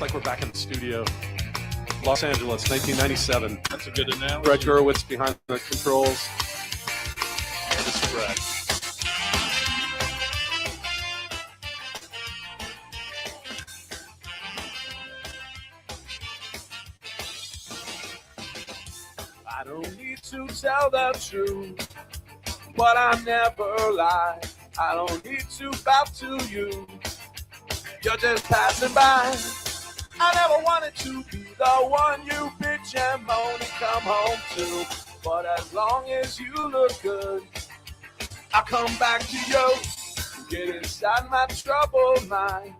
Looks like we're back in the studio. Los Angeles, 1997. That's a good analogy. Brett Gurewitz behind the controls. This is Brett. I don't need to tell the truth, but I never lie. I don't need to bow to you. You're just passing by. I never wanted to be the one you bitch and moan and come home to. But as long as you look good, I'll come back to you. Get inside my troubled mind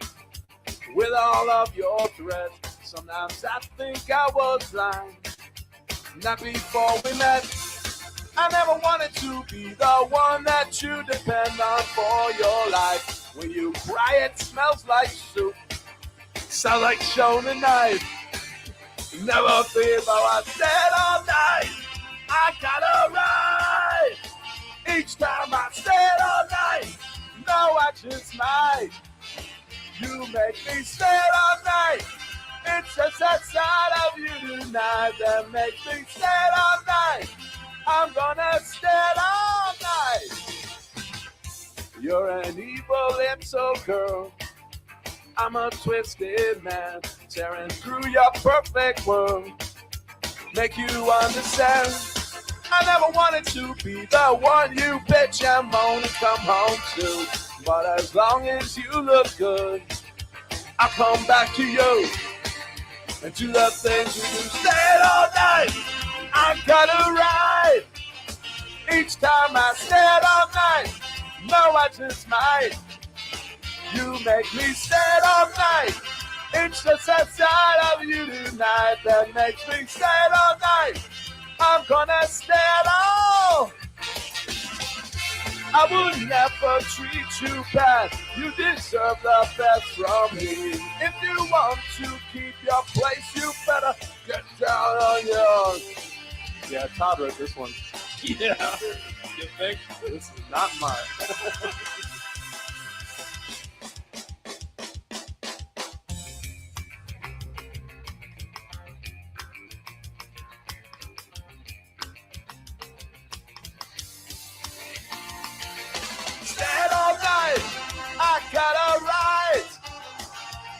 with all of your threats. Sometimes I think I was blind. Not before we met. I never wanted to be the one that you depend on for your life. When you cry, it smells like soup. Sound like Shonen Knife. Never feel how I said all night. I gotta ride. Each time I stayed all night. No action's mine. You make me stay all night. It's just that side of you tonight that makes me stay all night. I'm gonna stay all night. You're an evil little girl. I'm a twisted man, tearing through your perfect world. Make you understand. I never wanted to be the one you bitch and moan and come home to. But as long as you look good, I'll come back to you. And do the things we do, stay all night. I gotta ride. Each time I stay all night. No, I just might. You make me stay all night. It's just that side of you tonight that makes me stay all night. I'm gonna stay all. I would never treat you bad. You deserve the best from me. If you want to keep your place, you better get down on yours. Yeah, Todd wrote this one. Yeah. You think? This is not mine. Stand all night, I gotta ride.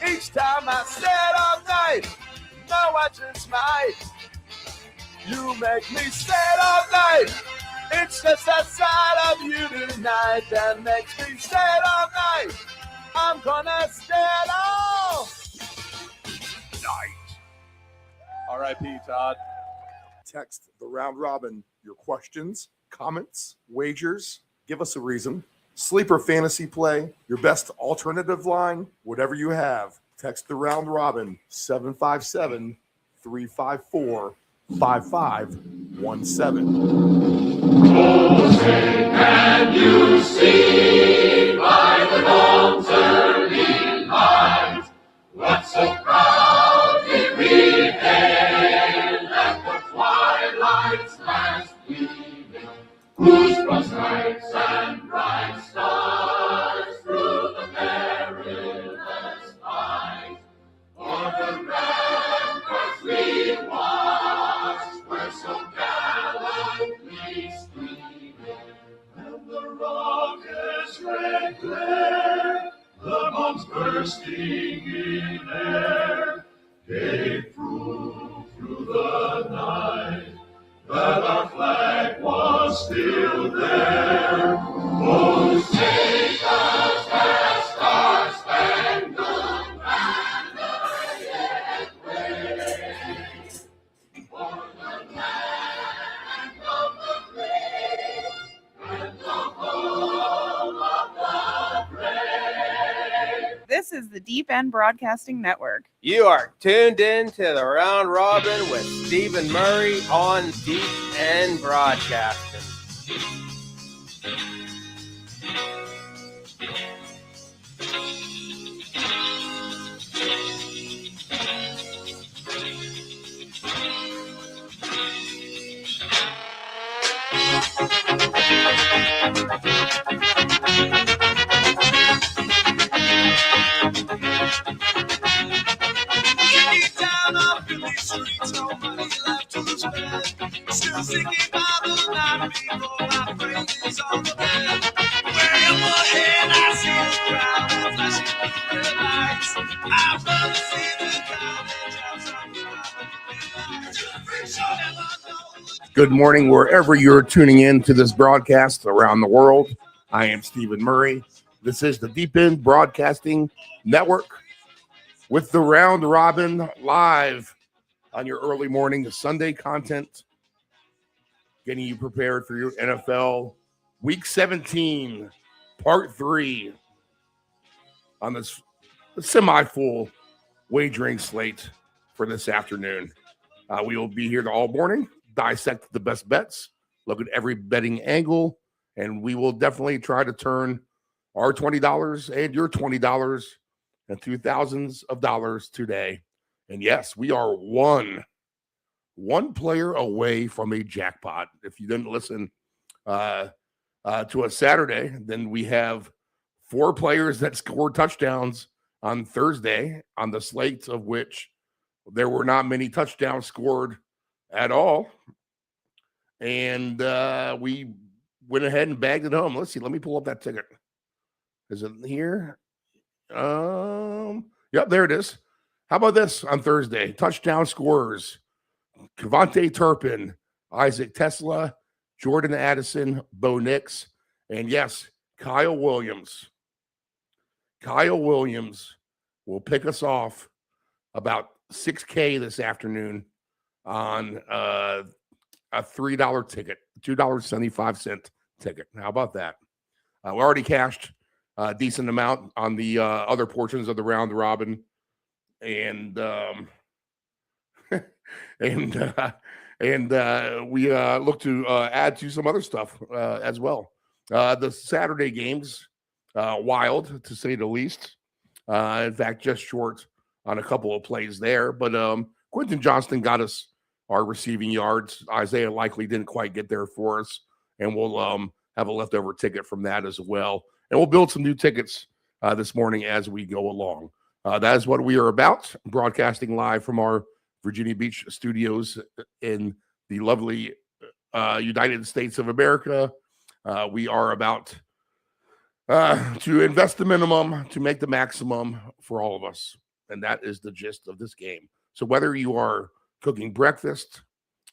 Each time I stand all night, no, I just might. You make me stand all night. It's just that side of you tonight that makes me stand all night. I'm gonna stand all night. R.I.P. Todd. Text the round robin your questions, comments, wagers. Give us a reason. Sleeper fantasy play, your best alternative line, whatever you have. Text the round robin 757 354 5517. Can you see by the dawn's early light what so proudly we hailed at the twilight's last gleaming, whose broad stripes and bright stars through the perilous fight o'er the ramparts we watched were so gallantly streaming, and the rocket's red glare, the bombs bursting in air, gave proof through the night that our flag was still there. Oh, take us that star-spangled banner yet wave, for the land of the free and the home of the brave. This is the Deep End Broadcasting Network. You are tuned in to the Round Robin with Stephen Murray on Deep End Broadcasting. Good morning, wherever you're tuning in to this broadcast around the world. I am Stephen Murray. This is the Deep End Broadcasting Network with the Round Robin live on your early morning Sunday content, getting you prepared for your NFL Week 17, Part 3 on this semi-full wagering slate for this afternoon. We will be here all morning, dissect the best bets, look at every betting angle, and we will definitely try to turn our $20 and your $20 into thousands of dollars today. And yes, we are one player away from a jackpot. If you didn't listen to us Saturday, then we have 4 players that scored touchdowns on Thursday on the slate, of which there were not many touchdowns scored at all. And we went ahead and bagged it home. Let's see. Let me pull up that ticket. Is it here? Yep, there it is. How about this on Thursday? Touchdown scorers: Kevontae Turpin, Isaac Tesla, Jordan Addison, Bo Nix, and yes, Kyle Williams. Kyle Williams will pick us off about $6K this afternoon on a $3 ticket, $2.75 ticket. How about that? We already cashed a decent amount on the other portions of the round robin, and we look to add to some other stuff as well. The Saturday games, wild to say the least. In fact, just short on a couple of plays there. But Quentin Johnston got us our receiving yards. Isaiah likely didn't quite get there for us, and we'll have a leftover ticket from that as well. And we'll build some new tickets this morning as we go along. That is what we are about, broadcasting live from our Virginia Beach studios in the lovely United States of America. We are about to invest the minimum to make the maximum for all of us. And that is the gist of this game. So whether you are cooking breakfast,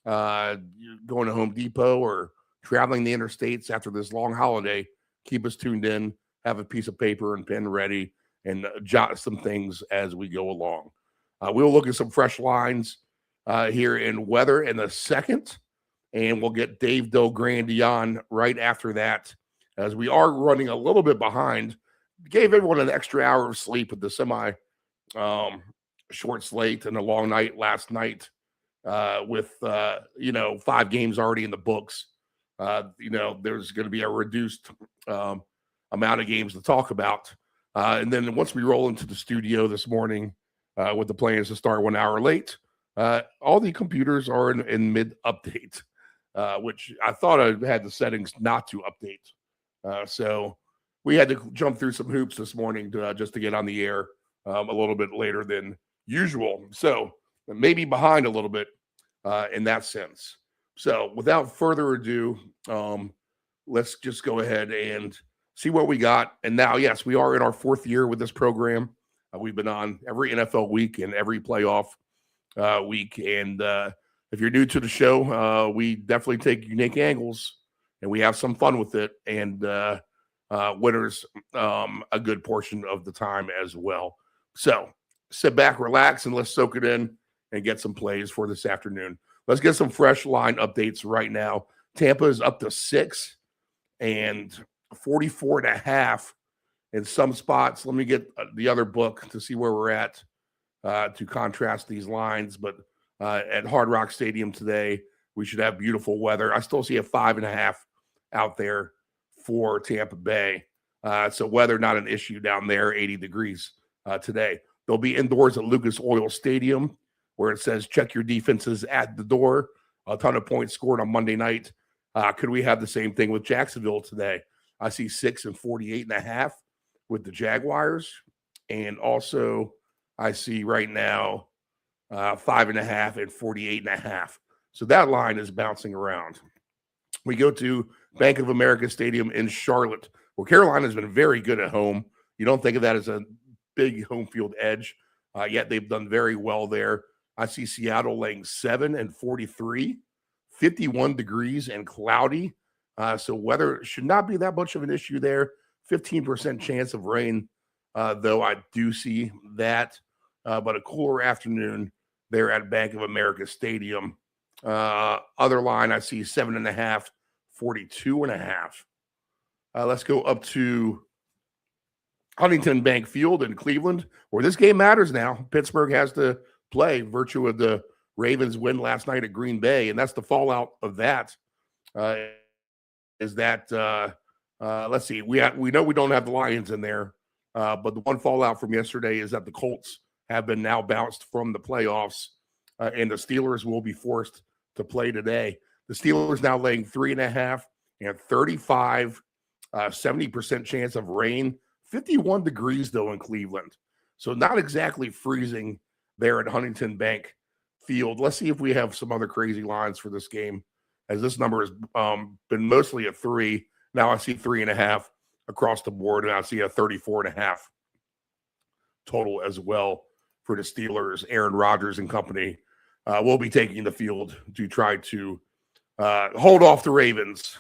going to Home Depot, or traveling the interstates after this long holiday, keep us tuned in, have a piece of paper and pen ready, and jot some things as we go along. We'll look at some fresh lines here in weather in a second, and we'll get Dave Dograndi on right after that, as we are running a little bit behind. Gave everyone an extra hour of sleep with the semi short slate and a long night last night with 5 games already in the books. There's going to be a reduced amount of games to talk about. And then once we roll into the studio this morning with the plans to start 1 hour late, all the computers are in mid-update, which I thought I had the settings not to update. So we had to jump through some hoops this morning just to get on the air a little bit later than usual. So maybe behind a little bit in that sense. So without further ado, let's just go ahead and see what we got. And now, yes, we are in our 4th year with this program. We've been on every NFL week and every playoff week. And if you're new to the show, we definitely take unique angles and we have some fun with it. And winners a good portion of the time as well. So sit back, relax, and let's soak it in and get some plays for this afternoon. Let's get some fresh line updates right now. Tampa is up to 6 and 44.5 in some spots. Let me get the other book to see where we're at to contrast these lines. But at Hard Rock Stadium today, we should have beautiful weather. I still see a 5.5 out there for Tampa Bay. So weather not an issue down there, 80 degrees today. They'll be indoors at Lucas Oil Stadium, where it says check your defenses at the door. A ton of points scored on Monday night. Could we have the same thing with Jacksonville today? I see 6 and 48.5 with the Jaguars. And also I see right now 5.5 and 48.5. So that line is bouncing around. We go to Bank of America Stadium in Charlotte, where Carolina's been very good at home. You don't think of that as a big home field edge, yet they've done very well there. I see Seattle laying 7 and 43, 51 degrees and cloudy. So weather should not be that much of an issue there. 15% chance of rain, though I do see that. But a cooler afternoon there at Bank of America Stadium. Other line, I see 7.5, 42.5. Let's go up to Huntington Bank Field in Cleveland, where this game matters now. Pittsburgh has to play virtue of the Ravens win last night at Green Bay, and that's the fallout of that. Let's see, we know we don't have the Lions in there, but the one fallout from yesterday is that the Colts have been now bounced from the playoffs, and the Steelers will be forced to play today. The Steelers now laying 3.5 and 35, 70% chance of rain, 51 degrees though in Cleveland. So not exactly freezing there at Huntington Bank Field. Let's see if we have some other crazy lines for this game, as this number has been mostly a 3. Now I see 3.5 across the board, and I see a 34.5 total as well for the Steelers. Aaron Rodgers and company will be taking the field to try to hold off the Ravens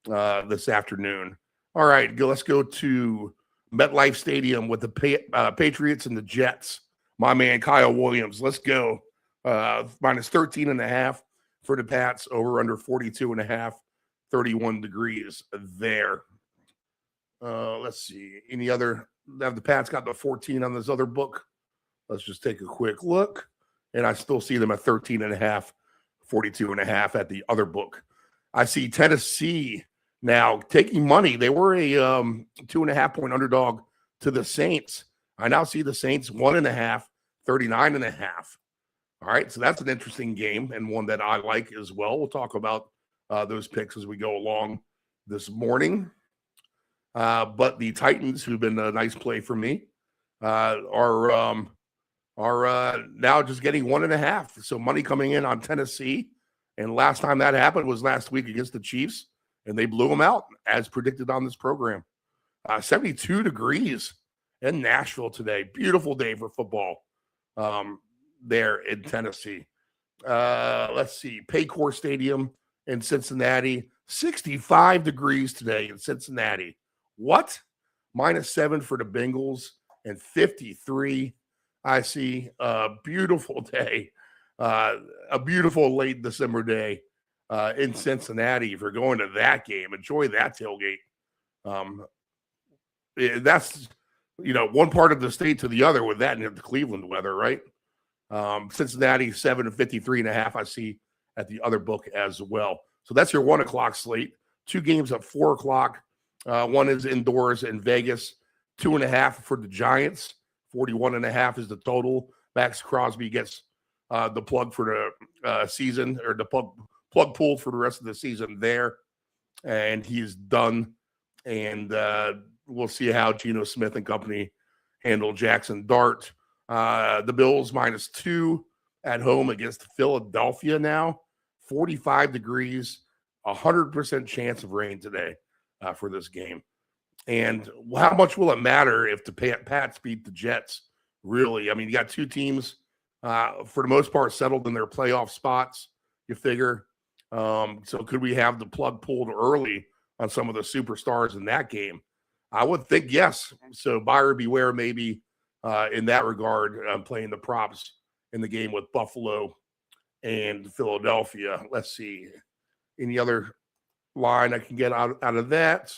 this afternoon. All right, let's go to MetLife Stadium with the Patriots and the Jets. My man Kyle Williams. Let's go. Minus 13.5 for the Pats, over under 42.5, 31 degrees there. Let's see. Any other? Have the Pats got the 14 on this other book? Let's just take a quick look. And I still see them at 13.5, 42.5 at the other book. I see Tennessee now taking money. They were a 2.5-point underdog to the Saints. I now see the Saints 1.5, 39.5. All right, so that's an interesting game and one that I like as well. We'll talk about those picks as we go along this morning. But the Titans, who've been a nice play for me, are now just getting 1.5. So money coming in on Tennessee. And last time that happened was last week against the Chiefs, and they blew them out as predicted on this program. 72 degrees in Nashville today. Beautiful day for football there in Tennessee. Let's see. Paycor Stadium in Cincinnati. 65 degrees today in Cincinnati. What? -7 for the Bengals and 53. I see a beautiful day, a beautiful late December day in Cincinnati. If you're going to that game, enjoy that tailgate. That's, one part of the state to the other with that and the Cleveland weather, right? Cincinnati, 7 and 53.5, I see at the other book as well. So that's your 1 o'clock slate. 2 games at 4 o'clock. One is indoors in Vegas, 2.5 for the Giants. 41.5 is the total. Max Crosby gets the plug for the season, or the plug pulled for the rest of the season there. And he's done. And we'll see how Geno Smith and company handle Jackson Dart. The Bills -2 at home against Philadelphia now. 45 degrees, 100% chance of rain today for this game. And how much will it matter if the Pats beat the Jets? Really, I mean, you got 2 teams for the most part settled in their playoff spots, you figure. So could we have the plug pulled early on some of the superstars in that game? I would think yes. So buyer beware maybe in that regard, playing the props in the game with Buffalo and Philadelphia. Let's see. Any other line I can get out of that?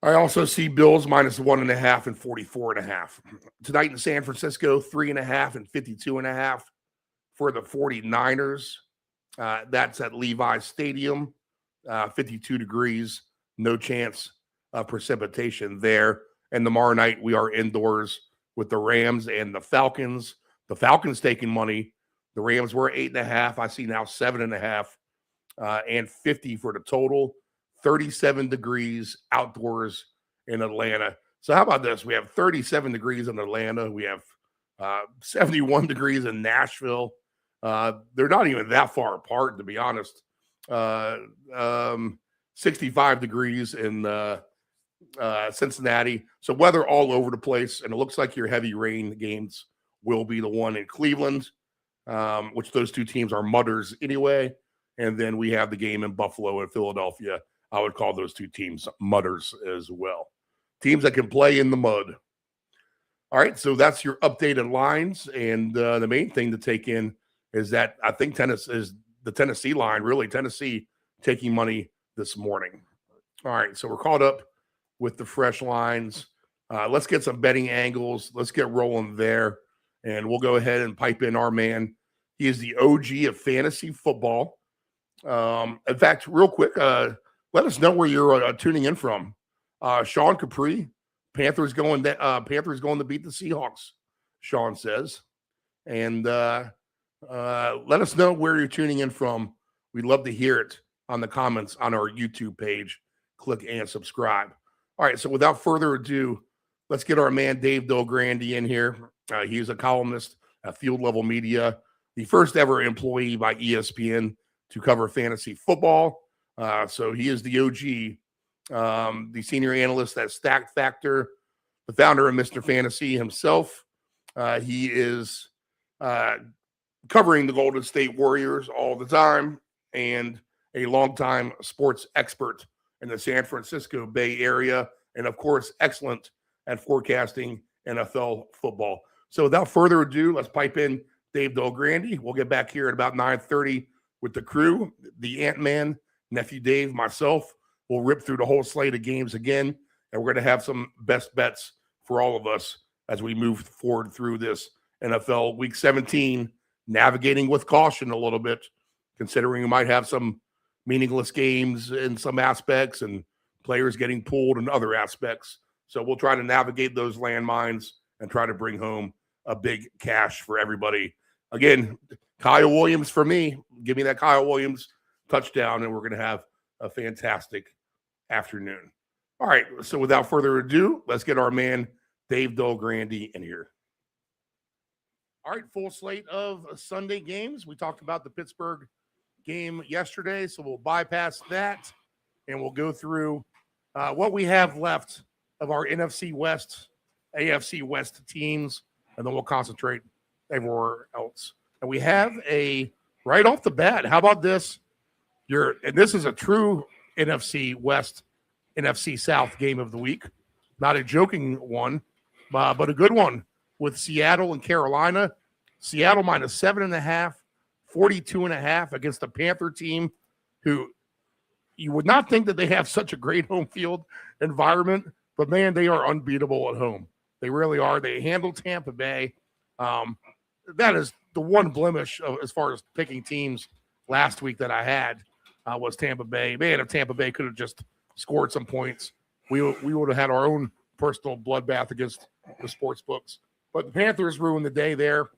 I also see Bills -1.5 and 44.5. Tonight in San Francisco, 3.5 and 52.5 for the 49ers. That's at Levi Stadium, 52 degrees, no chance of precipitation there. And tomorrow night, we are indoors with the Rams and the Falcons. The Falcons taking money. The Rams were 8.5. I see now 7.5 and 50 for the total. 37 degrees outdoors in Atlanta. So how about this? We have 37 degrees in Atlanta. We have 71 degrees in Nashville. They're not even that far apart, to be honest. 65 degrees in Cincinnati. So weather all over the place, and it looks like your heavy rain games will be the one in Cleveland, which those two teams are mudders anyway. And then we have the game in Buffalo and Philadelphia. I would call those two teams mudders as well. Teams that can play in the mud. All right, so that's your updated lines. And the main thing to take in is that I think tennis is the Tennessee line, really Tennessee taking money this morning. All right, so we're caught up with the fresh lines. Let's get some betting angles. Let's get rolling there. And we'll go ahead and pipe in our man. He is the OG of fantasy football. In fact, real quick, let us know where you're tuning in from. Sean Capri, Panthers going to beat the Seahawks, Sean says. And let us know where you're tuning in from. We'd love to hear it on the comments on our YouTube page. Click and subscribe. All right, so without further ado, let's get our man Dave DelGrande in here. He is a columnist at Field Level Media, the first ever employee by ESPN to cover fantasy football. So he is the OG, the senior analyst at Stack Factor, the founder of Mr. Fantasy himself. He is covering the Golden State Warriors all the time and a longtime sports expert in the San Francisco Bay Area, and of course, excellent at forecasting NFL football. So without further ado, let's pipe in Dave DelGrande. We'll get back here at about 9:30 with the crew, the Ant-Man, Nephew Dave, myself. We'll rip through the whole slate of games again, and we're going to have some best bets for all of us as we move forward through this NFL Week 17, navigating with caution a little bit, considering we might have some meaningless games in some aspects and players getting pulled in other aspects. So we'll try to navigate those landmines and try to bring home a big cash for everybody. Again, Kyle Williams for me. Give me that Kyle Williams touchdown, and we're going to have a fantastic afternoon. All right, so without further ado, let's get our man Dave DelGrande in here. All right, full slate of Sunday games. We talked about the Pittsburgh game yesterday, so we'll bypass that, and we'll go through what we have left of our NFC West, AFC West teams, and then we'll concentrate everywhere else. And we have right off the bat, how about this? And this is a true NFC West, NFC South game of the week. Not a joking one, but a good one with Seattle and Carolina. Seattle minus 7.5, 42.5 against the Panther team, who you would not think that they have such a great home field environment, but man, they are unbeatable at home. They really are. They handled Tampa Bay. That is the one blemish as far as picking teams last week that I had was Tampa Bay. Man, if Tampa Bay could have just scored some points, we would have had our own personal bloodbath against the sports books. But the Panthers ruined the day there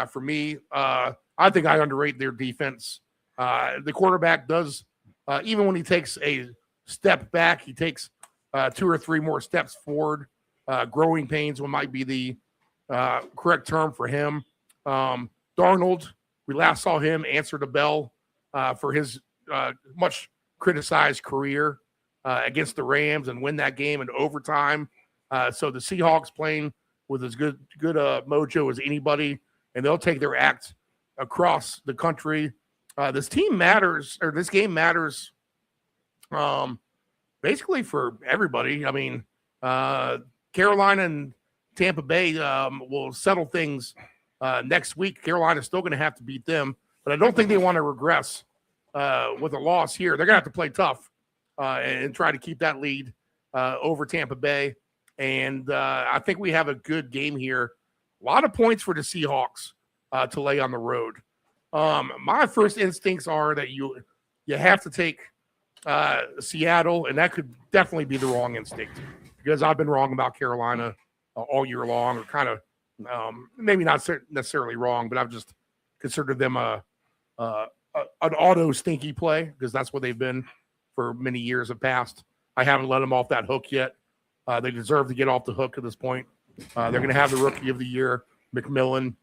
for me. I think I underrate their defense. The quarterback does, even when he takes a step back, he takes 2 or 3 more steps forward. Growing pains might be the correct term for him. Darnold, we last saw him answer the bell for his much criticized career against the Rams and win that game in overtime. So the Seahawks playing with as good mojo as anybody, and they'll take their act across the country. This game matters basically for everybody. I mean, Carolina and Tampa Bay will settle things next week. Carolina's still going to have to beat them, but I don't think they want to regress with a loss here. They're going to have to play tough and try to keep that lead over Tampa Bay. And I think we have a good game here. A lot of points for the Seahawks to lay on the road. My first instincts are that you have to take Seattle, and that could definitely be the wrong instinct because I've been wrong about Carolina all year long, or kind of maybe not necessarily wrong, but I've just considered them an auto stinky play because that's what they've been for many years have passed. I haven't let them off that hook yet. They deserve to get off the hook at this point. They're going to have the rookie of the year, McMillan.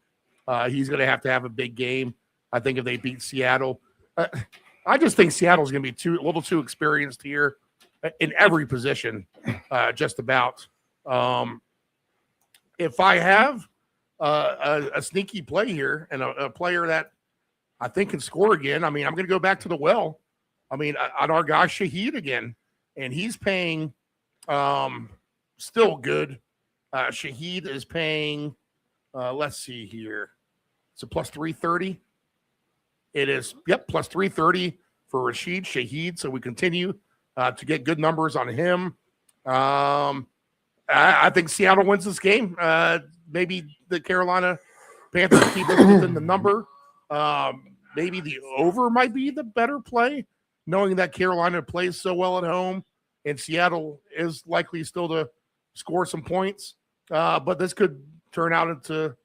He's going to have a big game, I think, if they beat Seattle. I just think Seattle's going to be a little too experienced here in every position, just about. If I have a sneaky play here and a player that I think can score again, I mean, I'm going to go back to the well. I mean, on our guy Shaheed again, and he's paying still good. Shaheed is paying, let's see here. It's a plus 330. It is, plus 330 for Rashid Shaheed. So we continue to get good numbers on him. I think Seattle wins this game. Maybe the Carolina Panthers keep it within the number. Maybe the over might be the better play, knowing that Carolina plays so well at home and Seattle is likely still to score some points. But this could turn out into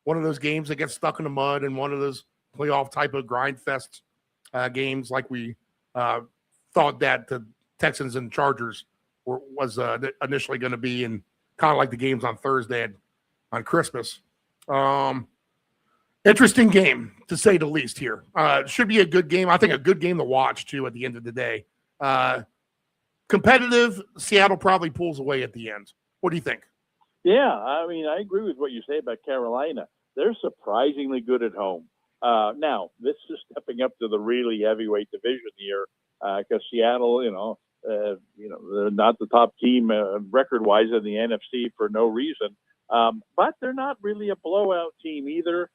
one of those games that gets stuck in the mud and one of those playoff type of grind fest games like we thought that the Texans and Chargers was initially going to be, and kind of like the games on Thursday on Christmas. Interesting game, to say the least here. Should be a good game. I think a good game to watch, too, at the end of the day. Competitive, Seattle probably pulls away at the end. What do you think? Yeah, I mean, I agree with what you say about Carolina. They're surprisingly good at home. Now, this is stepping up to the really heavyweight division here because Seattle, they're not the top team record-wise in the NFC for no reason. But they're not really a blowout team either.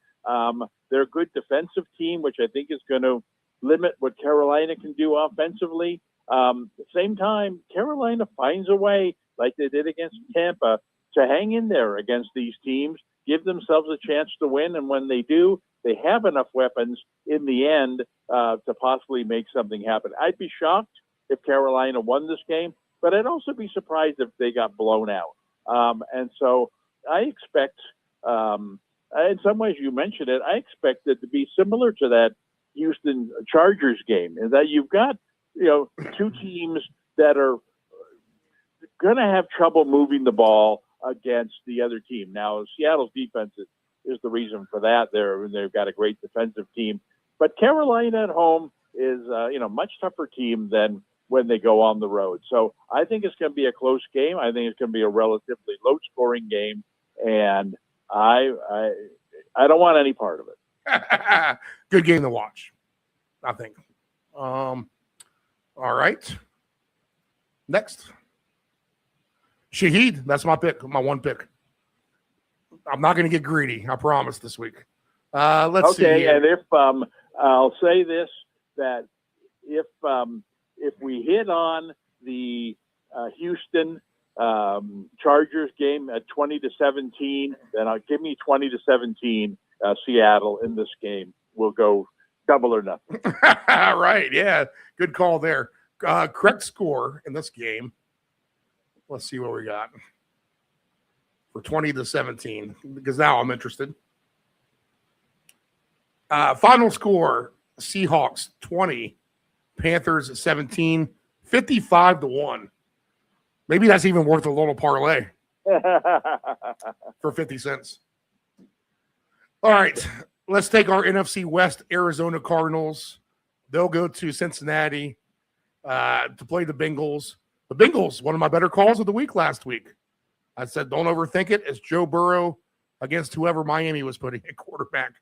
They're a good defensive team, which I think is going to limit what Carolina can do offensively. At the same time, Carolina finds a way, like they did against Tampa, to hang in there against these teams, give themselves a chance to win, and when they do, they have enough weapons in the end to possibly make something happen. I'd be shocked if Carolina won this game, but I'd also be surprised if they got blown out. And so I expect, in some ways you mentioned it, I expect it to be similar to that Houston Chargers game, in that you've got, two teams that are going to have trouble moving the ball against the other team. Now, Seattle's defense is the reason for that. They've got a great defensive team, but Carolina at home is much tougher team than when they go on the road. So I think it's going to be a close game. I think it's going to be a relatively low scoring game, and I don't want any part of it. Good game to watch, I think. All right. Next. Shaheed, that's my pick, my one pick. I'm not going to get greedy, I promise, this week. Let's see. Okay, and if I'll say this, that if we hit on the Houston Chargers game at 20-17, then I'll give me 20-17 Seattle in this game. We'll go double or nothing. Right, yeah, good call there. Correct score in this game. Let's see what we got for 20-17, because now I'm interested. Final score, Seahawks 20, Panthers 17, 55-1. Maybe that's even worth a little parlay for 50 cents. All right, let's take our NFC West Arizona Cardinals. They'll go to Cincinnati to play the Bengals. The Bengals, one of my better calls of the week last week. I said, don't overthink it. It's Joe Burrow against whoever Miami was putting at quarterback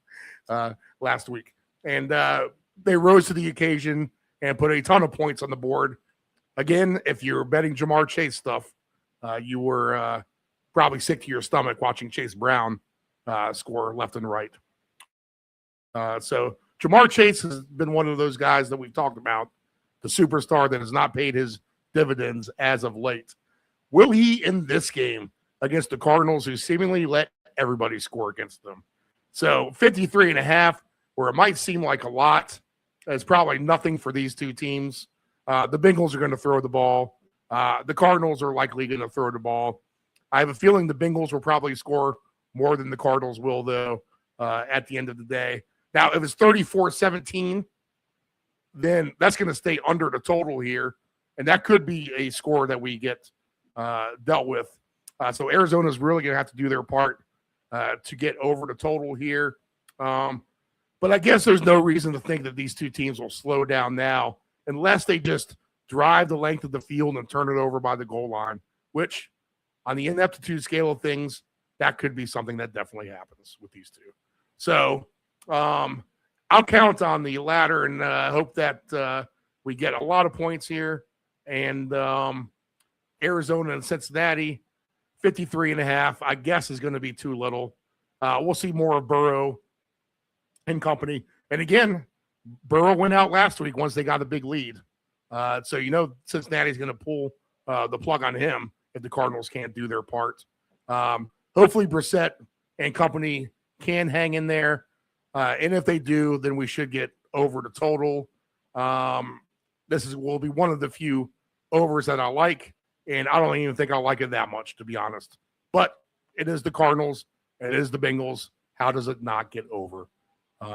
last week. And they rose to the occasion and put a ton of points on the board. Again, if you're betting Jamar Chase stuff, you were probably sick to your stomach watching Chase Brown score left and right. So Jamar Chase has been one of those guys that we've talked about, the superstar that has not paid his dividends as of late. Will he in this game against the Cardinals, who seemingly let everybody score against them? So 53.5, where it might seem like a lot, is probably nothing for these two teams. The Bengals are going to throw the ball. The Cardinals are likely going to throw the ball. I have a feeling the Bengals will probably score more than the Cardinals will, though, at the end of the day. Now, if it's 34-17, then that's going to stay under the total here. And that could be a score that we get dealt with. So Arizona's really going to have to do their part to get over the total here. But But I guess there's no reason to think that these two teams will slow down now unless they just drive the length of the field and turn it over by the goal line, which on the ineptitude scale of things, that could be something that definitely happens with these two. So I'll count on the latter and hope that we get a lot of points here. And Arizona and Cincinnati, 53.5, I guess is going to be too little. We'll see more of Burrow and company. And again, Burrow went out last week once they got a big lead. So, Cincinnati's going to pull the plug on him if the Cardinals can't do their part. Hopefully Brissett and company can hang in there. And if they do, then we should get over the total. Will be one of the few overs that I like. And I don't even think I like it that much, to be honest. But it is the Cardinals. It is the Bengals. How does it not get over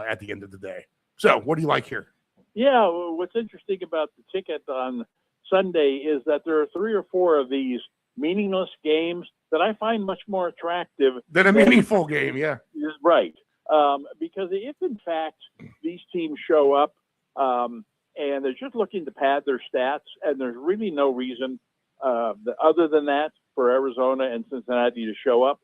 at the end of the day? So what do you like here? Yeah, what's interesting about the ticket on Sunday is that there are 3 or 4 of these meaningless games that I find much more attractive than a meaningful game. Yeah, right. Because if in fact these teams show up and they're just looking to pad their stats, and there's really no reason other than that for Arizona and Cincinnati to show up,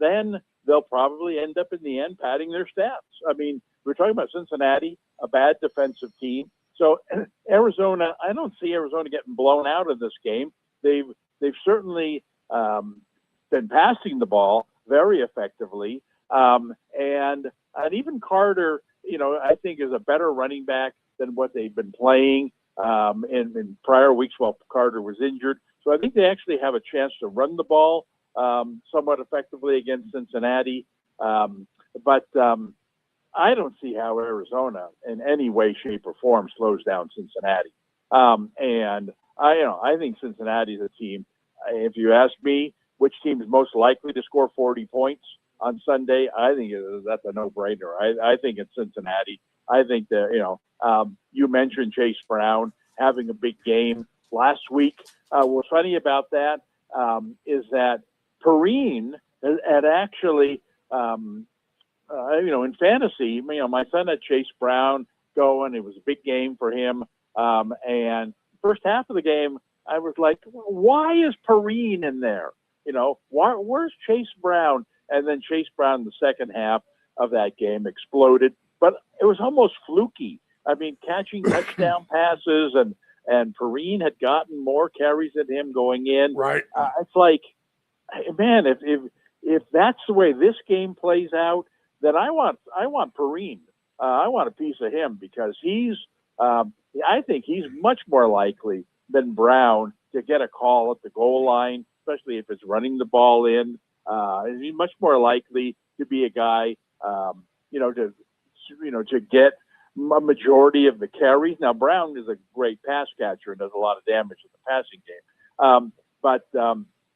then they'll probably end up in the end padding their stats. I mean, we're talking about Cincinnati, a bad defensive team. So Arizona, I don't see Arizona getting blown out of this game. They've certainly been passing the ball very effectively. And even Carter, I think is a better running back than what they've been playing in prior weeks while Carter was injured. So I think they actually have a chance to run the ball somewhat effectively against Cincinnati. But I don't see how Arizona in any way, shape, or form slows down Cincinnati. And I think Cincinnati is a team. If you ask me which team is most likely to score 40 points on Sunday, I think that's a no-brainer. I think it's Cincinnati. I think that, you mentioned Chase Brown having a big game last week. What's funny about that is that Perrine had actually, in fantasy, my son had Chase Brown going. It was a big game for him. And first half of the game, I was like, why is Perrine in there? Where's Chase Brown? And then Chase Brown, the second half of that game, exploded. But it was almost fluky. I mean, catching touchdown passes, and Perrine had gotten more carries than him going in. Right. It's like, man, if that's the way this game plays out, then I want Perrine. I want a piece of him because I think he's much more likely than Brown to get a call at the goal line, especially if it's running the ball in. He's much more likely to be a guy, to get a majority of the carries. Now, Brown is a great pass catcher and does a lot of damage in the passing game. But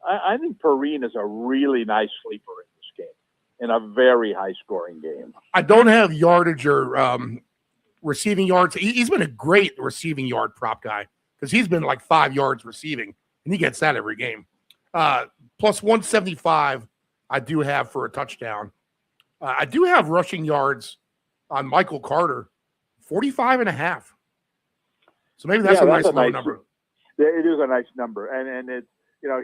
I think Perrine is a really nice sleeper in this game, in a very high-scoring game. I don't have yardage or receiving yards. He's been a great receiving yard prop guy because he's been like 5 yards receiving, and he gets that every game. Plus 175 I do have for a touchdown. I do have rushing yards on Michael Carter, 45.5. So maybe that's a nice low number. It is a nice number, and it's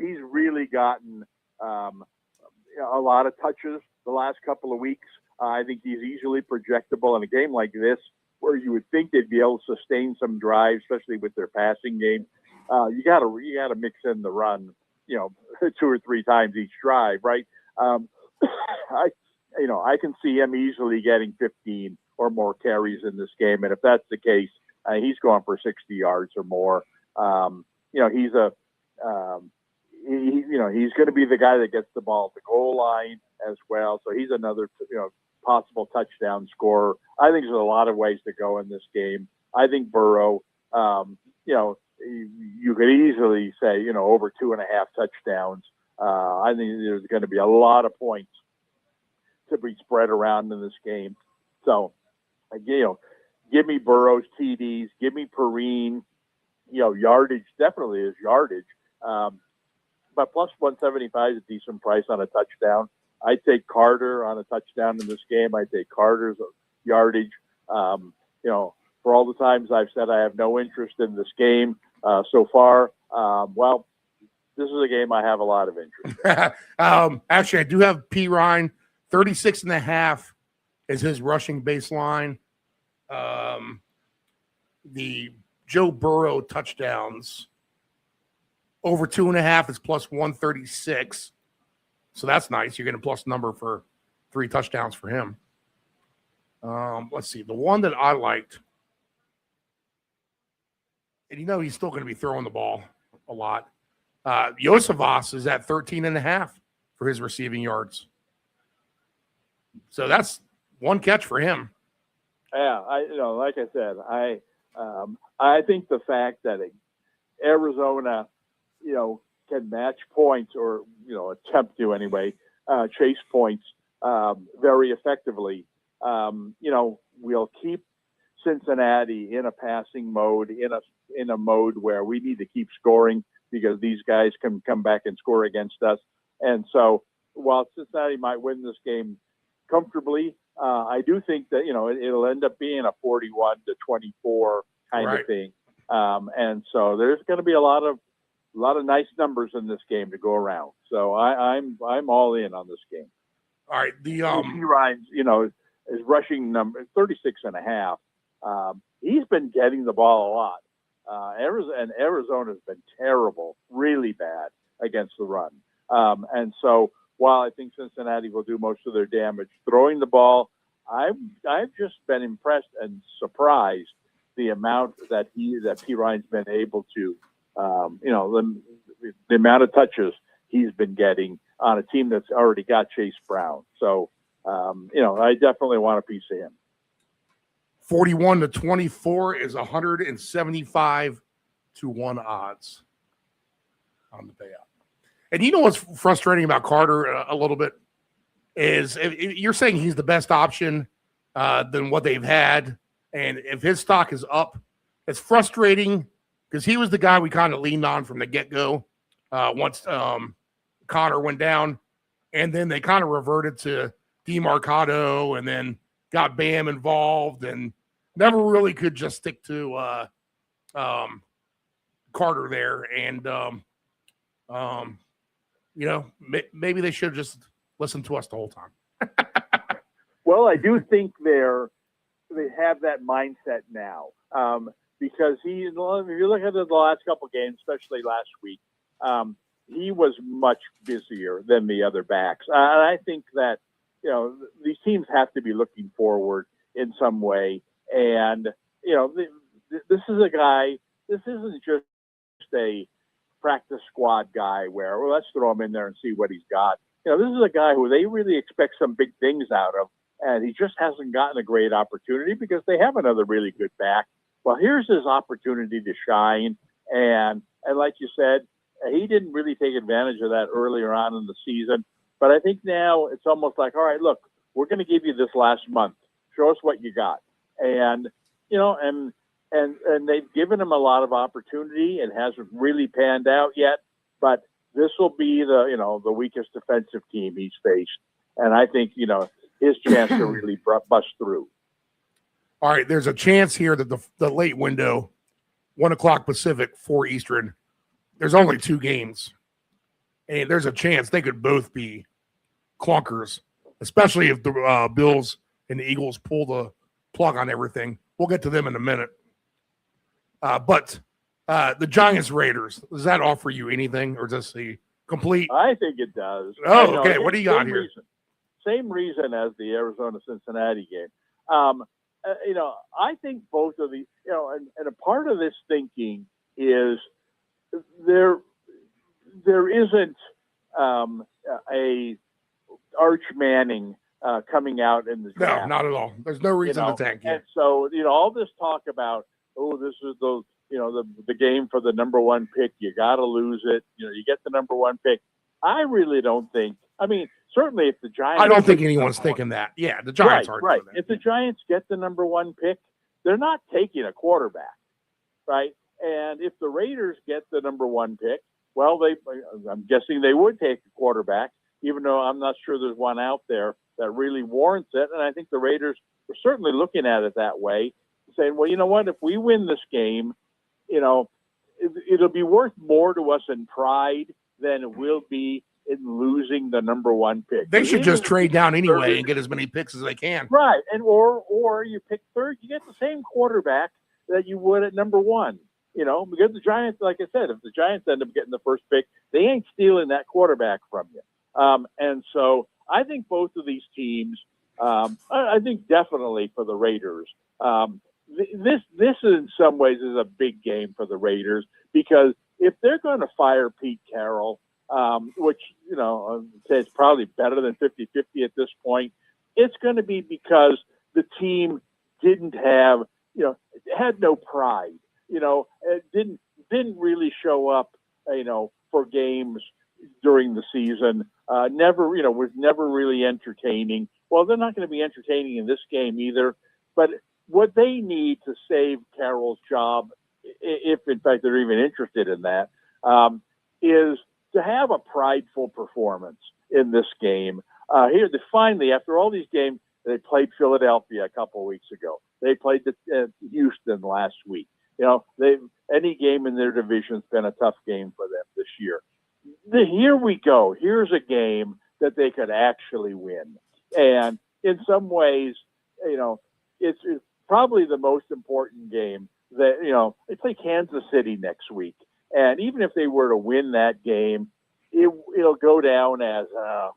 he's really gotten a lot of touches the last couple of weeks. I think he's easily projectable in a game like this, where you would think they'd be able to sustain some drives, especially with their passing game. You got to mix in the run, 2 or 3 times each drive, right? I can see him easily getting 15 or more carries in this game, and if that's the case, he's going for 60 yards or more. He's he's going to be the guy that gets the ball at the goal line as well. So he's another, possible touchdown scorer. I think there's a lot of ways to go in this game. I think Burrow, you could easily say, over 2.5 touchdowns. I think there's going to be a lot of points to be spread around in this game. So, give me Burrow's TDs, give me Perrine, yardage definitely is yardage. But plus 175 is a decent price on a touchdown. I take Carter on a touchdown in this game. I take Carter's, yardage. For all the times I've said I have no interest in this game so far, well, this is a game I have a lot of interest in. Actually, I do have P. Ryan, 36.5 is his rushing baseline. The Joe Burrow touchdowns over 2.5 is plus 136. So that's nice. You're getting a plus number for 3 touchdowns for him. Let's see. The one that I liked, and he's still going to be throwing the ball a lot. Yosevas is at 13.5 for his receiving yards. So that's one catch for him. Yeah, like I said, I think the fact that Arizona, can match points or attempt to anyway, chase points very effectively. We'll keep Cincinnati in a passing mode, in a mode where we need to keep scoring because these guys can come back and score against us. And so while Cincinnati might win this game comfortably, I do think that, it'll end up being a 41-24 kind of thing. And so there's going to be a lot of nice numbers in this game to go around. So I'm all in on this game. All right. The P. Ryan's, his rushing number 36.5. He's been getting the ball a lot. Arizona's been terrible, really bad against the run. And so while I think Cincinnati will do most of their damage throwing the ball, I've just been impressed and surprised the amount that P. Ryan's been able to, the amount of touches he's been getting on a team that's already got Chase Brown. So, I definitely want a piece of him. 41-24 is 175 to 1 odds on the payout. And you know what's frustrating about Carter a little bit is if you're saying he's the best option than what they've had, and if his stock is up, it's frustrating because he was the guy we kind of leaned on from the get-go once Connor went down, and then they kind of reverted to DeMarcado and then got Bam involved and never really could just stick to Carter there. And, maybe they should have just listened to us the whole time. Well, I do think they have that mindset now because if you look at the last couple games, especially last week, he was much busier than the other backs. And I think that, these teams have to be looking forward in some way. And, this is a guy, this isn't just a practice squad guy where, well, let's throw him in there and see what he's got. This is a guy who they really expect some big things out of, and he just hasn't gotten a great opportunity because they have another really good back. Well, here's his opportunity to shine. And like you said, he didn't really take advantage of that earlier on in the season. But I think now it's almost like, all right, look, we're going to give you this last month. Show us what you got. And, and they've given him a lot of opportunity. It hasn't really panned out yet, but this will be the weakest defensive team he's faced. And I think, his chance to really bust through. All right. There's a chance here that the late window, 1:00 Pacific, 4 Eastern, there's only 2 games. And there's a chance they could both be clunkers, especially if the Bills and the Eagles pull the plug on everything. We'll get to them in a minute. But the Giants-Raiders, does that offer you anything, or is this the complete? I think it does. Oh, okay. What do you got here? Same reason as the Arizona-Cincinnati game. I think both of these, and a part of this thinking is there isn't a Arch Manning coming out in the draft. No, not at all. There's no reason to tank you. And so, all this talk about, this is the game for the number 1 pick. You got to lose it. You get the number 1 pick. I really don't think. I mean, certainly if the Giants. I don't think anyone's thinking that. Yeah, the Giants aren't. Right. Doing that. If the Giants get the number 1 pick, they're not taking a quarterback, right? And if the Raiders get the number 1 pick, well, I'm guessing they would take a quarterback, even though I'm not sure there's one out there. that really warrants it. And I think the Raiders are certainly looking at it that way, saying, well, you know what, if we win this game, you know, it'll be worth more to us in pride than it will be in losing the number one pick. They should just trade down anyway third, and get as many picks as they can. right? And or you pick third, you get the same quarterback that you would at number one. You know, because the Giants, like I said, if the Giants end up getting the first pick, they ain't stealing that quarterback from you. And so I think both of these teams, I think definitely for the Raiders, this in some ways is a big game for the Raiders, because if they're going to fire Pete Carroll, which, you know, I'd say it's probably better than 50-50 at this point, it's going to be because the team didn't have, you know, had no pride. You know, it didn't really show up, you know, for games during the season. Never, you know, was never really entertaining. Well, they're not going to be entertaining in this game either. But what they need to save Carroll's job, if in fact they're even interested in that, is to have a prideful performance in this game. Here, finally, after all these games, they played Philadelphia a couple of weeks ago. They played Houston last week. You know, any game in their division's been a tough game for them this year. Here we go. Here's a game that they could actually win. And in some ways, you know, it's probably the most important game that, you know, they play Kansas City next week. And even if they were to win that game, it'll go down as,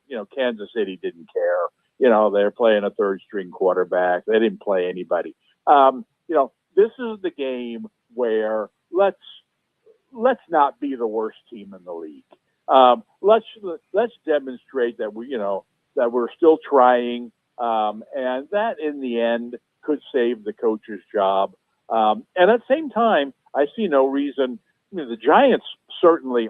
you know, Kansas City didn't care. You know, they're playing a third string quarterback. They didn't play anybody. You know, this is the game where let's not be the worst team in the league. Let's demonstrate that that we're still trying, and that in the end could save the coach's job. And at the same time, I see no reason. I mean, the Giants certainly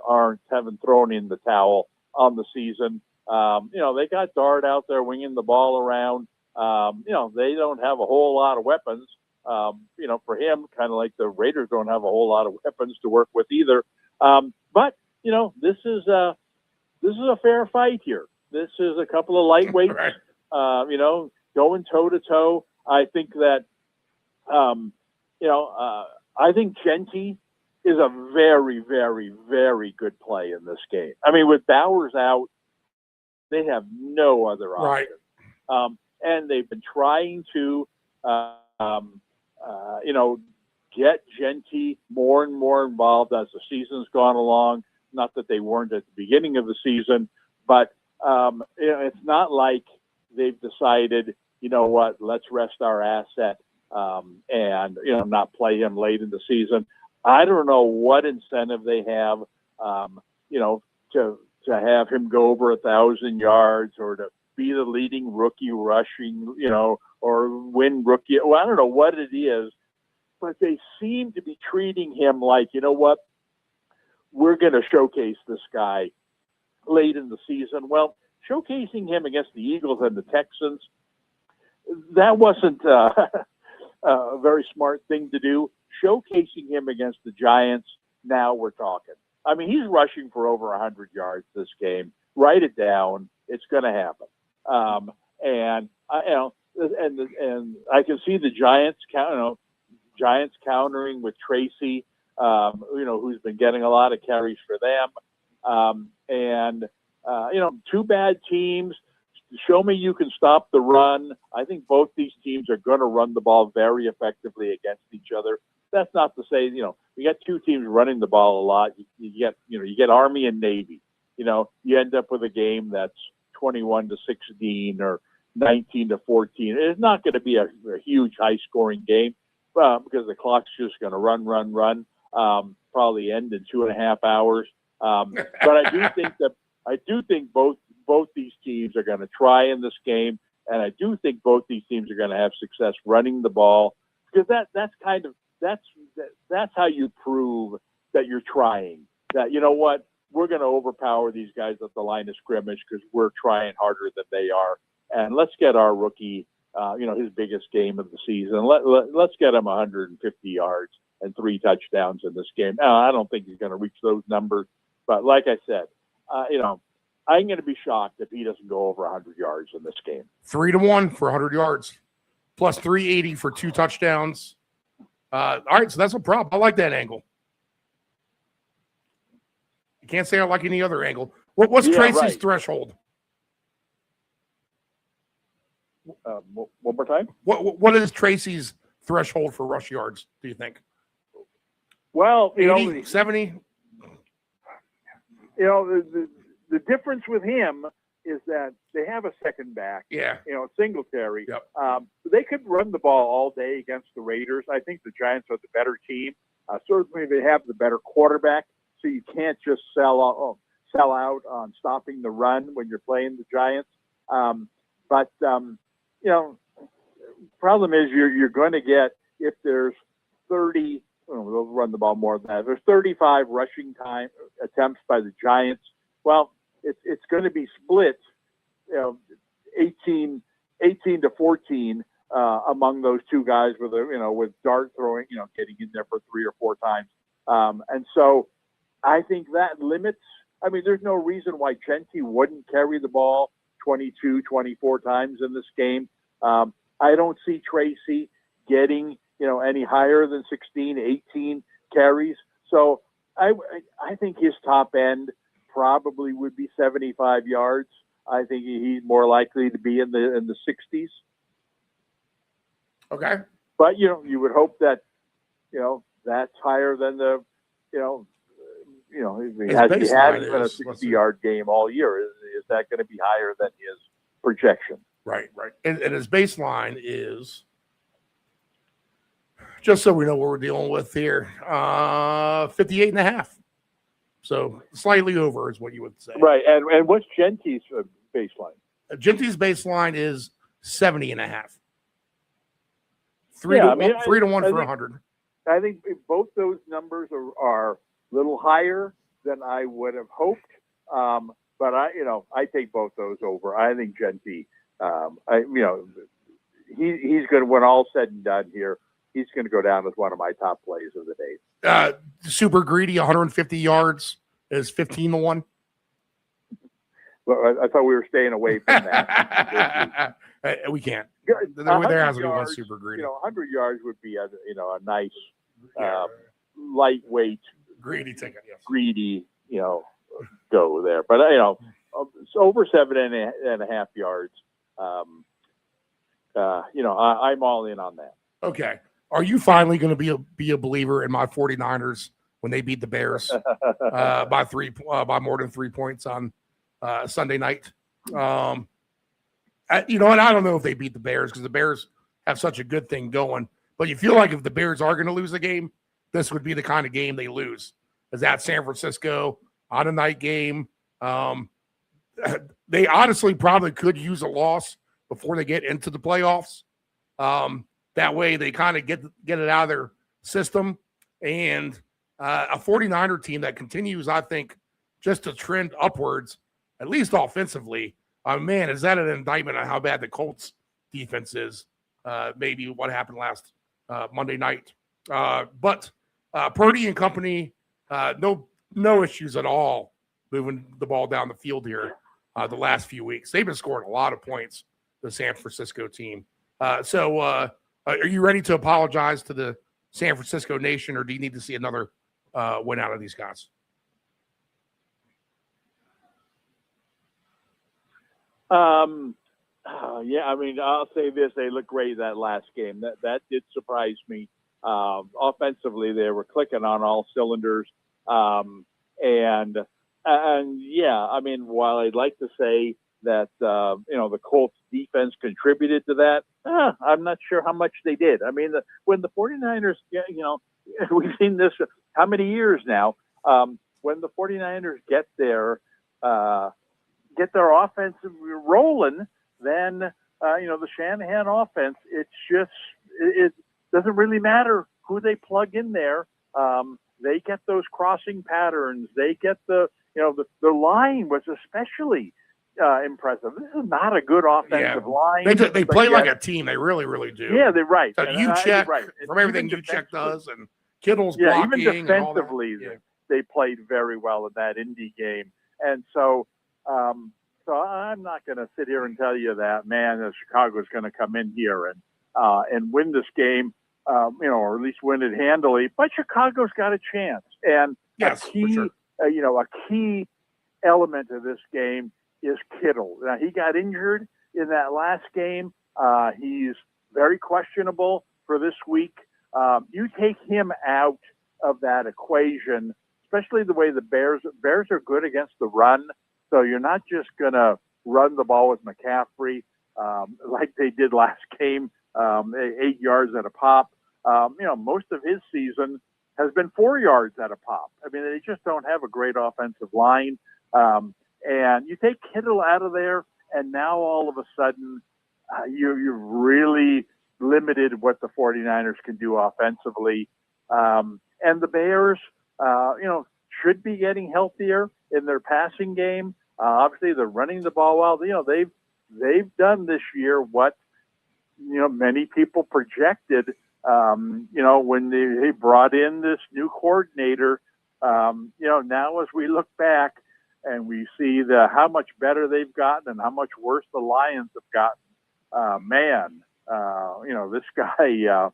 haven't thrown in the towel on the season. You know, they got Dart out there winging the ball around. You know, they don't have a whole lot of weapons. You know, for him, kind of like the Raiders don't have a whole lot of weapons to work with either. But you know, this is a fair fight here. This is a couple of lightweights, right. You know, going toe to toe. I think that, you know, I think Genty is a very, very, very good play in this game. I mean, with Bowers out, they have no other option. Right. And they've been trying to, you know, get Genty more and more involved as the season's gone along. Not that they weren't at the beginning of the season, but you know, it's not like they've decided, you know what, let's rest our asset and, you know, not play him late in the season. I don't know what incentive they have, you know, to have him go over 1,000 yards or to be the leading rookie rushing, you know, or win rookie. Well, I don't know what it is, but they seem to be treating him like, you know what, we're going to showcase this guy late in the season. Well, showcasing him against the Eagles and the Texans, that wasn't a very smart thing to do. Showcasing him against the Giants, now we're talking. I mean, he's rushing for over 100 yards this game. Write it down. It's going to happen. And you know, and I can see the Giants countering with Tracy, you know, who's been getting a lot of carries for them. And you know, two bad teams. Show me you can stop the run. I think both these teams are going to run the ball very effectively against each other. That's not to say, you know, you got two teams running the ball a lot. You get Army and Navy. You know, you end up with a game that's 21-16 or 19-14. It's not going to be a huge high-scoring game because the clock's just going to run. Probably end in 2.5 hours. But I do think both these teams are going to try in this game, and I do think both these teams are going to have success running the ball, because that's how you prove that you're trying. That, you know what, we're going to overpower these guys at the line of scrimmage because we're trying harder than they are, and let's get our rookie, you know, his biggest game of the season. Let's get him 150 yards and 3 touchdowns in this game. Now, I don't think he's going to reach those numbers, but like I said, you know, I'm going to be shocked if he doesn't go over 100 yards in this game. 3-1 for 100 yards, plus 380 for 2 touchdowns. All right, so that's a prop. I like that angle. You can't say I like any other angle. What's Tracy's threshold? One more time. What is Tracy's threshold for rush yards, do you think? Well, 80, 70? The difference with him is that they have a second back. Yeah. Singletary. Yep. They could run the ball all day against the Raiders. I think the Giants are the better team. Certainly, they have the better quarterback, so you can't just sell out on stopping the run when you're playing the Giants. Problem is you're going to get, if there's 30, they'll run the ball more than that. There's 35 rushing time attempts by the Giants. Well, it's going to be split, 18 to 14 among those two guys with Dart throwing, getting in there for 3 or 4 times. And so I think that limits. I mean, there's no reason why Genty wouldn't carry the ball 22, 24 times in this game. I don't see Tracy getting, any higher than 16, 18 carries. So I think his top end probably would be 75 yards. I think he's more likely to be in the 60s. Okay. But, you would hope that, that's higher than the, he hasn't been a 60-yard game all year. Is that going to be higher than his projection? Right. And his baseline is, just so we know what we're dealing with here, 58.5. So slightly over is what you would say. Right. And what's Genty's baseline? Genty's baseline is 70.5. 3 to 1 for 100. I think both those numbers are a little higher than I would have hoped. But I take both those over. I think Genty, he's going to, when all said and done here, he's going to go down as one of my top plays of the day. Super greedy, 150 yards is 15 to 1. Well, I thought we were staying away from that. We can't. There has to be one yards, super greedy. 100 yards would be a nice lightweight greedy ticket. Yes. Greedy, go there. But it's over 7.5 yards. I'm all in on that. Okay. Are you finally going to be a believer in my 49ers when they beat the Bears by more than 3 points on Sunday night? And I don't know if they beat the Bears because the Bears have such a good thing going. But you feel like if the Bears are going to lose a game, this would be the kind of game they lose. Is that San Francisco on a night game? They honestly probably could use a loss before they get into the playoffs. That way they kind of get it out of their system. And a 49er team that continues, I think, just to trend upwards, at least offensively. Man, is that an indictment on how bad the Colts defense is? Maybe what happened last Monday night. But Purdy and company, no issues at all moving the ball down the field here the last few weeks. They've been scoring a lot of points, the San Francisco team. So are you ready to apologize to the San Francisco nation, or do you need to see another win out of these guys? Yeah, I mean, I'll say this: they looked great that last game. That did surprise me. Offensively, they were clicking on all cylinders, and yeah, I mean, while I'd like to say that the Colts defense contributed to that, I'm not sure how much they did. I mean, when the 49ers, we've seen this how many years now. When the 49ers get their offense rolling, then the Shanahan offense, it doesn't really matter who they plug in there. They get those crossing patterns. They get the line was especially impressive. This is not a good offensive line. They play like a team. They really, really do. Yeah, they're right. So check from everything check does, and Kittle's blocking. Even defensively, they played very well in that Indy game. And so, So I'm not going to sit here and tell you that, man, that Chicago's going to come in here and win this game, or at least win it handily. But Chicago's got a chance. And Yes, a key, for sure. a key element of this game is Kittle. Now, he got injured in that last game. He's very questionable for this week. You take him out of that equation, especially the way the Bears are good against the run. So you're not just going to run the ball with McCaffrey like they did last game, 8 yards at a pop. Most of his season has been 4 yards at a pop. I mean, they just don't have a great offensive line. And you take Kittle out of there, and now all of a sudden you've really limited what the 49ers can do offensively. And the Bears, should be getting healthier in their passing game. Obviously, they're running the ball well. They've done this year what many people projected. When they brought in this new coordinator. Now as we look back and we see how much better they've gotten and how much worse the Lions have gotten. This guy,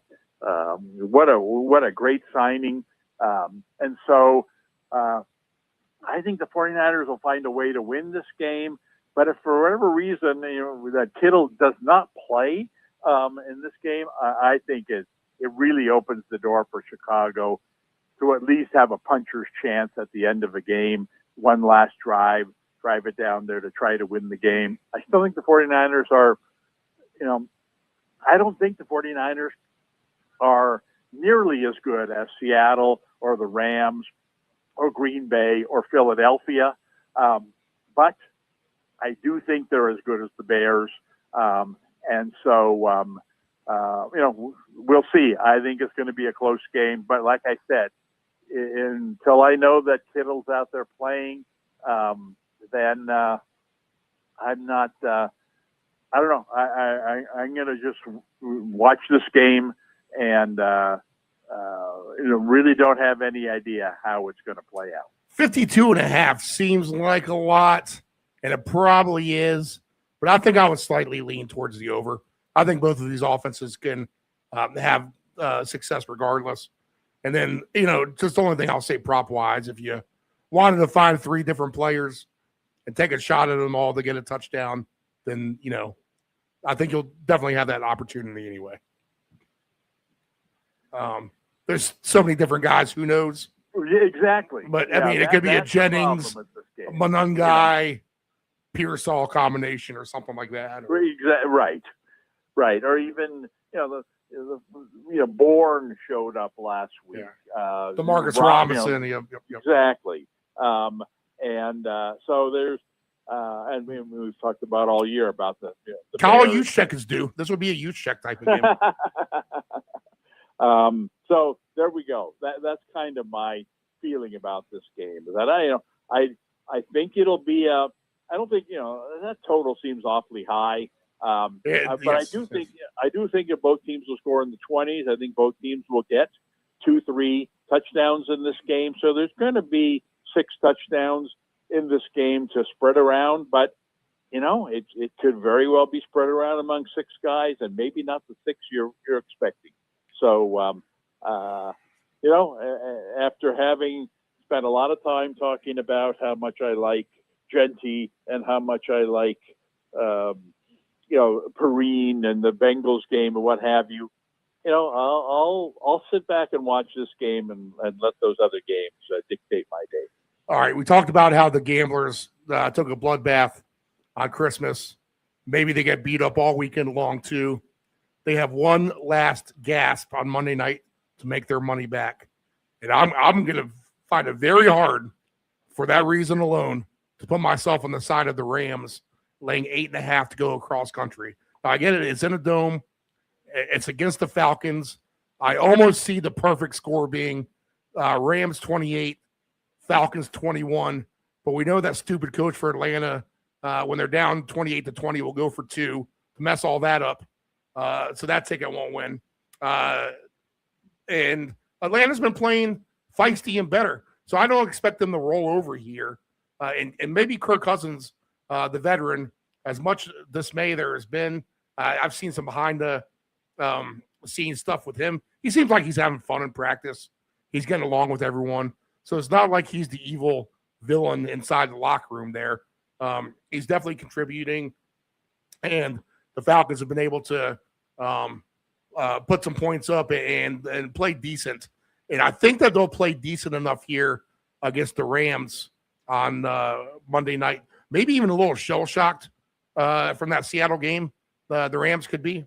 what a great signing. And so I think the 49ers will find a way to win this game. But if for whatever reason, that Kittle does not play in this game, I think it really opens the door for Chicago to at least have a puncher's chance at the end of a game, one last drive it down there to try to win the game. I still think the 49ers are, I don't think the 49ers are nearly as good as Seattle or the Rams or Green Bay or Philadelphia. But I do think they're as good as the Bears. And so, we'll see. I think it's going to be a close game. But like I said, until I know that Kittle's out there playing, then I'm not I don't know. I'm going to just watch this game and really don't have any idea how it's going to play out. 52.5 seems like a lot, and it probably is. But I think I would slightly lean towards the over. I think both of these offenses can have success regardless. And then, just the only thing I'll say prop-wise, if you wanted to find 3 different players and take a shot at them all to get a touchdown, then, I think you'll definitely have that opportunity anyway. There's so many different guys. Who knows? Exactly. But, it could be a Jennings, Monungai, Pearsall combination or something like that. Right. Or even, Bourne showed up last week. Yeah. DeMarcus Robinson. Yep. Exactly. So there's, and we've talked about all year about the Kyle Juszczyk is due. This would be a Juszczyk type of game. So there we go. That's kind of my feeling about this game. That I think it'll be I don't think that total seems awfully high. But yes, I do think that both teams will score in the 20s. I think both teams will get 2-3 touchdowns in this game. So there's going to be 6 touchdowns in this game to spread around. But it could very well be spread around among 6 guys, and maybe not the 6 you're expecting. So after having spent a lot of time talking about how much I like Genty and how much I like Perrine and the Bengals game and what have you, I'll sit back and watch this game and let those other games dictate my day. All right, we talked about how the gamblers took a bloodbath on Christmas. Maybe they get beat up all weekend long too. They have one last gasp on Monday night to make their money back, and I'm going to find it very hard for that reason alone to put myself on the side of the Rams, laying 8.5 to go across country. Now, I get it. It's in a dome. It's against the Falcons. I almost see the perfect score being Rams 28, Falcons 21. But we know that stupid coach for Atlanta, when they're down 28-20, will go for 2 to mess all that up. So that ticket won't win. And Atlanta's been playing feisty and better. So I don't expect them to roll over here. And maybe Kirk Cousins the veteran, as much dismay there has been, I've seen some behind the scenes stuff with him. He seems like he's having fun in practice. He's getting along with everyone. So it's not like he's the evil villain inside the locker room there. He's definitely contributing. And the Falcons have been able to put some points up and play decent. And I think that they'll play decent enough here against the Rams on Monday night. Maybe even a little shell-shocked from that Seattle game. The Rams could be.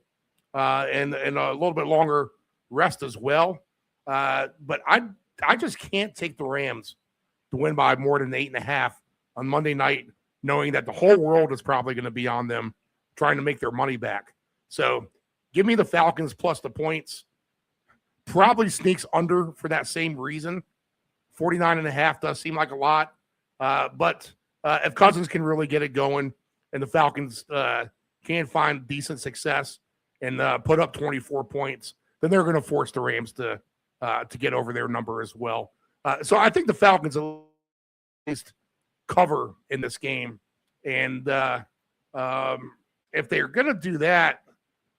And a little bit longer rest as well. But I just can't take the Rams to win by more than 8.5 on Monday night, knowing that the whole world is probably going to be on them trying to make their money back. So give me the Falcons plus the points. Probably sneaks under for that same reason. 49.5 does seem like a lot. But if Cousins can really get it going and the Falcons can find decent success and put up 24 points, then they're going to force the Rams to get over their number as well. So I think the Falcons at least cover in this game. And if they're going to do that,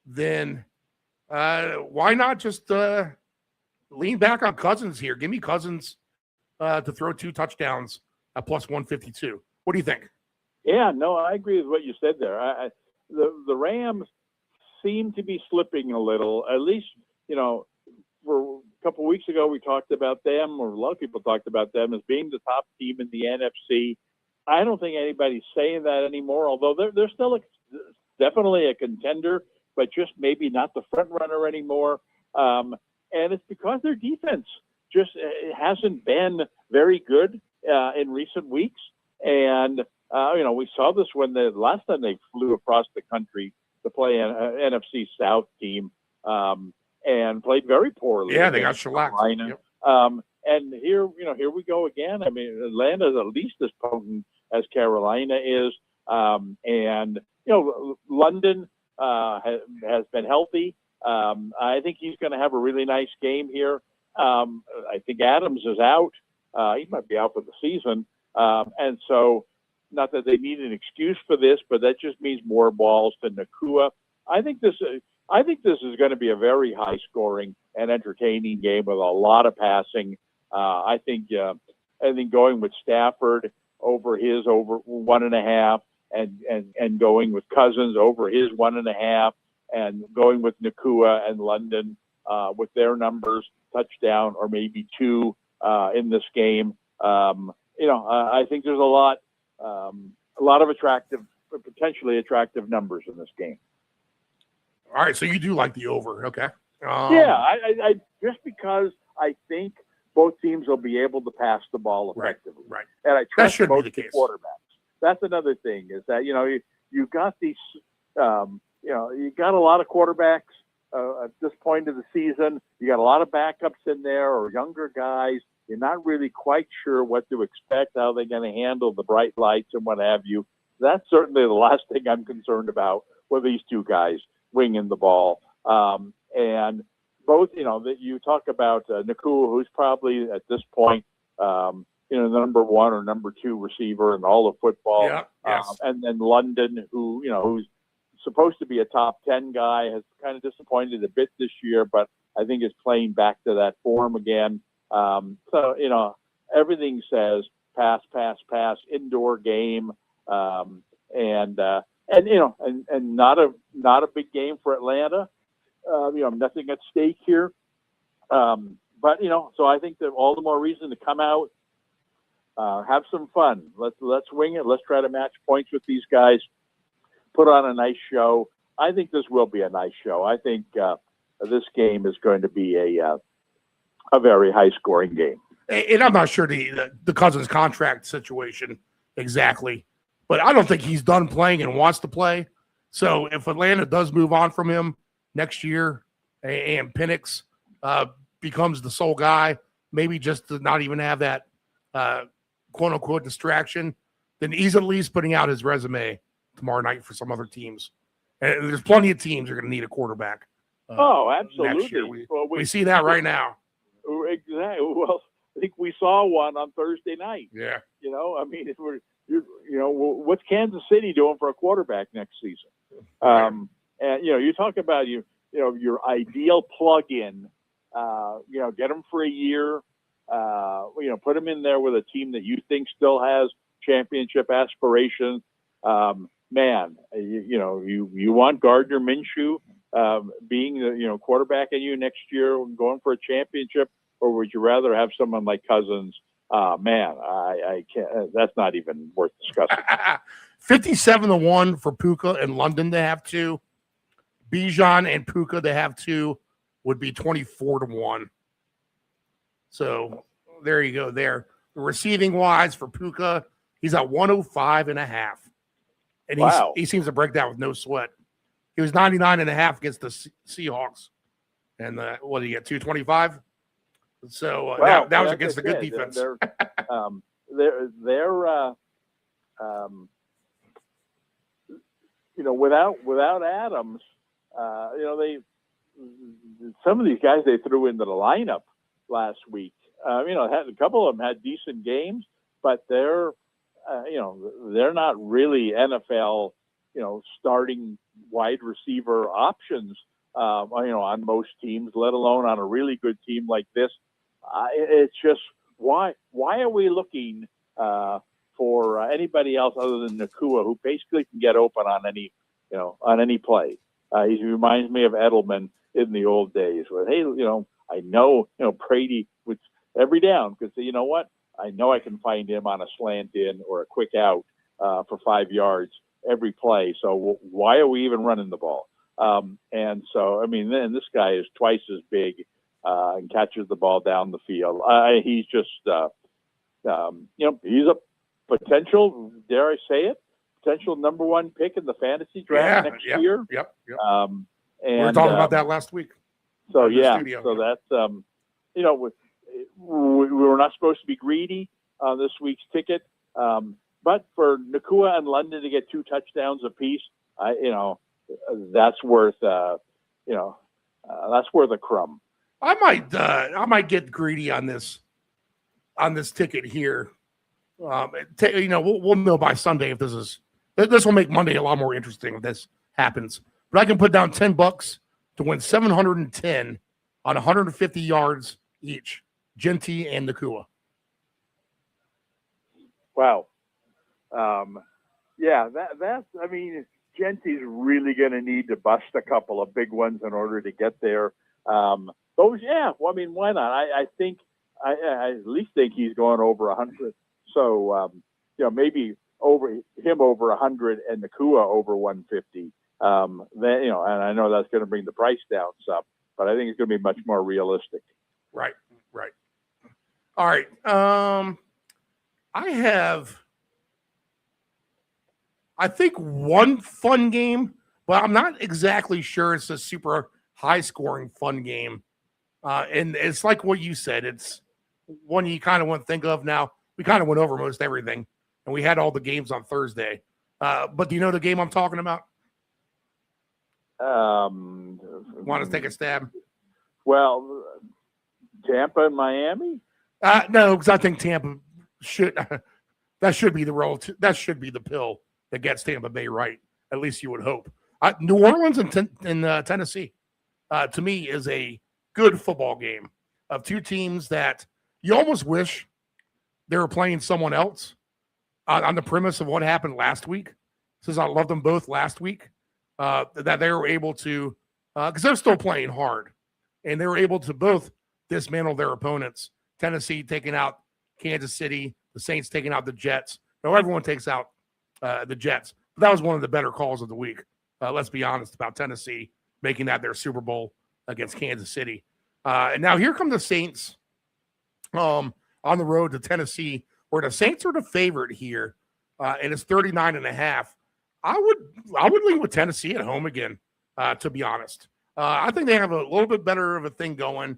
then why not just lean back on Cousins here? Give me Cousins to throw 2 touchdowns at plus 152. What do you think? Yeah, no, I agree with what you said there. The Rams seem to be slipping a little. At least, for a couple of weeks ago, we talked about them, or a lot of people talked about them as being the top team in the NFC. I don't think anybody's saying that anymore, although they're still definitely a contender, but just maybe not the front runner anymore. And it's because their defense just hasn't been very good in recent weeks. And, we saw this when the last time they flew across the country to play an NFC South team and played very poorly. Yeah, they got shellacked. Yep. And here we go again. I mean, Atlanta's at least as potent as Carolina is. London has been healthy. I think he's going to have a really nice game here. I think Adams is out. He might be out for the season. And so, not that they need an excuse for this, but that just means more balls to Nakua. I think this is going to be a very high-scoring and entertaining game with a lot of passing. I think going with Stafford over 1.5, and going with Cousins over his 1.5, and going with Nakua and London with their numbers, touchdown or maybe 2 in this game. I think there's a lot of potentially attractive numbers in this game. All right, so you do like the over, okay? Yeah, I just because I think both teams will be able to pass the ball effectively, right. And I trust both the case. quarterbacks. That's another thing is that you got these you got a lot of quarterbacks at this point of the season. You got a lot of backups in there or younger guys. You're not really quite sure what to expect, how they're going to handle the bright lights and what have you. That's certainly the last thing I'm concerned about with these two guys winging the ball. And both, that you talk about Nakua, who's probably at this point, the number 1 or number 2 receiver in all of football. Yeah, yes. And then London, who's supposed to be a top 10 guy, has kind of disappointed a bit this year, but I think is playing back to that form again. So, everything says pass, indoor game. And not a big game for Atlanta. Nothing at stake here. But so I think that all the more reason to come out, have some fun. Let's wing it. Let's try to match points with these guys. Put on a nice show. I think this will be a nice show. I think this game is going to be a very high-scoring game. And I'm not sure the Cousins contract situation exactly, but I don't think he's done playing and wants to play. So if Atlanta does move on from him next year and Penix becomes the sole guy, maybe just to not even have that quote-unquote distraction, then he's at least putting out his resume tomorrow night for some other teams. And there's plenty of teams that are going to need a quarterback. Absolutely. We see that right now. Exactly. Well, I think we saw one on Thursday night. Yeah. You're what's Kansas City doing for a quarterback next season? And you talk about your ideal plug-in. Get them for a year. Put them in there with a team that you think still has championship aspirations. Man, you want Gardner Minshew being the quarterback at you next year, going for a championship, or would you rather have someone like Cousins? Man, I can't. That's not even worth discussing. 57-1 for Puka and London to have two. Bijan and Puka to have two would be 24-1. So there you go. There, the receiving wise for Puka, he's at 105.5, and Wow. he seems to break down with no sweat. He was 99.5 against the Seahawks, and what did he get? 225. So that was against the good defense. Without Adams, some of these guys they threw into the lineup last week. A couple of them had decent games, but they're not really NFL, starting wide receiver options, on most teams, let alone on a really good team like this. It's just why are we looking for anybody else other than Nakua, who basically can get open on any play? He reminds me of Edelman in the old days, where I know Brady would every down because you know what, I know I can find him on a slant in or a quick out for 5 yards every play. So why are we even running the ball? And so then this guy is twice as big and catches the ball down the field. He's just he's a potential, dare I say it, potential number one pick in the fantasy draft next year. Yep. And We were talking about that last week. So that's we're not supposed to be greedy on this week's ticket, but for Nakua and London to get 2 touchdowns apiece, that's worth a crumb. I might get greedy on this ticket here. We'll know by Sunday if this will make Monday a lot more interesting if this happens. But I can put down $10 to win 710 on 150 yards each. Genty and Nakua. Wow. Genty's really going to need to bust a couple of big ones in order to get there. Why not? I think I at least think he's going over 100. So maybe over 100 and Nakua over 150. And I know that's going to bring the price down some, but I think it's going to be much more realistic. Right. All right. I think one fun game, but I'm not exactly sure it's a super high-scoring fun game. And it's like what you said. It's one you kind of want to think of now. We kind of went over most everything, and we had all the games on Thursday. But do you know the game I'm talking about? Want to take a stab? Well, Tampa and Miami? No, because I think Tampa should that should be the pill that gets Tampa Bay right. At least you would hope. New Orleans and Tennessee, to me, is a good football game of two teams that you almost wish they were playing someone else on the premise of what happened last week. Since I loved them both last week, that they were able to, because they're still playing hard, and they were able to both dismantle their opponents. Tennessee taking out Kansas City, the Saints taking out the Jets. Now everyone takes out the Jets. But that was one of the better calls of the week. Let's be honest about Tennessee making that their Super Bowl against Kansas City. And now here come the Saints on the road to Tennessee, where the Saints are the favorite here, and it's 39.5. I would lean with Tennessee at home again, to be honest. I think they have a little bit better of a thing going.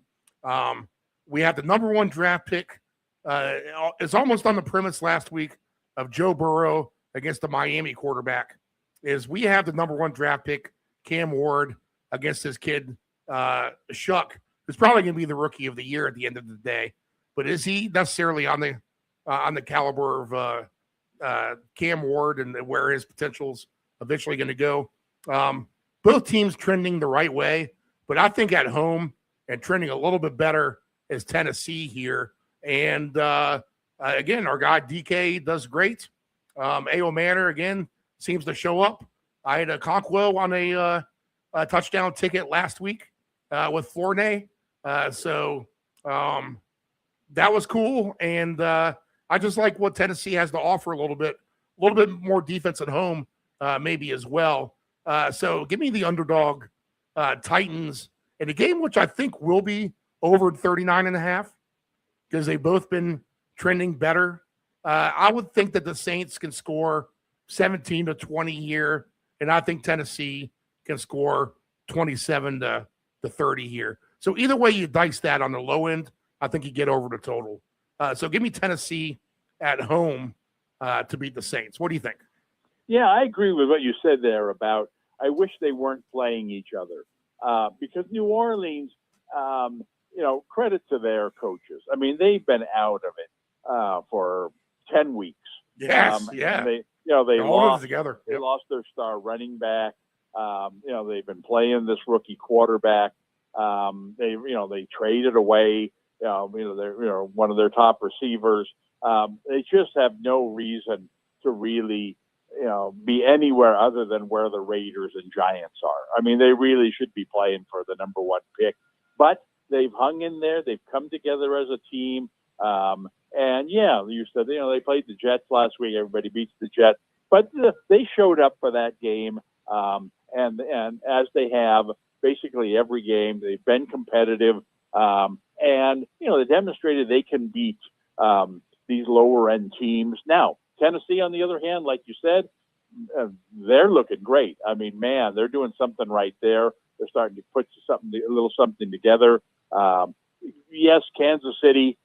We have the number one draft pick. It's almost on the premise last week of Joe Burrow against the Miami quarterback. Is we have the number one draft pick, Cam Ward, against his kid, Shuck, who's probably going to be the rookie of the year at the end of the day. But is he necessarily on the caliber Cam Ward and where his potential's eventually going to go. Both teams trending the right way, but I think at home and trending a little bit better is Tennessee here. And again, our guy DK does great. A.O. Manor, again, seems to show up. I had a Conquo on a touchdown ticket last week with Fournay. So that was cool. And I just like what Tennessee has to offer a little bit more defense at home, maybe as well. So give me the underdog Titans in a game, which I think will be over 39.5 because they've both been trending better. I would think that the Saints can score 17 to 20 here, and I think Tennessee can score 27 to 30 here. So either way you dice that on the low end, I think you get over the total. So give me Tennessee at home to beat the Saints. What do you think? Yeah, I agree with what you said there about I wish they weren't playing each other because New Orleans, credit to their coaches. I mean, they've been out of it for 10 weeks. Yes, yeah. They They're holding it together. They lost their star running back. They've been playing this rookie quarterback. They traded away, one of their top receivers. They just have no reason to really, be anywhere other than where the Raiders and Giants are. I mean, they really should be playing for the number one pick, but they've hung in there. They've come together as a team. And yeah, you said, they played the Jets last week. Everybody beats the Jets, but they showed up for that game. And as they have basically every game, they've been competitive. And they demonstrated they can beat these lower end teams. Now, Tennessee, on the other hand, like you said, they're looking great. I mean, man, they're doing something right there. They're starting to put a little something together. Yes, Kansas City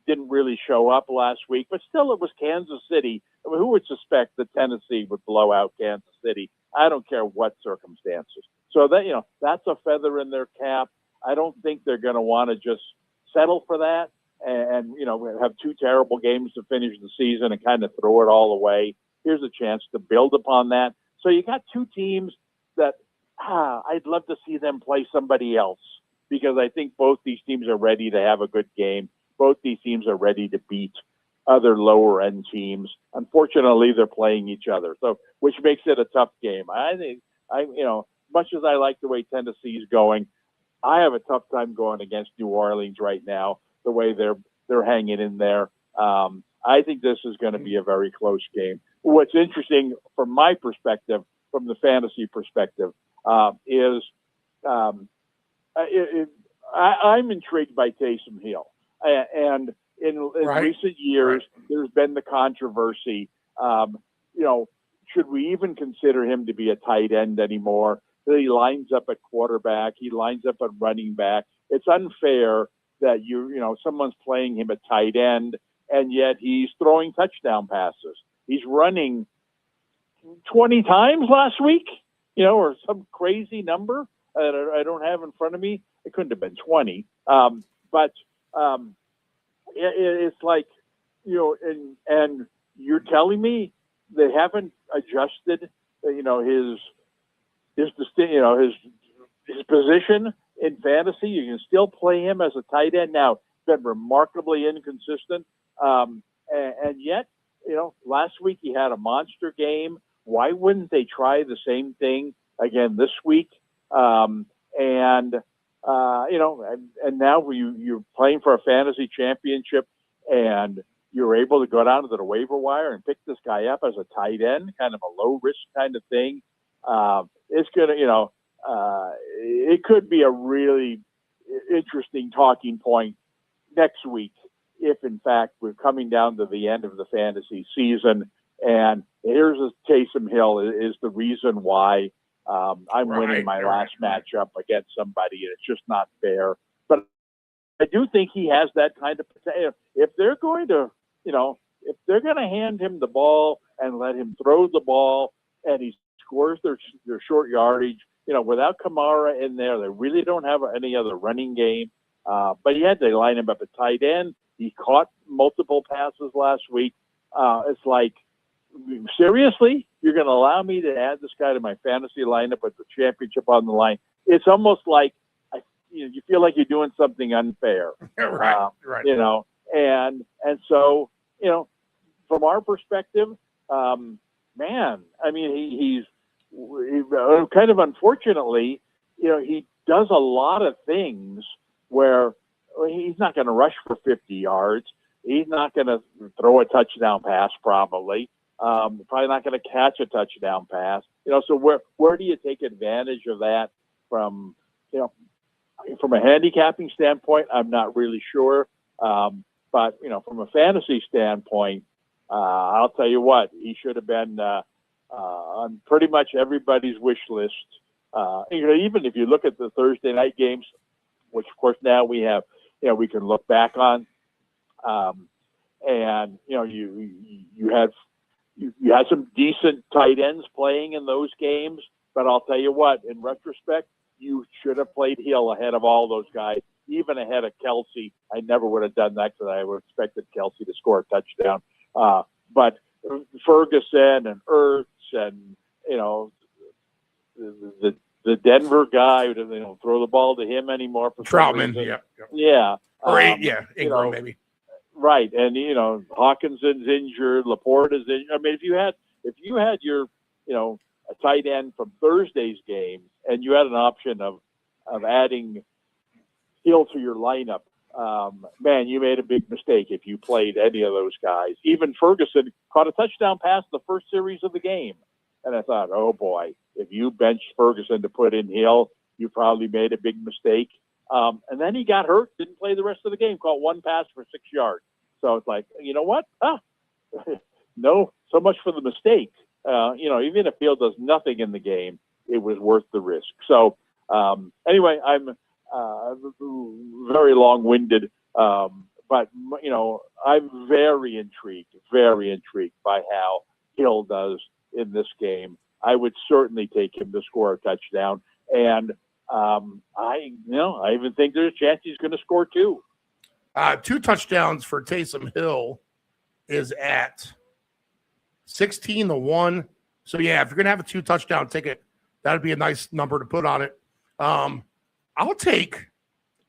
didn't really show up last week, but still it was Kansas City. I mean, who would suspect that Tennessee would blow out Kansas City? I don't care what circumstances. So that, that's a feather in their cap. I don't think they're going to want to just settle for that and have two terrible games to finish the season and kind of throw it all away. Here's a chance to build upon that. So you got two teams that I'd love to see them play somebody else because I think both these teams are ready to have a good game. Both these teams are ready to beat other lower end teams. Unfortunately, they're playing each other, so which makes it a tough game. I think much as I like the way Tennessee's going, I have a tough time going against New Orleans right now. The way they're hanging in there, I think this is going to be a very close game. What's interesting from my perspective, from the fantasy perspective, is I'm intrigued by Taysom Hill. And in recent years, there's been the controversy. Should we even consider him to be a tight end anymore? He lines up at quarterback. He lines up at running back. It's unfair that someone's playing him at tight end, and yet he's throwing touchdown passes. He's running 20 times last week, or some crazy number that I don't have in front of me. It couldn't have been 20. It's like, and you're telling me they haven't adjusted, his position in fantasy. You can still play him as a tight end. Now, been remarkably inconsistent. And yet, last week he had a monster game. Why wouldn't they try the same thing again this week? And now you're playing for a fantasy championship and you're able to go down to the waiver wire and pick this guy up as a tight end, kind of a low risk kind of thing. It's going to, it could be a really interesting talking point next week if, in fact, we're coming down to the end of the fantasy season. And here's a Taysom Hill is the reason why I'm winning my last matchup against somebody, and it's just not fair. But I do think he has that kind of potential. If they're going to, if they're going to hand him the ball and let him throw the ball, and he scores their short yardage, without Kamara in there, they really don't have any other running game. But yet they line him up at tight end. He caught multiple passes last week. it's like, seriously, you're going to allow me to add this guy to my fantasy lineup with the championship on the line? It's almost like you feel like you're doing something unfair, right. you know. And so, you know, from our perspective, man, I mean, he's kind of unfortunately, you know, he does a lot of things where he's not going to rush for 50 yards. He's not going to throw a touchdown pass, probably. Probably not going to catch a touchdown pass. You know, so where do you take advantage of that from, you know, from a handicapping standpoint? I'm not really sure. But, you know, from a fantasy standpoint, I'll tell you what, he should have been on pretty much everybody's wish list. You know, even if you look at the Thursday night games, which of course now we have, you know, we can look back on, and you know, you had some decent tight ends playing in those games. But I'll tell you what, in retrospect, you should have played Hill ahead of all those guys, even ahead of Kelsey. I never would have done that because I would have expected Kelsey to score a touchdown. But Ferguson and Ertz and, you know, the Denver guy who doesn't, you know, throw the ball to him anymore for Troutman, yeah. Or Ingram, you know, maybe. Right, and you know, Hawkinson's injured, Laporte is injured. I mean, if you had your, you know, a tight end from Thursday's game, and you had an option of adding Hill to your lineup, man, you made a big mistake if you played any of those guys. Even Ferguson caught a touchdown pass the first series of the game, and I thought, oh boy, if you benched Ferguson to put in Hill, you probably made a big mistake. And then he got hurt, didn't play the rest of the game, caught one pass for 6 yards. So it's like, you know what? No, so much for the mistake. You know, even if Hill does nothing in the game, it was worth the risk. So anyway, I'm very long-winded, but you know, I'm very intrigued by how Hill does in this game. I would certainly take him to score a touchdown, and I even think there's a chance he's going to score two. 2 touchdowns for Taysom Hill is at 16-1. So yeah, if you're gonna have a 2 touchdown ticket, that'd be a nice number to put on it. I'll take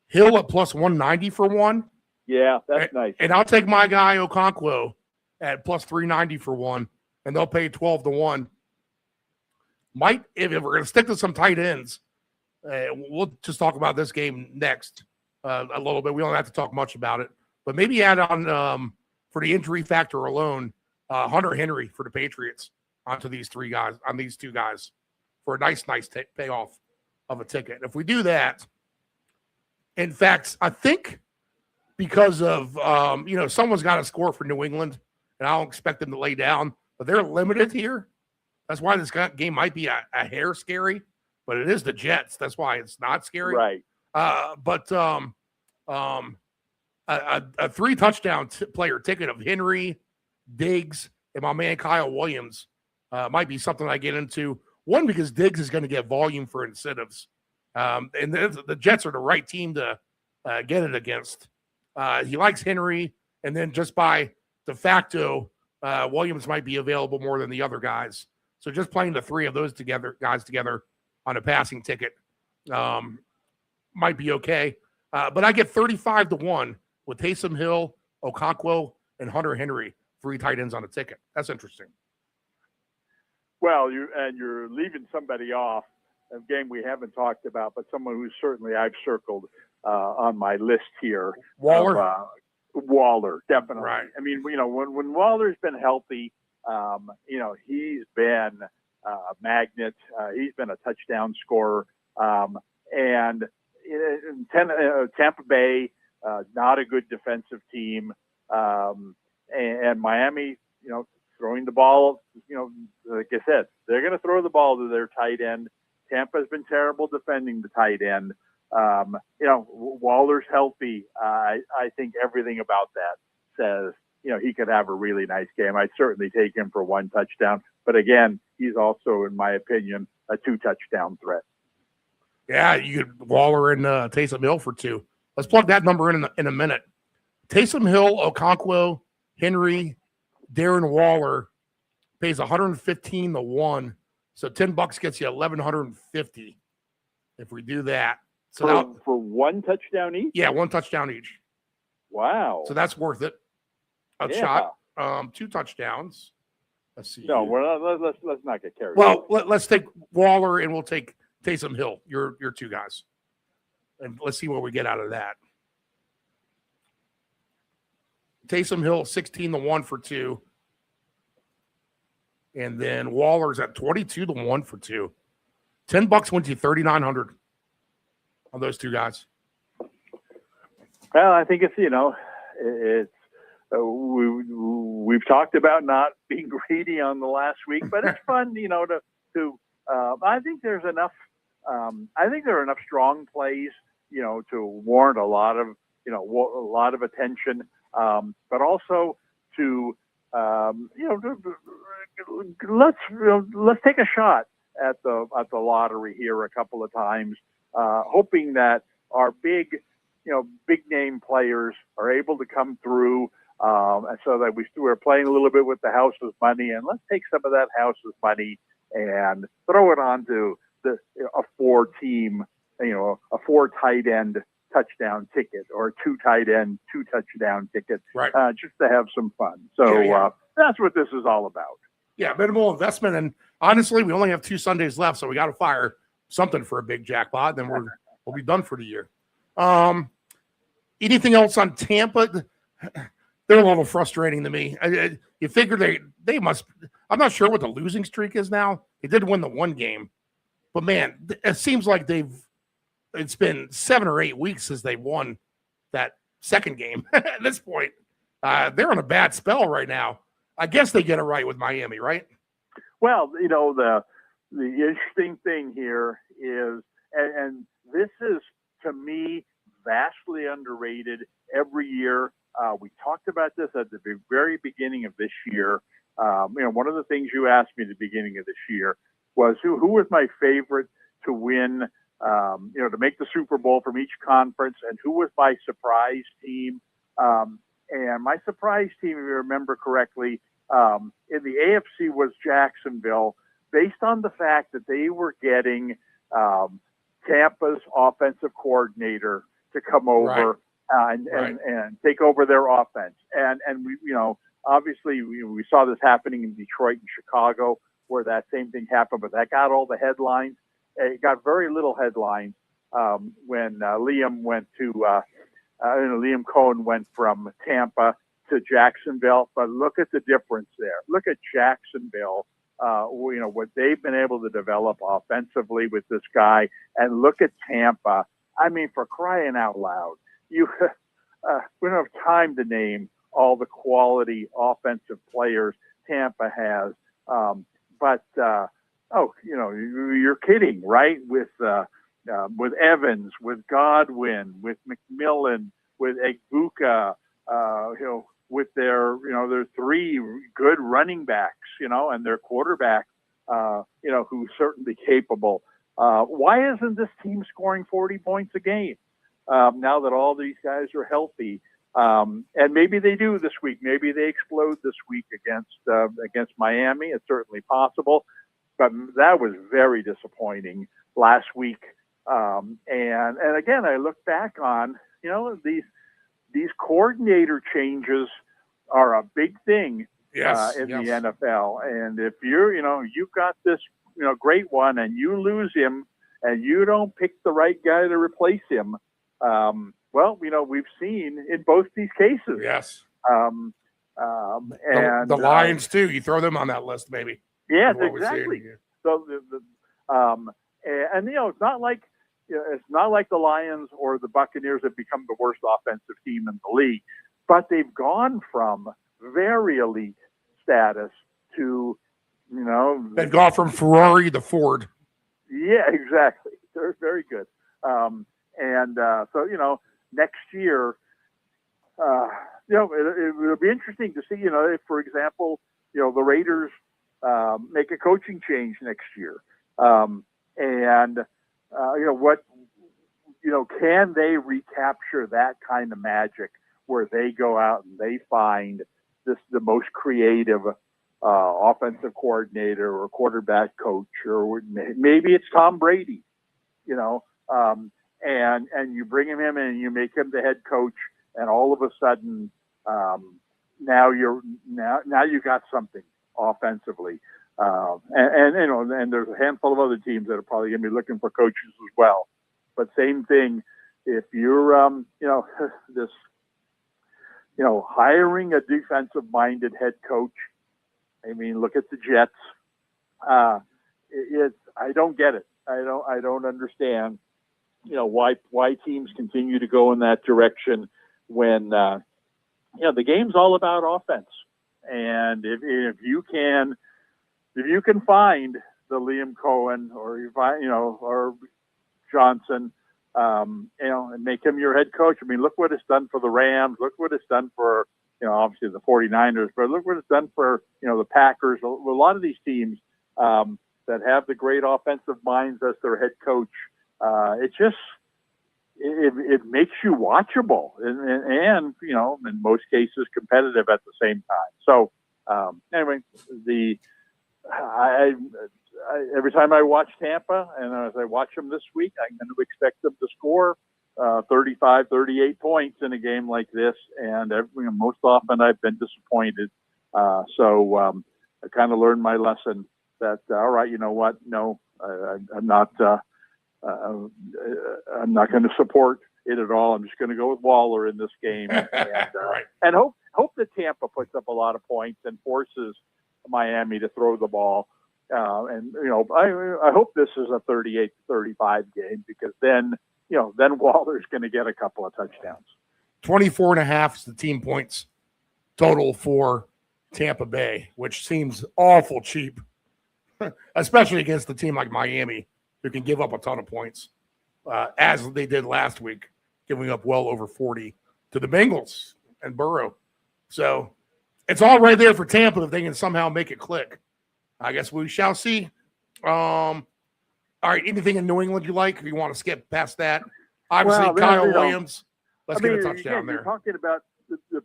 Hill at plus 190 for one. Yeah, that's nice. And I'll take my guy Okonkwo at plus 390 for one, and they'll pay 12-1. Might, if we're gonna stick to some tight ends, we'll just talk about this game next a little bit. We don't have to talk much about it, but maybe add on for the injury factor alone, Hunter Henry for the Patriots onto these 2 guys for a nice payoff of a ticket. If we do that, in fact, I think because of you know, someone's got to score for New England, and I don't expect them to lay down, but they're limited here. That's why this game might be a hair scary, but it is the Jets. That's why it's not scary. Right. But a 3 touchdown player ticket of Henry, Diggs, and my man Kyle Williams might be something I get into. One, because Diggs is going to get volume for incentives. And the Jets are the right team to get it against. He likes Henry, and then just by de facto, Williams might be available more than the other guys. So just playing the 3 of those guys together on a passing ticket might be okay. But I get 35-1 with Taysom Hill, Okonkwo, and Hunter Henry, 3 tight ends on a ticket. That's interesting. Well, you're leaving somebody off, a game we haven't talked about, but someone who certainly I've circled on my list here. Waller? Waller, definitely. Right. I mean, you know, when Waller's been healthy, you know, he's been a magnet. He's been a touchdown scorer. And Tampa Bay, not a good defensive team. And Miami, you know, throwing the ball, you know, like I said, they're going to throw the ball to their tight end. Tampa's been terrible defending the tight end. You know, Waller's healthy. I think everything about that says, you know, he could have a really nice game. I'd certainly take him for 1 touchdown. But again, he's also, in my opinion, a 2 touchdown threat. Yeah, you could Waller and Taysom Hill for 2. Let's plug that number in a minute. Taysom Hill, Okonkwo, Henry, Darren Waller pays 115 to 1. So $10 gets you 1,150 if we do that. So for one touchdown each? yeah, one touchdown each. Wow. So that's worth it. A shot. 2 touchdowns. Let's see. No, here. let's not get carried Well, away. let's take Waller and we'll take Taysom Hill, your 2 guys. And let's see what we get out of that. Taysom Hill, 16 to 1 for 2. And then Waller's at 22 to 1 for 2. $10 went you 3,900 on those 2 guys. Well, I think it's we've talked about not being greedy on the last week, but it's fun, to I think there's enough. I think there are enough strong plays, to warrant a lot of attention, but also to let's take a shot at the lottery here a couple of times, hoping that our big name players are able to come through, and so that we're playing a little bit with the house's money, and let's take some of that house's money and throw it onto a 4-team, a 4 tight end touchdown ticket or a 2 tight end 2 touchdown ticket, right? Just to have some fun. So that's what this is all about. Yeah, minimal investment, and honestly, we only have 2 Sundays left, so we got to fire something for a big jackpot. Then we'll be done for the year. Anything else on Tampa? They're a little frustrating to me. You figure they must. I'm not sure what the losing streak is now. They did win the 1 game, but man, it seems like it's been 7 or 8 weeks since they won that 2nd game. At this point, they're on a bad spell right now. I guess they get it right with Miami, right? Well, the interesting thing here is, and this is to me vastly underrated every year. We talked about this at the very beginning of this year. One of the things you asked me at the beginning of this year was who was my favorite to win, to make the Super Bowl from each conference, and who was my surprise team. And my surprise team, if you remember correctly, in the AFC was Jacksonville, based on the fact that they were getting Tampa's offensive coordinator to come over and take over their offense. And we, obviously we saw this happening in Detroit and Chicago, where that same thing happened, but that got all the headlines. It got very little headlines when Liam went to Liam Cohen went from Tampa to Jacksonville. But look at the difference there. Look at Jacksonville. What they've been able to develop offensively with this guy, and look at Tampa. I mean, for crying out loud, we don't have time to name all the quality offensive players Tampa has. You're kidding, right? With Evans, with Godwin, with McMillan, with Egbuka, with their 3 good running backs, and their quarterback, who's certainly capable. Why isn't this team scoring 40 points a game now that all these guys are healthy? And maybe they do this week. Maybe they explode this week against Miami. It's certainly possible. But that was very disappointing last week. And again, I look back on, these coordinator changes are a big thing in the NFL. And if you've got this, great one, and you lose him and you don't pick the right guy to replace him, we've seen in both these cases. Yes. And the Lions too. You throw them on that list, maybe. Yes, exactly. So it's not like the Lions or the Buccaneers have become the worst offensive team in the league, but they've gone from very elite status to, they've gone from Ferrari to Ford. Yeah, exactly. They're very good. So next year, it'll be interesting to see, if, for example, the Raiders make a coaching change next year. Can they recapture that kind of magic where they go out and they find the most creative offensive coordinator or quarterback coach, or maybe it's Tom Brady, and you bring him in and you make him the head coach, and all of a sudden now you got something offensively, and there's a handful of other teams that are probably going to be looking for coaches as well. But same thing, if you're hiring a defensive-minded head coach. I mean, look at the Jets. I don't get it. I don't understand. Why teams continue to go in that direction when the game's all about offense. And if you can find the Liam Cohen or Johnson, and make him your head coach. I mean, look what it's done for the Rams. Look what it's done for, obviously the 49ers, but look what it's done for, the Packers. A lot of these teams that have the great offensive minds as their head coach. It makes you watchable and in most cases competitive at the same time. So anyway, every time I watch Tampa, and as I watch them this week, I'm going to expect them to score 35, 38 points in a game like this. And most often I've been disappointed. So I kind of learned my lesson that, all right, you know what? No, I'm not going to support it at all. I'm just going to go with Waller in this game and hope that Tampa puts up a lot of points and forces Miami to throw the ball. I hope this is a 38-35 game, because then Waller's going to get a couple of touchdowns. 24.5 is the team points total for Tampa Bay, which seems awful cheap, especially against a team like Miami, who can give up a ton of points, as they did last week, giving up well over 40 to the Bengals and Burrow. So it's all right there for Tampa if they can somehow make it click. I guess we shall see. All right, anything in New England you like? Or you want to skip past that? Obviously, Kyle Williams. Let's get a touchdown there. You're talking about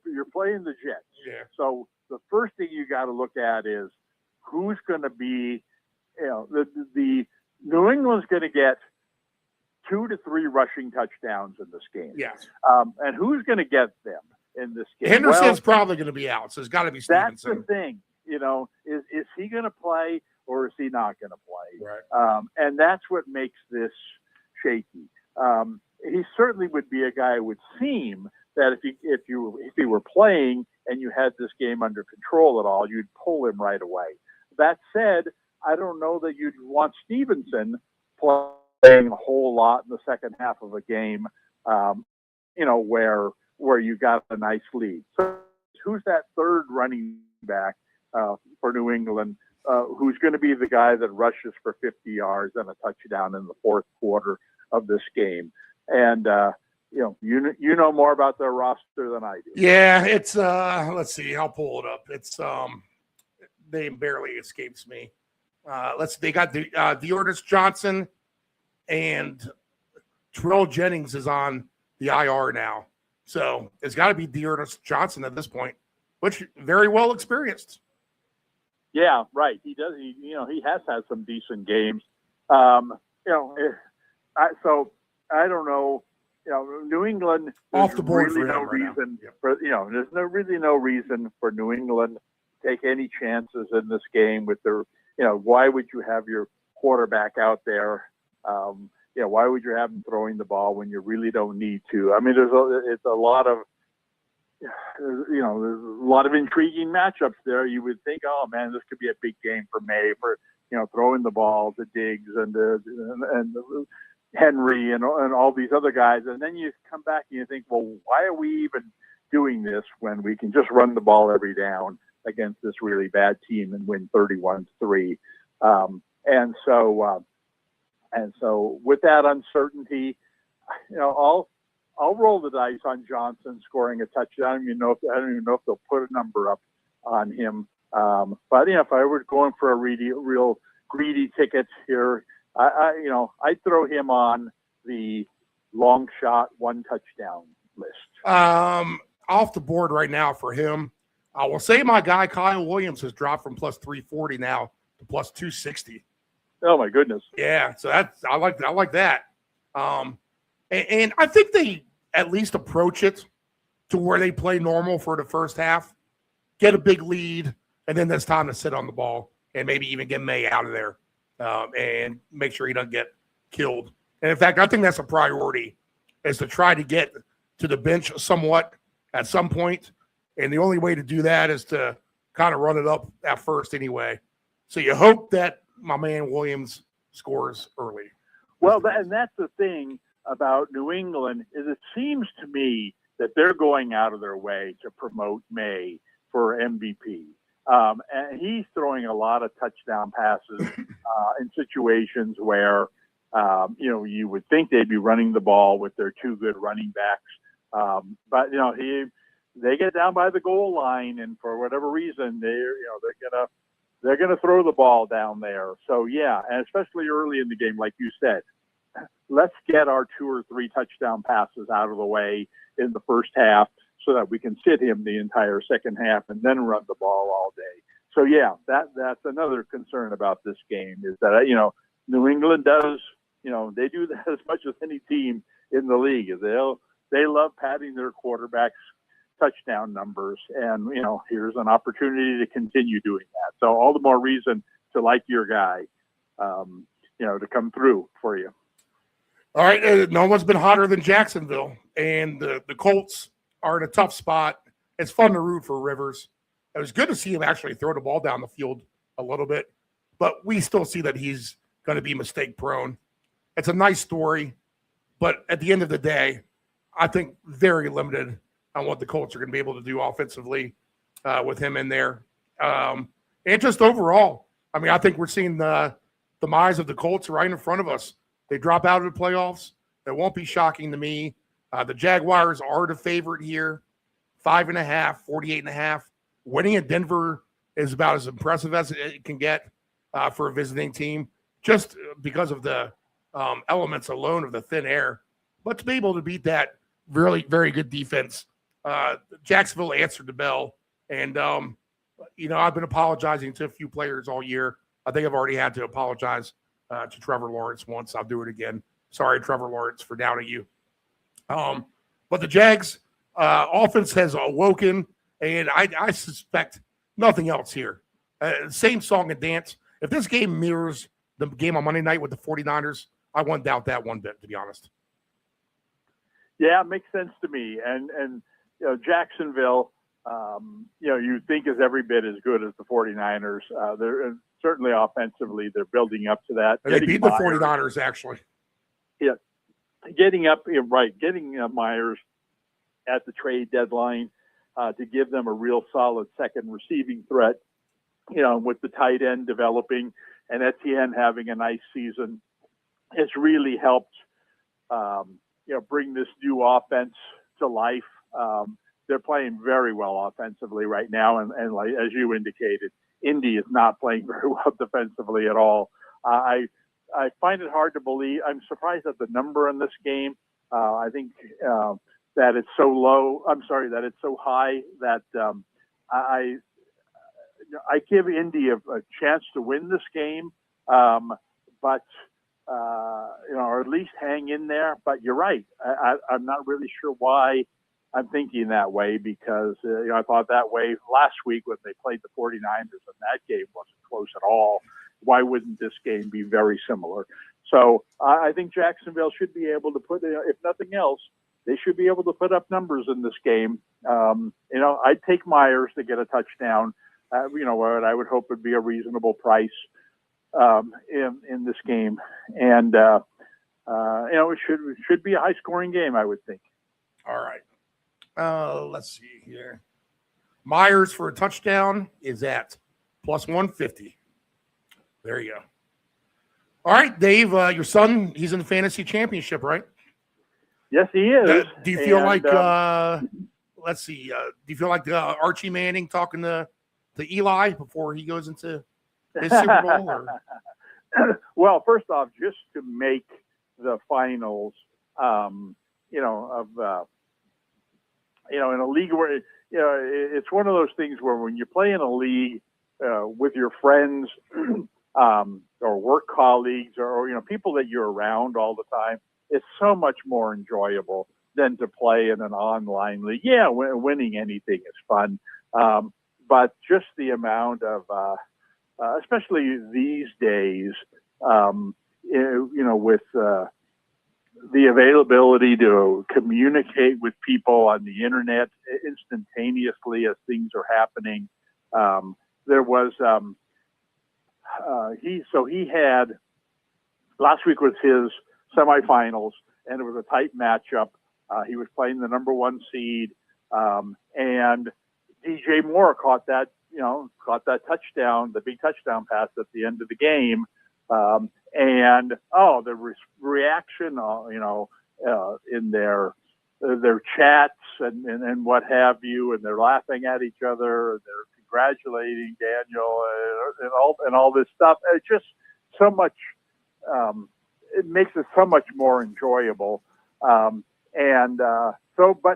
you're playing the Jets. Yeah. So the first thing you got to look at is who's going to be. The New England's going to get 2 to 3 rushing touchdowns in this game. Yes. And who's going to get them in this game? Henderson's probably going to be out, so it's got to be Stevenson. That's the thing. Is he going to play or is he not going to play? Right. And that's what makes this shaky. He certainly would be a guy. It would seem that if he were playing and you had this game under control at all, you'd pull him right away. That said, I don't know that you'd want Stevenson playing a whole lot in the second half of a game, where you got a nice lead. So who's that third running back for New England, who's going to be the guy that rushes for 50 yards and a touchdown in the fourth quarter of this game? And you know more about their roster than I do. Yeah, it's let's see, I'll pull it up. It's they barely escapes me. They got the Dearness Johnson, and Terrell Jennings is on the IR now. So it's got to be Dearness Johnson at this point, which very well experienced. Yeah, right. He does. He has had some decent games. So I don't know. New England. Off the board really for no him right reason now. Yep. for there's no reason for New England to take any chances in this game with their. Why would you have your quarterback out there? Why would you have him throwing the ball when you really don't need to? I mean, there's a lot of intriguing matchups there. You would think, oh man, this could be a big game for May for throwing the ball to Diggs and Henry and all these other guys, and then you come back and you think, well, why are we even doing this when we can just run the ball every down against this really bad team and win 31-3? And so with that uncertainty, I'll roll the dice on Johnson scoring a touchdown. I don't even know if they'll put a number up on him. But if I were going for a real greedy ticket here, I'd throw him on the long shot 1 touchdown list. Off the board right now for him, I will say my guy Kyle Williams has dropped from plus 340 now to plus 260. Oh my goodness. Yeah, so that's I like that. And I think they at least approach it to where they play normal for the first half, get a big lead, and then there's time to sit on the ball and maybe even get May out of there and make sure he doesn't get killed. And in fact, I think that's a priority, is to try to get to the bench somewhat at some point. And the only way to do that is to kind of run it up at first anyway. So you hope that my man Williams scores early. Well, and that's the thing about New England, is it seems to me that they're going out of their way to promote May for MVP. And he's throwing a lot of touchdown passes in situations where, you would think they'd be running the ball with their two good running backs. But, they get down by the goal line, and for whatever reason, they're gonna throw the ball down there. So yeah, and especially early in the game, like you said, let's get our 2 or 3 touchdown passes out of the way in the first half so that we can sit him the entire second half and then run the ball all day. So yeah, that's another concern about this game, is that New England does, they do that as much as any team in the league. They love padding their quarterbacks' touchdown numbers, and here's an opportunity to continue doing that. So all the more reason to like your guy, to come through for you. All right, no one's been hotter than Jacksonville, and the Colts are in a tough spot. It's fun to root for Rivers. It was good to see him actually throw the ball down the field a little bit, but we still see that he's going to be mistake prone. It's a nice story, but at the end of the day, I think very limited on what the Colts are going to be able to do offensively with him in there. And just overall, I think we're seeing the demise of the Colts right in front of us. They drop out of the playoffs. That won't be shocking to me. The Jaguars are the favorite here, 5.5, 48.5. Winning at Denver is about as impressive as it can get for a visiting team, just because of the elements alone of the thin air. But to be able to beat that really very good defense, Jacksonville answered the bell. And, I've been apologizing to a few players all year. I think I've already had to apologize to Trevor Lawrence once. I'll do it again. Sorry, Trevor Lawrence, for doubting you. But the Jags offense has awoken, and I suspect nothing else here. Same song and dance. If this game mirrors the game on Monday night with the 49ers, I won't doubt that one bit, to be honest. Yeah, it makes sense to me. And Jacksonville, you think is every bit as good as the 49ers. They're certainly offensively, they're building up to that. And they beat the 49ers, actually. Yeah, getting Myers at the trade deadline to give them a real solid second receiving threat, with the tight end developing and Etienne having a nice season. It's really helped, bring this new offense to life. They're playing very well offensively right now. And like, as you indicated, Indy is not playing very well defensively at all. I find it hard to believe. I'm surprised at the number in this game. I think that it's so low. I'm sorry, that it's so high that I give Indy a chance to win this game, but or at least hang in there. But you're right. I'm not really sure why I'm thinking that way, because I thought that way last week when they played the 49ers, and that game wasn't close at all. Why wouldn't this game be very similar? So I think Jacksonville should be able to put, if nothing else, they should be able to put up numbers in this game. I'd take Myers to get a touchdown. What I would hope would be a reasonable price in this game, and it should be a high scoring game, I would think. All right. Let's see here. Myers for a touchdown is at plus 150. There you go. All right, Dave, your son, he's in the fantasy championship, right? Yes, he is. Do you feel like, let's see, do you feel like Archie Manning talking to Eli before he goes into his Super Bowl? Or? Well, first off, just to make the finals, in a league where, it's one of those things where when you play in a league with your friends or work colleagues or people that you're around all the time, it's so much more enjoyable than to play in an online league. Yeah, winning anything is fun, but just the amount of, especially these days, with the availability to communicate with people on the internet instantaneously as things are happening. There was he had last week was his semifinals, and it was a tight matchup. He was playing the number 1 seed, and DJ Moore caught that touchdown, the big touchdown pass at the end of the game. And the reaction, in their chats and what have you, and they're laughing at each other, and they're congratulating Daniel and all this stuff. It's just so much. It makes it so much more enjoyable. But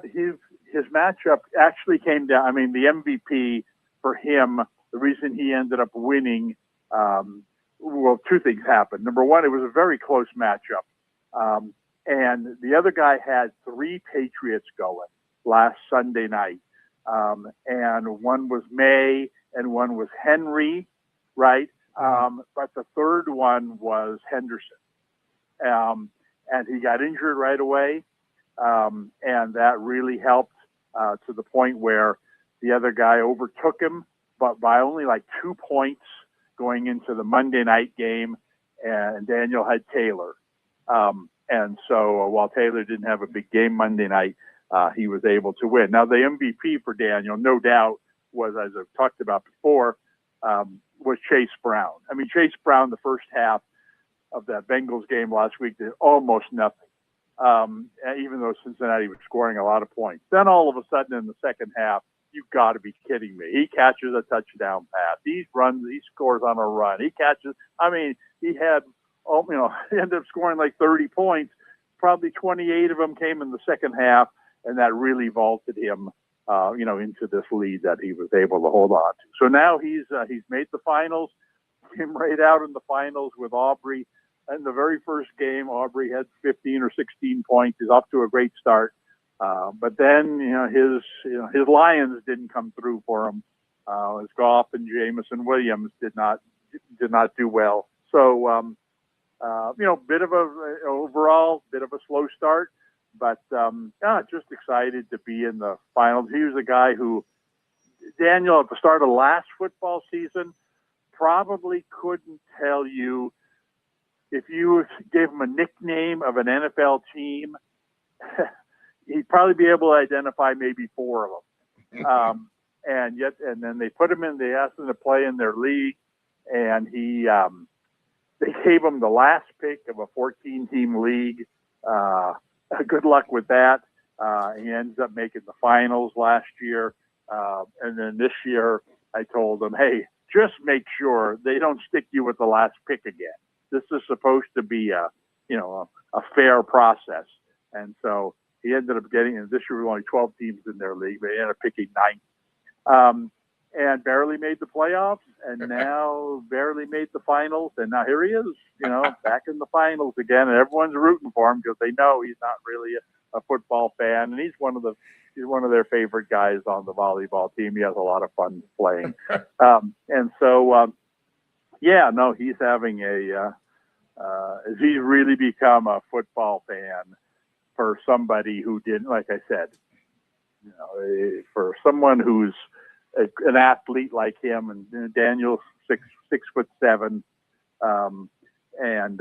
his matchup actually came down. I mean, the MVP for him, the reason he ended up winning. Well, 2 things happened. Number one, it was a very close matchup. And the other guy had 3 Patriots going last Sunday night. And one was May and one was Henry, right? But the third one was Henderson. And he got injured right away. And that really helped to the point where the other guy overtook him, but by only like 2 points going into the Monday night game, and Daniel had Taylor. And so while Taylor didn't have a big game Monday night, he was able to win. Now, the MVP for Daniel, no doubt, was, as I've talked about before, was Chase Brown. I mean, Chase Brown, the first half of that Bengals game last week, did almost nothing, even though Cincinnati was scoring a lot of points. Then all of a sudden in the second half, you've got to be kidding me. He catches a touchdown pass. He scores on a run. He catches, he had, he ended up scoring like 30 points. Probably 28 of them came in the second half, and that really vaulted him, into this lead that he was able to hold on to. So now he's made the finals, came right out in the finals with Aubrey. In the very first game, Aubrey had 15 or 16 points. He's off to a great start. But then, his Lions didn't come through for him. His Goff and Jameson Williams did not do well. So, overall, bit of a slow start, but, just excited to be in the finals. He was a guy who, Daniel, at the start of last football season, probably couldn't tell you if you gave him a nickname of an NFL team, he'd probably be able to identify maybe 4 of them. And then they put him in, they asked him to play in their league, and they gave him the last pick of a 14-team league. Good luck with that. He ends up making the finals last year. And then this year I told him, hey, just make sure they don't stick you with the last pick again. This is supposed to be a fair process. And so he ended up getting, and this year was only 12 teams in their league, but he ended up picking 9. And barely made the playoffs, and now barely made the finals. And now here he is, back in the finals again. And everyone's rooting for him because they know he's not really a football fan, and he's one of their favorite guys on the volleyball team. He has a lot of fun playing. He's having he's really become a football fan for somebody who didn't, like I said, for someone who's an athlete like him, and Daniel's 6'7", and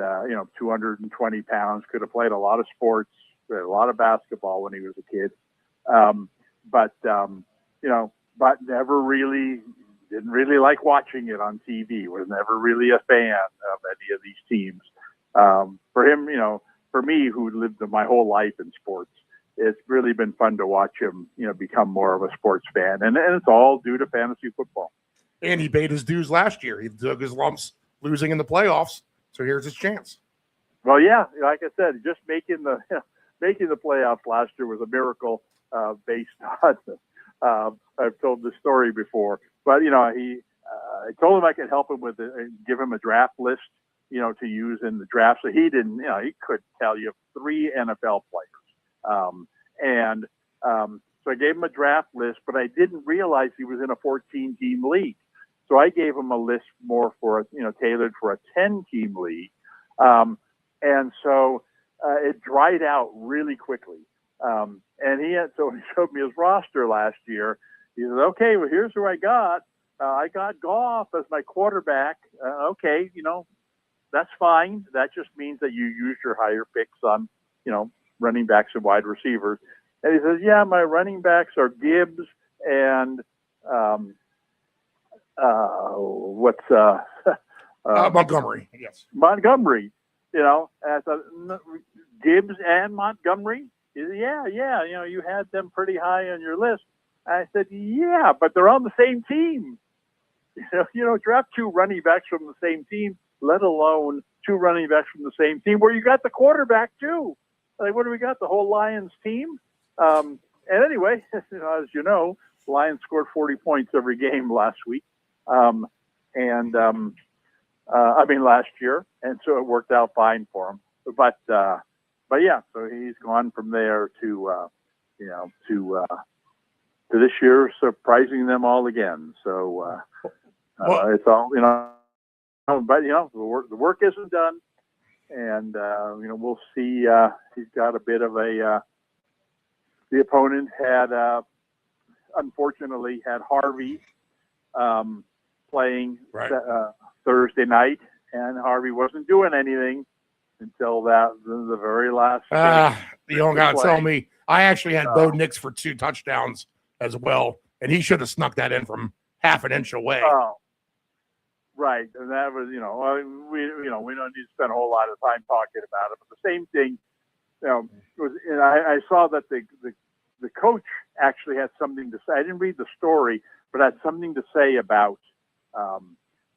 220 pounds, could have played a lot of sports, played a lot of basketball when he was a kid, but never really didn't really like watching it on TV. Was never really a fan of any of these teams. For him, for me, who lived my whole life in sports, it's really been fun to watch him, become more of a sports fan. And it's all due to fantasy football. And he paid his dues last year. He took his lumps losing in the playoffs. So here's his chance. Well, yeah, like I said, just making the playoffs last year was a miracle. based on. I've told this story before, but I told him I could help him with give him a draft list, to use in the draft. So he didn't, he couldn't tell you 3 NFL players, so I gave him a draft list, but I didn't realize he was in a 14-team league. So I gave him a list more for tailored for a 10-team league, and so it dried out really quickly. And so he showed me his roster last year. He said, "Okay, well, here's who I got. I got Goff as my quarterback. Okay, that's fine. That just means that you use your higher picks on, running backs and wide receivers." And he says, "Yeah, my running backs are Gibbs and Montgomery. Yes. Montgomery. And I thought, Gibbs and Montgomery? He said, yeah. You had them pretty high on your list." I said, "Yeah, but they're on the same team. Draft 2 running backs from the same team, let alone 2 running backs from the same team where you got the quarterback too. Like, what do we got? The whole Lions team?" And anyway, as you know, Lions scored 40 points every game last week. Last year. And so it worked out fine for him. But yeah, so he's gone from there to this year, surprising them all again. So it's all, but the work isn't done. And, we'll see. He's got a bit of the opponent unfortunately had Harvey playing Thursday night, and Harvey wasn't doing anything until the very last. You don't got to tell me. I actually had Bo Nix for 2 touchdowns as well, and he should have snuck that in from half an inch away. Oh, right, and that was we don't need to spend a whole lot of time talking about it, but the same thing. I saw that the coach actually had something to say. I didn't read the story, but had something to say about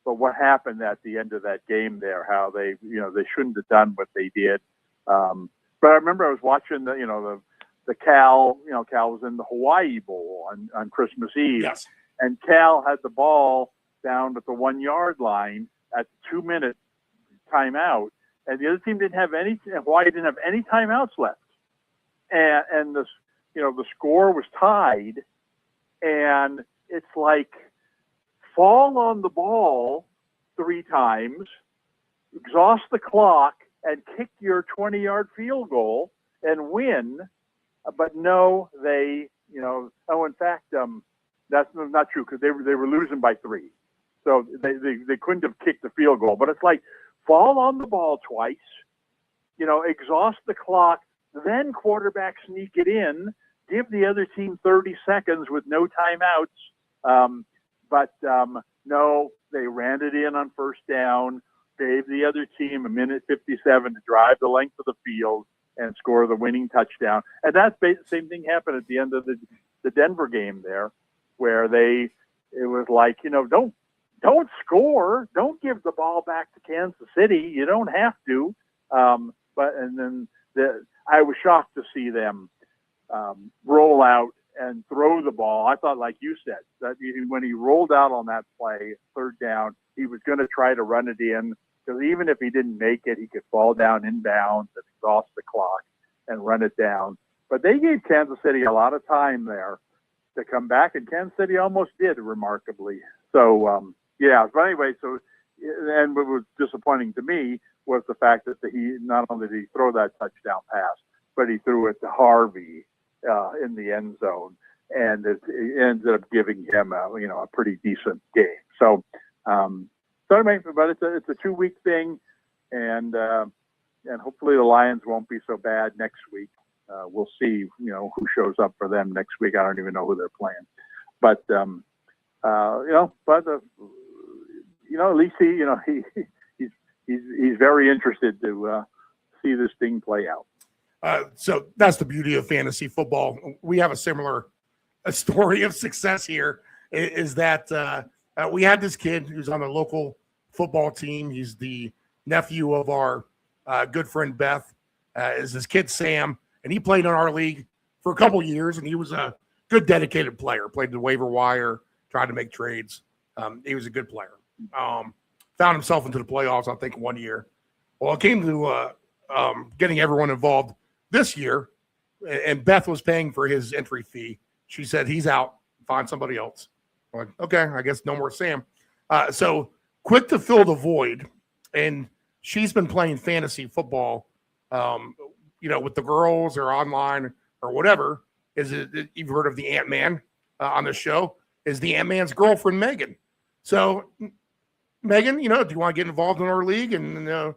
but what happened at the end of that game there, how they shouldn't have done what they did. But I remember I was watching the Cal, Cal was in the Hawaii Bowl on Christmas Eve. Yes. And Cal had the ball down at the 1-yard line at the 2-minute timeout. And the other team Hawaii didn't have any timeouts left. And the score was tied, and it's like, fall on the ball 3 times, exhaust the clock, and kick your 20-yard field goal and win. But no, they, in fact, that's not true, because they were losing by 3. So they couldn't have kicked the field goal. But it's like, fall on the ball twice, exhaust the clock, then quarterback sneak it in, give the other team 30 seconds with no timeouts. But no, they ran it in on first down, gave the other team a minute 57 to drive the length of the field and score the winning touchdown. And the same thing happened at the end of the Denver game there, where it was like, don't score, don't give the ball back to Kansas City. You don't have to. I was shocked to see them roll out and throw the ball. I thought, like you said, that when he rolled out on that play, 3rd down, he was going to try to run it in, because even if he didn't make it, he could fall down inbounds and exhaust the clock and run it down. But they gave Kansas City a lot of time there to come back, and Kansas City almost did, remarkably. So, But anyway, and what was disappointing to me was the fact that he not only did he throw that touchdown pass, but he threw it to Harvey in the end zone, and it ended up giving him a pretty decent game. So anyway, but it's a 2-week thing, and hopefully the Lions won't be so bad next week. We'll see, who shows up for them next week. I don't even know who they're playing, but at least he's very interested to see this thing play out. So that's the beauty of fantasy football. We have a similar story of success here, is that we had this kid who's on the local football team. He's the nephew of our good friend Beth, is his kid Sam, and he played in our league for a couple years, and he was a good, dedicated player. Played the waiver wire, tried to make trades. He was a good player. Found himself into the playoffs, I think, one year. Well, it came to getting everyone involved this year, and Beth was paying for his entry fee. She said, he's out. Find somebody else. I'm like, okay, I guess no more Sam. So quick to fill the void, and she's been playing fantasy football, with the girls or online or whatever. You've heard of the Ant-Man on the show? Is the Ant-Man's girlfriend Megan? So Megan, do you want to get involved in our league and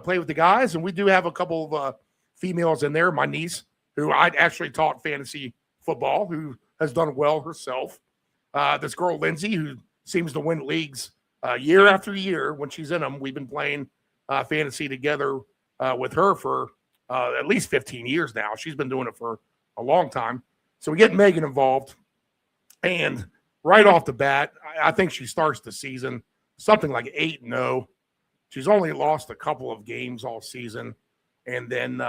play with the guys? And we do have a couple of females in there. My niece, who I actually taught fantasy football, who has done well herself. This girl Lindsay, who seems to win leagues year after year when she's in them. We've been playing fantasy together with her for at least 15 years now. She's been doing it for a long time. So we get Megan involved, and right off the bat, I think she starts the season something like 8-0. She's only lost a couple of games all season, and then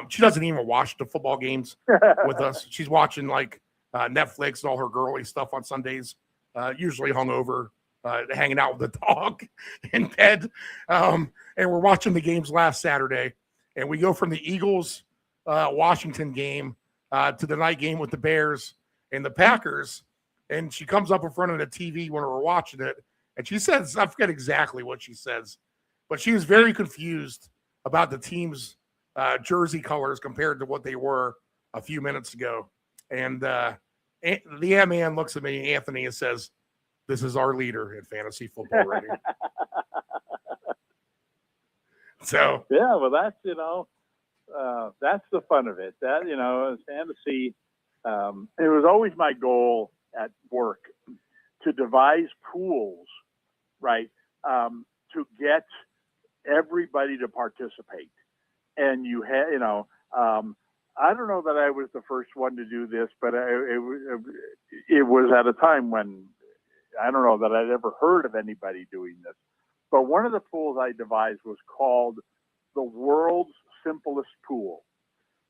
she doesn't even watch the football games with us. She's watching like Netflix and all her girly stuff on Sundays, usually hungover, hanging out with the dog in bed. And we're watching the games last Saturday, and we go from the Eagles Washington game to the night game with the Bears and the Packers. And she comes up in front of the TV when we're watching it, and she says, I forget exactly what she says, but she was very confused about the team's jersey colors compared to what they were a few minutes ago. And the man looks at me, Anthony, and says, this is our leader in fantasy football rating. So yeah, well, that's that's the fun of it. That fantasy. It was always my goal at work to devise pools, right, to get everybody to participate. And you had, I don't know that I was the first one to do this, but it was at a time when I don't know that I'd ever heard of anybody doing this. But one of the pools I devised was called the world's simplest pool,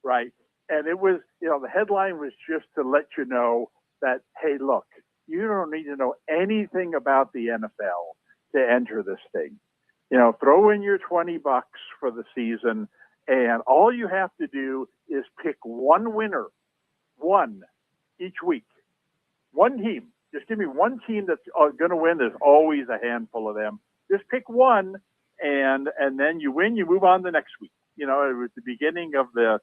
right? And it was, the headline was just to let you know that, hey, look, you don't need to know anything about the NFL to enter this thing. Throw in your $20 for the season, and all you have to do is pick one winner, one each week, one team. Just give me one team that's going to win. There's always a handful of them. Just pick one, and then you win. You move on the next week. It was the beginning of the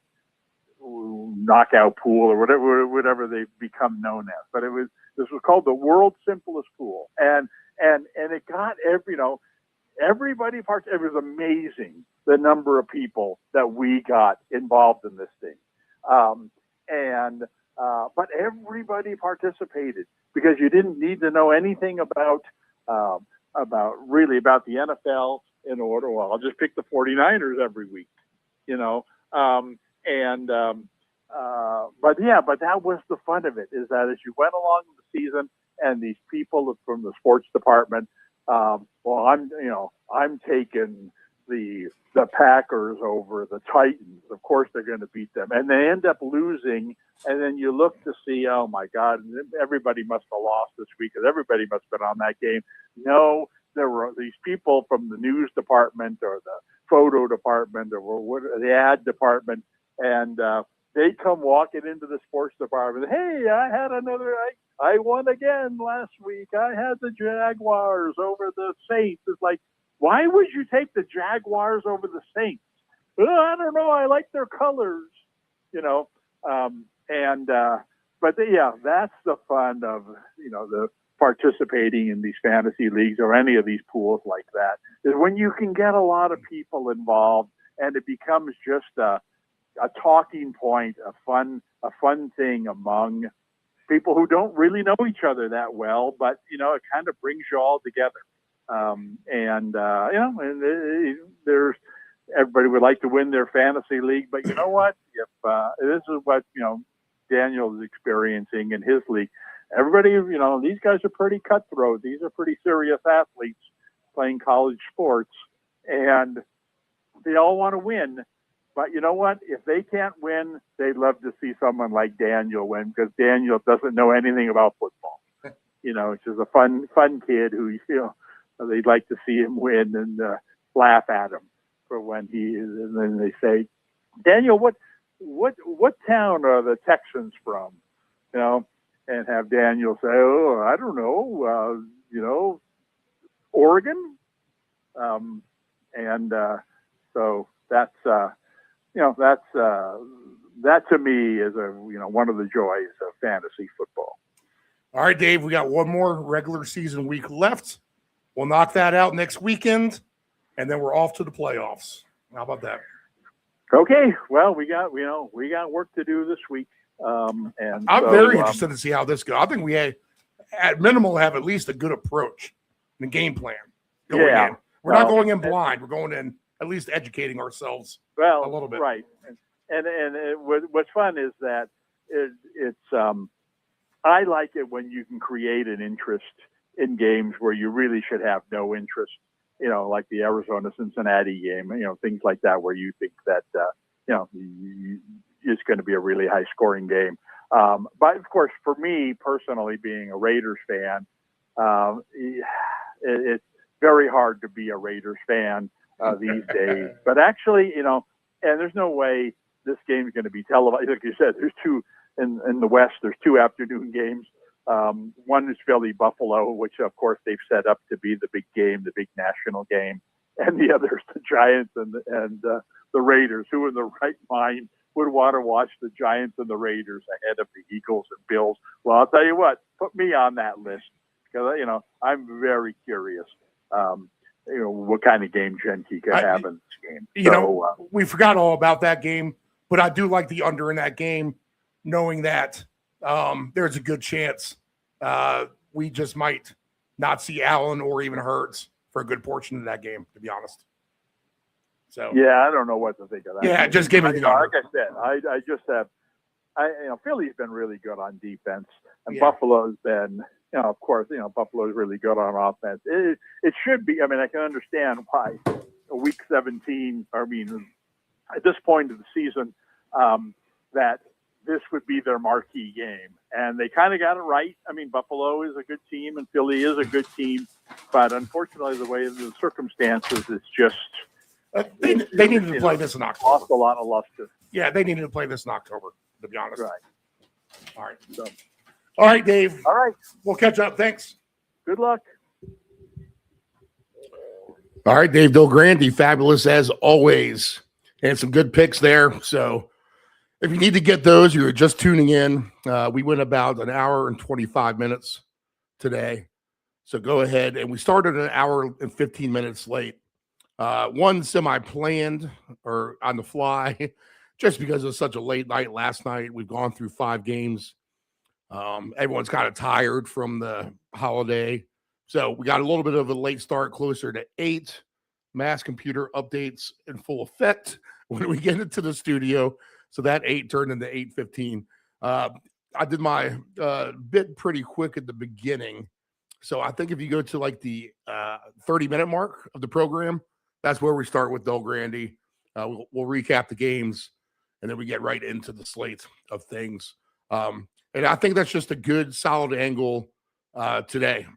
knockout pool or whatever they've become known as. But this was called the world's simplest pool, and it got everybody part. It was amazing the number of people that we got involved in this thing, but everybody participated because you didn't need to know anything about the NFL in order. Well, I'll just pick the 49ers every week, but that was the fun of it, is that as you went along the season and these people from the sports department, I'm taking the Packers over the Titans. Of course they're going to beat them, and they end up losing. And then you look to see, oh my God, everybody must have lost this week because everybody must have been on that game. No, there were these people from the news department or the photo department or the ad department, and they come walking into the sports department. Hey, I won again last week. I had the Jaguars over the Saints. It's like, why would you take the Jaguars over the Saints? I don't know. I like their colors, that's the fun of, the participating in these fantasy leagues or any of these pools like that, is when you can get a lot of people involved and it becomes just a talking point, a fun thing among people who don't really know each other that well, but, it kind of brings you all together. There's everybody would like to win their fantasy league, but you know what? If this is what Daniel is experiencing in his league, everybody, these guys are pretty cutthroat. These are pretty serious athletes playing college sports, and they all want to win. But you know what? If they can't win, they'd love to see someone like Daniel win because Daniel doesn't know anything about football. You know, it's just a fun kid who, they'd like to see him win and laugh at him for when he is. And then they say, Daniel, what town are the Texans from? You know, and have Daniel say, oh, I don't know, Oregon. So that's, that to me is one of the joys of fantasy football. All right, Dave, we got one more regular season week left. We'll knock that out next weekend, and then we're off to the playoffs. How about that? Okay. Well, we got work to do this week. And I'm very interested to see how this goes. I think we at minimal have at least a good approach and a game plan. We're not going in blind. We're going in at least educating ourselves a little bit. Right. And what's fun is that it's I like it when you can create an interest in games where you really should have no interest, like the Arizona-Cincinnati game, things like that, where you think that, it's going to be a really high-scoring game. But, of course, for me personally, being a Raiders fan, it's very hard to be a Raiders fan these days. But actually, and there's no way this game is going to be televised. Like you said, there's two in the West. There's two afternoon games. One is Philly Buffalo, which of course they've set up to be the big game, the big national game, and the other is the Giants and the Raiders. Who in the right mind would want to watch the Giants and the Raiders ahead of the Eagles and Bills? Well, I'll tell you what, put me on that list because I'm very curious. What kind of game Genki could have in this game. We forgot all about that game, but I do like the under in that game, knowing that there's a good chance we just might not see Allen or even Hurts for a good portion of that game, to be honest. So yeah, I don't know what to think of that. Yeah, just give me the under. Like I said, I just have, Philly's been really good on defense, and Buffalo's been, of course, Buffalo's really good on offense. It should be. I mean, I can understand why Week 17. At this point of the season, that this would be their marquee game, and they kind of got it right. I mean, Buffalo is a good team, and Philly is a good team, but unfortunately, the way the circumstances, it's just they needed to play this in October. Lost a lot of luster. Yeah, they needed to play this in October, to be honest. Right. All right. All right, Dave. All right. We'll catch up. Thanks. Good luck. All right, Dave Delgrande, fabulous as always, and some good picks there. So if you need to get those, you're just tuning in. We went about an hour and 25 minutes today. So go ahead. And we started an hour and 15 minutes late. One semi-planned or on the fly, just because it was such a late night last night. We've gone through 5 games. Everyone's kind of tired from the holiday. So we got a little bit of a late start, closer to 8. Mass computer updates in full effect when we get into the studio. So that 8 turned into 8:15. I did my bit pretty quick at the beginning. So I think if you go to like the 30-minute mark of the program, that's where we start with Delgrande. We'll recap the games, and then we get right into the slate of things. And I think that's just a good, solid angle today.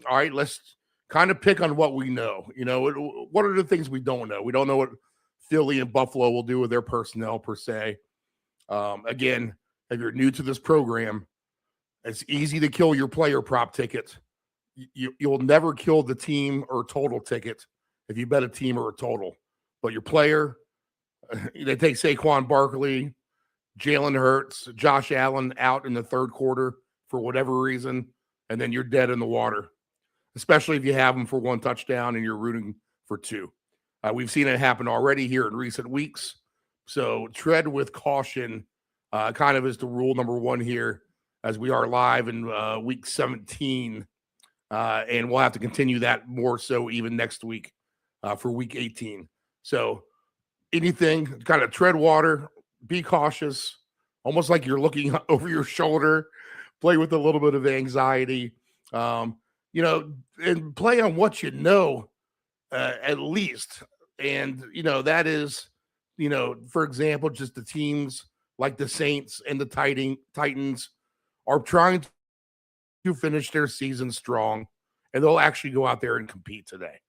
All right, let's kind of pick on what we know. What are the things we don't know? We don't know what Philly and Buffalo will do with their personnel per se. Again, if you're new to this program, it's easy to kill your player prop ticket. You'll never kill the team or total ticket if you bet a team or a total. But your player, they take Saquon Barkley, Jalen Hurts, Josh Allen out in the third quarter for whatever reason, and then you're dead in the water, especially if you have them for 1 touchdown and you're rooting for 2. We've seen it happen already here in recent weeks. So tread with caution kind of is the rule number 1 here as we are live in week 17. And we'll have to continue that more so even next week for week 18. So anything, kind of tread water, be cautious, almost like you're looking over your shoulder, play with a little bit of anxiety, and play on what you know at least. And, that is for example, just the teams like the Saints and the Titans are trying to finish their season strong, and they'll actually go out there and compete today.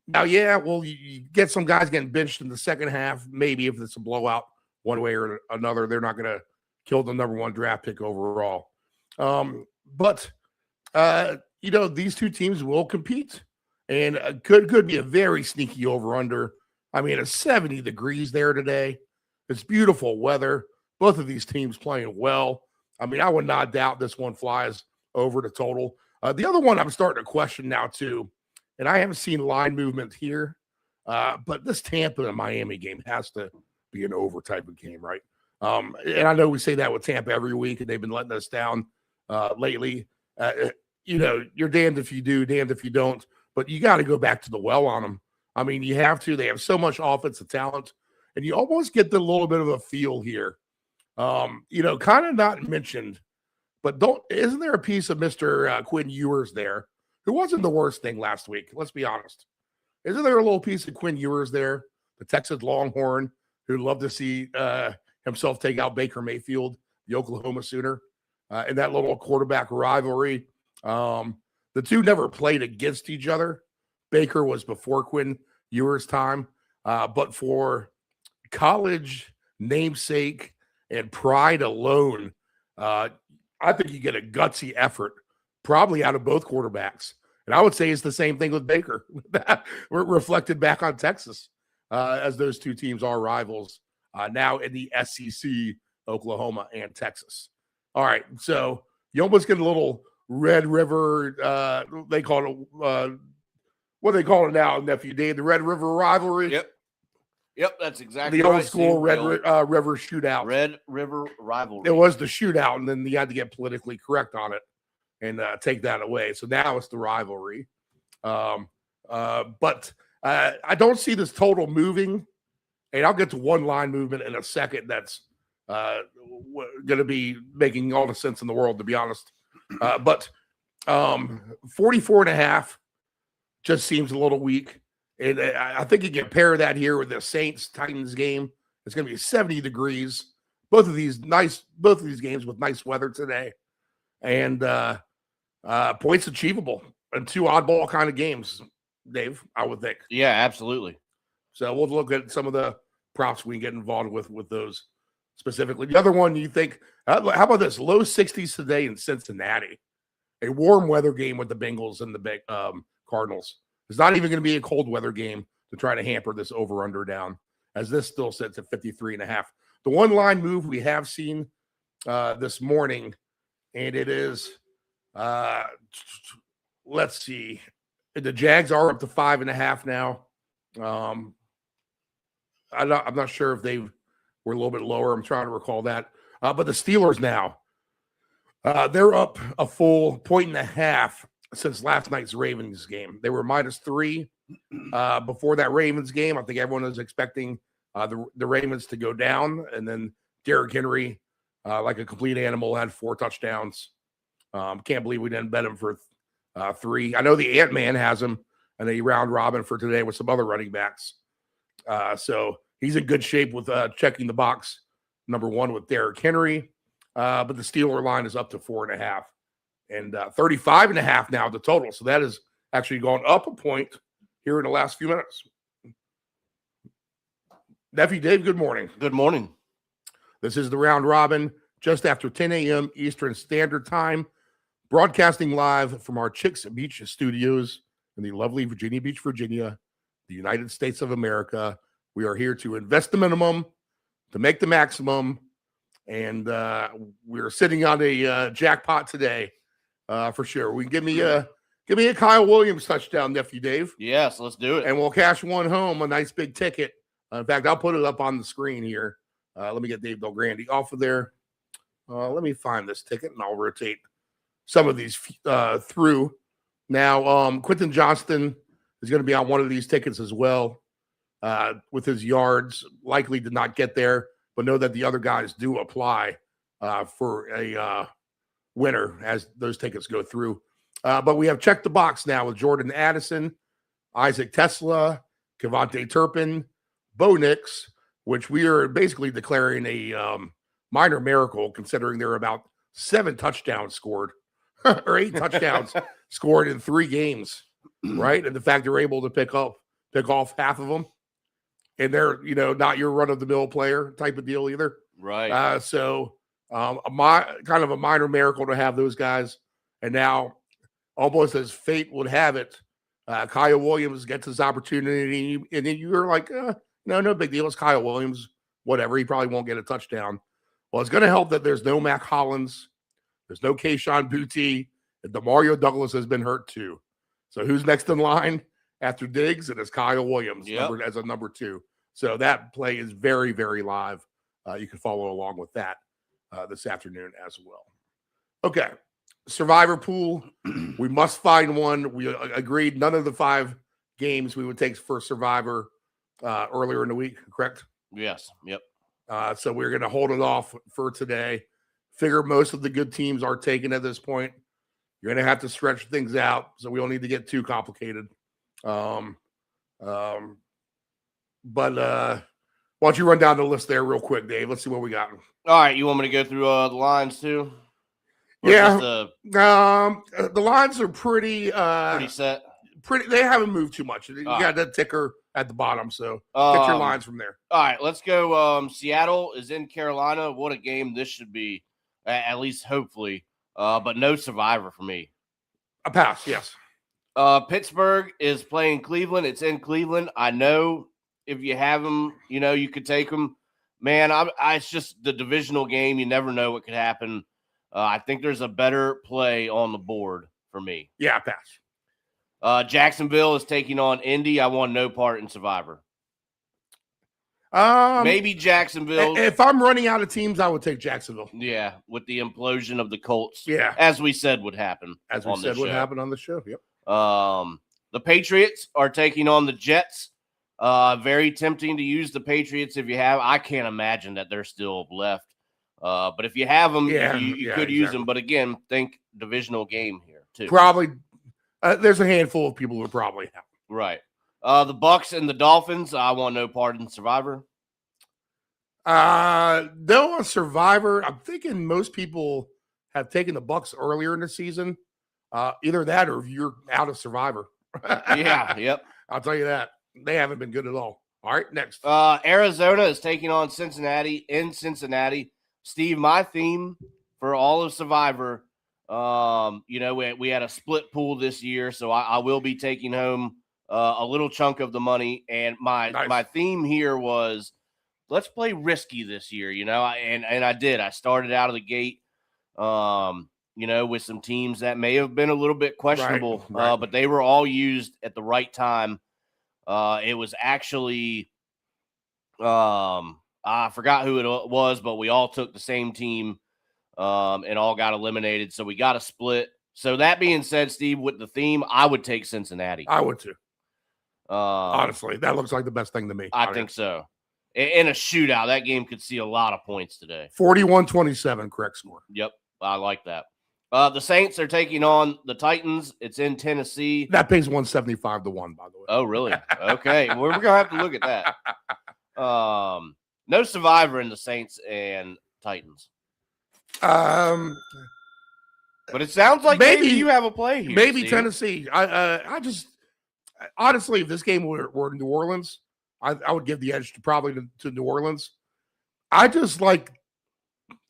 Now, yeah, well, you get some guys getting benched in the second half. Maybe if it's a blowout one way or another, they're not going to kill the number 1 draft pick overall. But these two teams will compete, and could be a very sneaky over-under. I mean, it's 70 degrees there today. It's beautiful weather. Both of these teams playing well. I mean, I would not doubt this one flies over the total. The other one I'm starting to question now, too, and I haven't seen line movement here, but this Tampa and Miami game has to be an over type of game, right? And I know we say that with Tampa every week, and they've been letting us down lately. You're damned if you do, damned if you don't, but you got to go back to the well on them. I mean, you have to. They have so much offensive talent, and you almost get the little bit of a feel here. Kind of not mentioned, but isn't there a piece of Mr. Quinn Ewers there, who wasn't the worst thing last week? Let's be honest. Isn't there a little piece of Quinn Ewers there, the Texas Longhorn, who'd love to see himself take out Baker Mayfield, the Oklahoma Sooner, in that little quarterback rivalry? The two never played against each other. Baker was before Quinn Ewers' time, but for college namesake and pride alone, I think you get a gutsy effort probably out of both quarterbacks. And I would say it's the same thing with Baker. We're reflected back on Texas, as those two teams are rivals now in the SEC, Oklahoma and Texas. All right, so you almost get a little Red River, they call it, what do they call it now, nephew Dave? The Red River rivalry? Yep, that's exactly the right. old school Red River shootout. Red River rivalry. It was the shootout, and then you had to get politically correct on it and take that away. So now it's the rivalry. But I don't see this total moving, and I'll get to one line movement in a second that's going to be making all the sense in the world, to be honest. But 44.5 just seems a little weak. And I think you can pair that here with the Saints-Titans game. It's going to be 70 degrees. Both of these games with nice weather today. And points achievable in two oddball kind of games, Dave, I would think. Yeah, absolutely. So we'll look at some of the props we can get involved with those specifically. The other one, you think, how about this? Low 60s today in Cincinnati. A warm weather game with the Bengals and the Cardinals. It's not even going to be a cold weather game to try to hamper this over-under down, as this still sits at 53.5. The one line move we have seen this morning, and it is, let's see, the Jags are up to 5.5 now. I'm not sure if they were a little bit lower. I'm trying to recall that. But the Steelers now, they're up a full 1.5 since last night's Ravens game. They were -3 before that Ravens game. I think everyone was expecting the Ravens to go down, and then Derrick Henry, like a complete animal, had 4 touchdowns. Can't believe we didn't bet him for 3. I know the Ant-Man has him in a round robin for today with some other running backs. So he's in good shape with checking the box, number 1 with Derrick Henry. But the Steeler line is up to 4.5. And 35.5 now the total. So that has actually gone up a point here in the last few minutes. Nephew Dave, good morning. Good morning. This is the round robin just after 10 a.m. Eastern Standard Time, broadcasting live from our Chicks Beach studios in the lovely Virginia Beach, Virginia, the United States of America. We are here to invest the minimum, to make the maximum, and we're sitting on a jackpot today. For sure. We give me a Kyle Williams touchdown, nephew Dave. Yes, let's do it. And we'll cash one home, a nice big ticket. In fact, I'll put it up on the screen here. Let me get Dave Belgrandi off of there. Let me find this ticket, and I'll rotate some of these through. Now, Quentin Johnston is going to be on one of these tickets as well with his yards. Likely did not get there, but know that the other guys do apply for a winner as those tickets go through. But we have checked the box now with Jordan Addison, Isaac Tesla, Kevontae Turpin, Bo Nix, which we are basically declaring a minor miracle considering there are about 7 touchdowns scored or 8 touchdowns scored in 3 games, right? And the fact they're able to pick off half of them, and they're not your run of the mill player type of deal either. Right. So kind of a minor miracle to have those guys, and now almost as fate would have it, Kyle Williams gets his opportunity, and then you're like, no big deal. It's Kyle Williams, whatever. He probably won't get a touchdown. Well, it's going to help that there's no Mac Hollins, there's no Kayshon Boutte, and DeMario Douglas has been hurt too. So who's next in line after Diggs? It is Kyle Williams, numbered as a number 2. So that play is very, very live. You can follow along with that this afternoon as well. Okay, Survivor pool. We must find one. We agreed none of the 5 games we would take for Survivor earlier in the week, correct? Yes. Yep. So we're going to hold it off for today. Figure most of the good teams are taken at this point. You're going to have to stretch things out, so we don't need to get too complicated. But why don't you run down the list there real quick, Dave? Let's see what we got. All right. You want me to go through the lines too? Or Yeah. just, The lines are pretty set. They haven't moved too much. You got that ticker at the bottom, so pick your lines from there. All right, let's go. Seattle is in Carolina. What a game this should be, at least hopefully. But no Survivor for me. A pass, yes. Pittsburgh is playing Cleveland. It's in Cleveland. I know if you have them, you could take them. Man, it's just the divisional game. You never know what could happen. I think there's a better play on the board for me. Yeah, pass. Jacksonville is taking on Indy. I want no part in Survivor. Maybe Jacksonville. If I'm running out of teams, I would take Jacksonville. Yeah, with the implosion of the Colts. Yeah. As we said would happen. As we said would happen on the show. Yep. The Patriots are taking on the Jets. Very tempting to use the Patriots if you have. I can't imagine that they're still left. But if you have them, you could use them. But again, think divisional game here too. Probably. There's a handful of people who probably have. Right. The Bucks and the Dolphins, I want no part in Survivor. No, on Survivor, I'm thinking most people have taken the Bucks earlier in the season. Either that or you're out of Survivor. Yeah, yep. I'll tell you that. They haven't been good at all. All right, next. Arizona is taking on Cincinnati in Cincinnati. Steve, my theme for all of Survivor, we had a split pool this year, so I will be taking home a little chunk of the money. And my theme here was let's play risky this year, and I did. I started out of the gate, with some teams that may have been a little bit questionable, right. But they were all used at the right time. It was actually, I forgot who it was, but we all took the same team and all got eliminated. So we got a split. So that being said, Steve, with the theme, I would take Cincinnati. I would too. Honestly, that looks like the best thing to me. I think so. In a shootout, that game could see a lot of points today. 41-27, correct score. Yep, I like that. The Saints are taking on the Titans. It's in Tennessee. That pays 175 to 1, by the way. Oh, really? Okay. We're going to have to look at that. No Survivor in the Saints and Titans. But it sounds like maybe you have a play here. Maybe Steve. Tennessee. I just honestly, if this game were New Orleans, I would give the edge to New Orleans. I just like,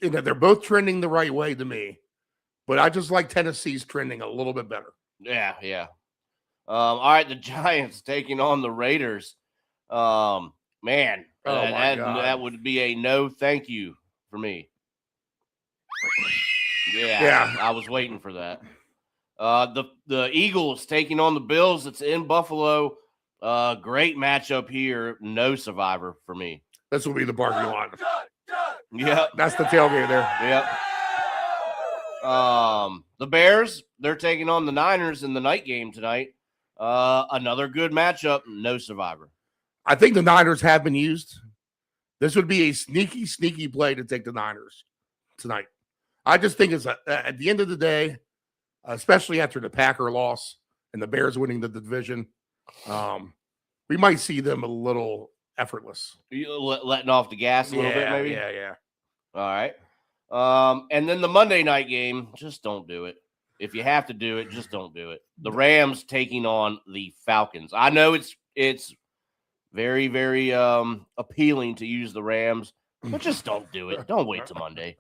they're both trending the right way to me, but I just like Tennessee's trending a little bit better. Yeah. All right, the Giants taking on the Raiders. Man, that would be a no thank you for me. Yeah, I was waiting for that. The Eagles taking on the Bills. It's in Buffalo. Great matchup here. No Survivor for me. This will be the parking lot. Yep. That's the tailgate there. Yep. The Bears, they're taking on the Niners in the night game tonight. Another good matchup. No Survivor. I think the Niners have been used. This would be a sneaky play to take the Niners tonight. I just think it's at the end of the day, especially after the Packer loss and the Bears winning the division, we might see them a little effortless. You letting off the gas a little bit, maybe. Yeah. All right. And then the Monday night game, just don't do it. If you have to do it, just don't do it. The Rams taking on the Falcons. I know it's very, very appealing to use the Rams, but just don't do it. Don't wait till Monday.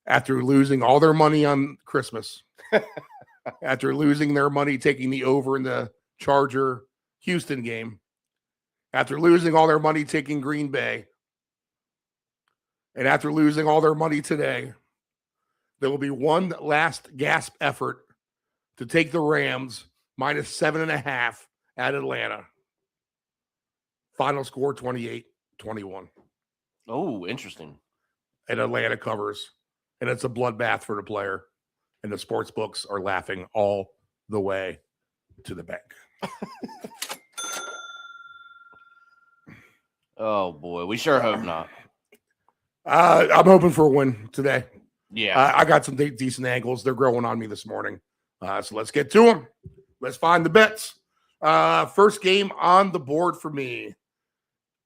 After losing all their money on Christmas, after losing their money taking the over in the Charger Houston game, after losing all their money taking Green Bay, and after losing all their money today, there will be one last gasp effort to take the Rams -7.5 at Atlanta. Final score 28-21. Oh, interesting. And Atlanta covers. And it's a bloodbath for the player. And the sports books are laughing all the way to the bank. Oh, boy. We sure hope not. I'm hoping for a win today. Yeah. I got some decent angles. They're growing on me this morning. So let's get to them. Let's find the bets. First game on the board for me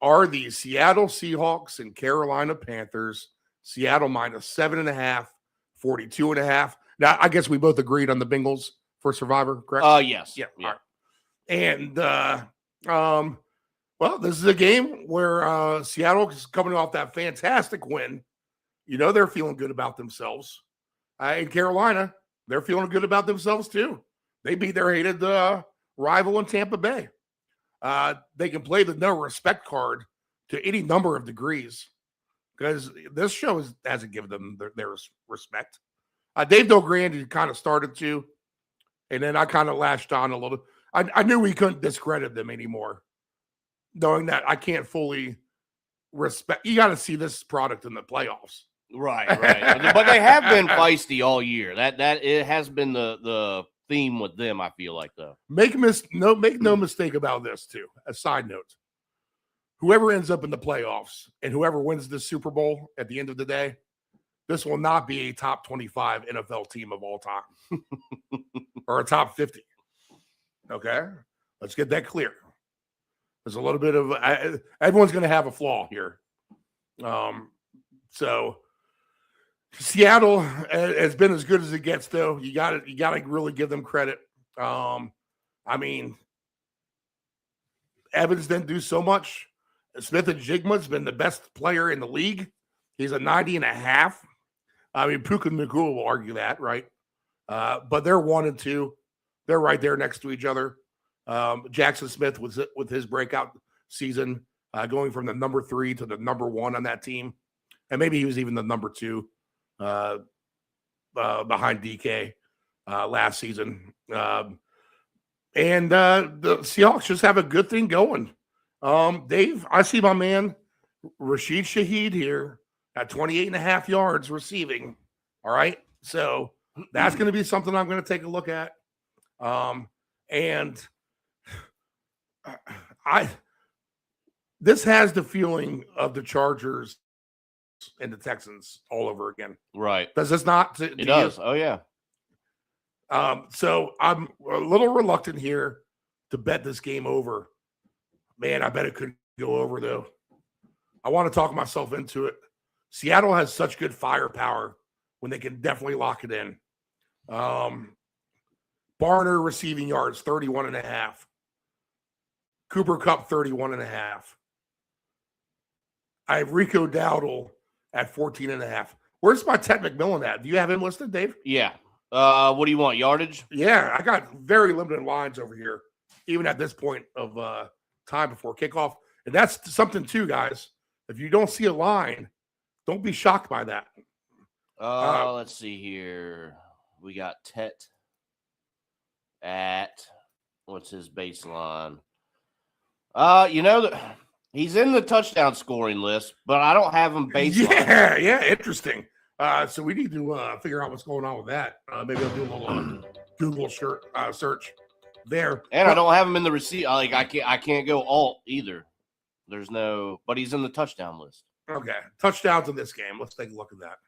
are the Seattle Seahawks and Carolina Panthers. Seattle -7.5, 42.5. Now, I guess we both agreed on the Bengals for Survivor, correct? Yes. Yeah. All right. And, well, this is a game where Seattle is coming off that fantastic win. You know they're feeling good about themselves. In Carolina, they're feeling good about themselves too. They beat their hated rival in Tampa Bay. They can play the no respect card to any number of degrees because this show hasn't given them their respect. Dave Delgrande kind of started to, and then I kind of lashed on a little. I knew we couldn't discredit them anymore, knowing that I can't fully respect. You got to see this product in the playoffs. Right. But they have been feisty all year. That it has been the theme with them, I feel like, though. Make no mistake about this, too. A side note. Whoever ends up in the playoffs and whoever wins the Super Bowl at the end of the day, this will not be a top 25 NFL team of all time or a top 50. Okay? Let's get that clear. There's a little bit of everyone's going to have a flaw here. So Seattle has been as good as it gets, though. You got to really give them credit. I mean, Evans didn't do so much. Smith and Jigma's been the best player in the league. He's a 90.5. I mean, Puka Nacua will argue that, right? But they're 1 and 2. They're right there next to each other. Jackson Smith with his breakout season, going from the number 3 to the number 1 on that team. And maybe he was even the number 2 behind DK last season. And the Seahawks just have a good thing going. Dave, I see my man Rashid Shaheed here at 28.5 yards receiving. All right. So that's going to be something I'm going to take a look at. And this has the feeling of the Chargers and the Texans all over again. Right. Does this not? It does. Oh, yeah. So I'm a little reluctant here to bet this game over. Man, I bet it could go over, though. I want to talk myself into it. Seattle has such good firepower when they can definitely lock it in. Barner receiving yards, 31.5. Cooper Kupp, 31.5. I have Rico Dowdle at 14.5. Where's my Ted McMillan at? Do you have him listed, Dave? Yeah. What do you want? Yardage? Yeah, I got very limited lines over here, even at this point of time before kickoff. And that's something too, guys. If you don't see a line, don't be shocked by that. Let's see here. We got Tet at what's his baseline? He's in the touchdown scoring list, but I don't have him baseline. Yeah, interesting. So we need to figure out what's going on with that. Maybe I'll do a little Google search there. And I don't have him in the receipt. I can't go alt either. There's no, but he's in the touchdown list. Okay, touchdowns in this game. Let's take a look at that.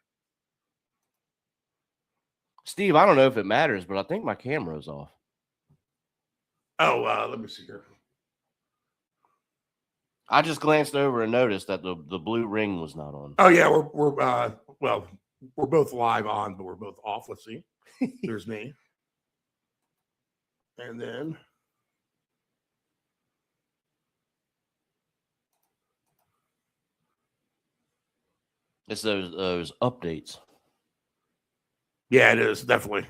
Steve, I don't know if it matters, but I think my camera's off. Oh, let me see here. I just glanced over and noticed that the blue ring was not on. Oh yeah, we're both live on, but we're both off. Let's see. There's me, and then It's those updates. yeah, it is definitely.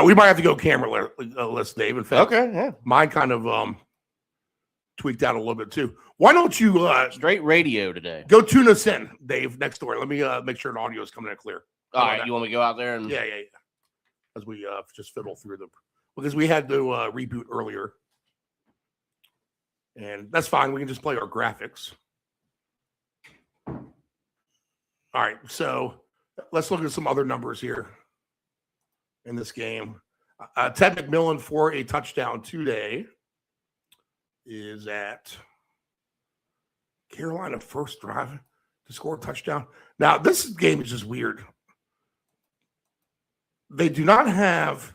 We might have to go camera-less, Dave. In fact, Okay, yeah. mine kind of tweaked out a little bit too. Why don't you Straight radio today. go tune us in, Dave, next door? Let me make sure the audio is coming in clear. All right, you want me to go out there and Yeah. As we just fiddle through them, because we had to reboot earlier, and that's fine. We can just play our graphics. All right, so let's look at some other numbers here in this game. Ted McMillan for a touchdown today is at Carolina first drive to score a touchdown. Now, this game is just weird. They do not have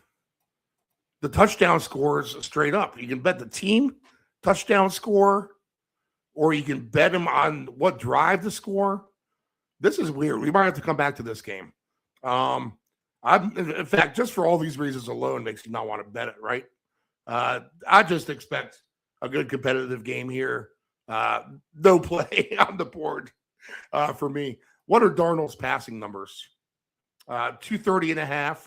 the touchdown scores straight up. You can bet the team touchdown score, or you can bet them on what drive to score. This is weird. We might have to come back to this game. In fact, just for all these reasons alone makes you not want to bet it, right? I just expect a good competitive game here. No play on the board for me. What are Darnold's passing numbers? 230.5.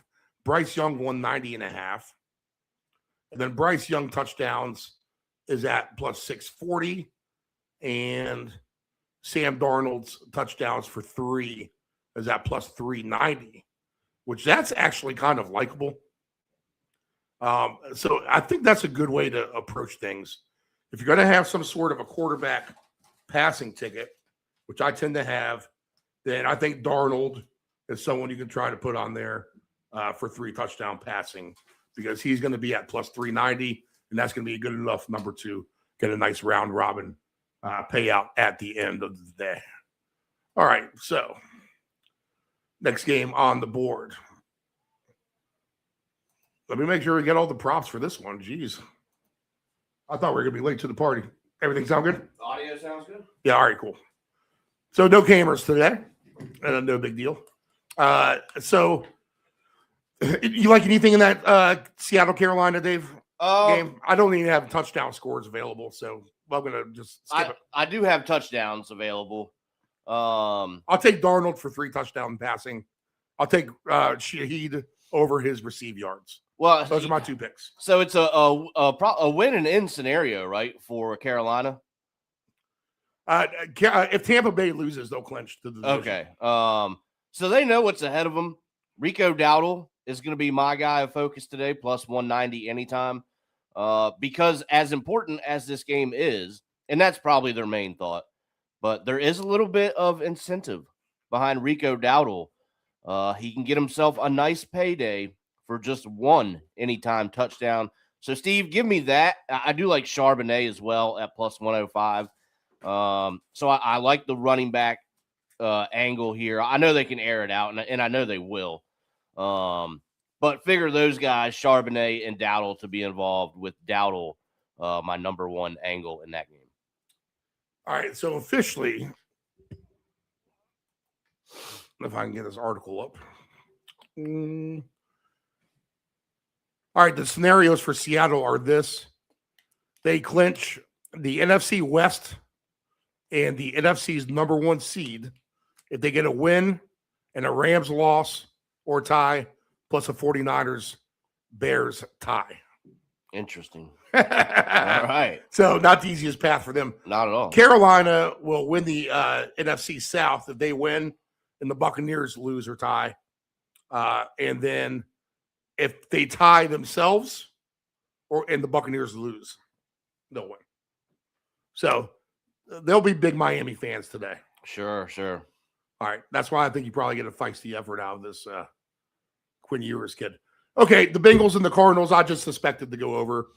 Bryce Young 190.5. And then Bryce Young touchdowns is at plus 640. And Sam Darnold's touchdowns for 3 is at plus 390, which that's actually kind of likable. So I think that's a good way to approach things. If you're going to have some sort of a quarterback passing ticket, which I tend to have, then I think Darnold is someone you can try to put on there for 3 touchdown passing, because he's going to be at plus 390, and that's going to be a good enough number to get a nice round robin payout at the end of the day. All right, so next game on the board. Let me make sure we get all the props for this one. Jeez. I thought we were going to be late to the party. Everything sound good? The audio sounds good. Yeah, all right, cool. So no cameras today. No big deal. So you like anything in that Seattle, Carolina, Dave, game? I don't even have touchdown scores available, so I'm going to just skip it. I do have touchdowns available. I'll take Darnold for 3 touchdown passing. I'll take Shaheed over his receive yards. Well, Those are my 2 picks. So it's a win and in scenario, right, for Carolina? If Tampa Bay loses, they'll clinch to the division. Okay. So they know what's ahead of them. Rico Dowdle is going to be my guy of focus today, plus 190 anytime. Because as important as this game is, and that's probably their main thought, but there is a little bit of incentive behind Rico Dowdle. He can get himself a nice payday for just 1 anytime touchdown. So, Steve, give me that. I do like Charbonnet as well at plus 105. So I like the running back angle here. I know they can air it out, and I know they will. But figure those guys, Charbonnet and Dowdle, to be involved with Dowdle, my number 1 angle in that game. All right, so officially, if I can get this article up. All right, the scenarios for Seattle are this. They clinch the NFC West and the NFC's number 1 seed if they get a win and a Rams loss or tie, plus a 49ers Bears tie. Interesting. All right. So not the easiest path for them. Not at all. Carolina will win the NFC South if they win and the Buccaneers lose or tie. And then if they tie themselves and the Buccaneers lose, they'll win. So there'll be big Miami fans today. Sure. All right. That's why I think you probably get a feisty effort out of this Quinn Ewers kid. Okay, the Bengals and the Cardinals, I just suspected to go over.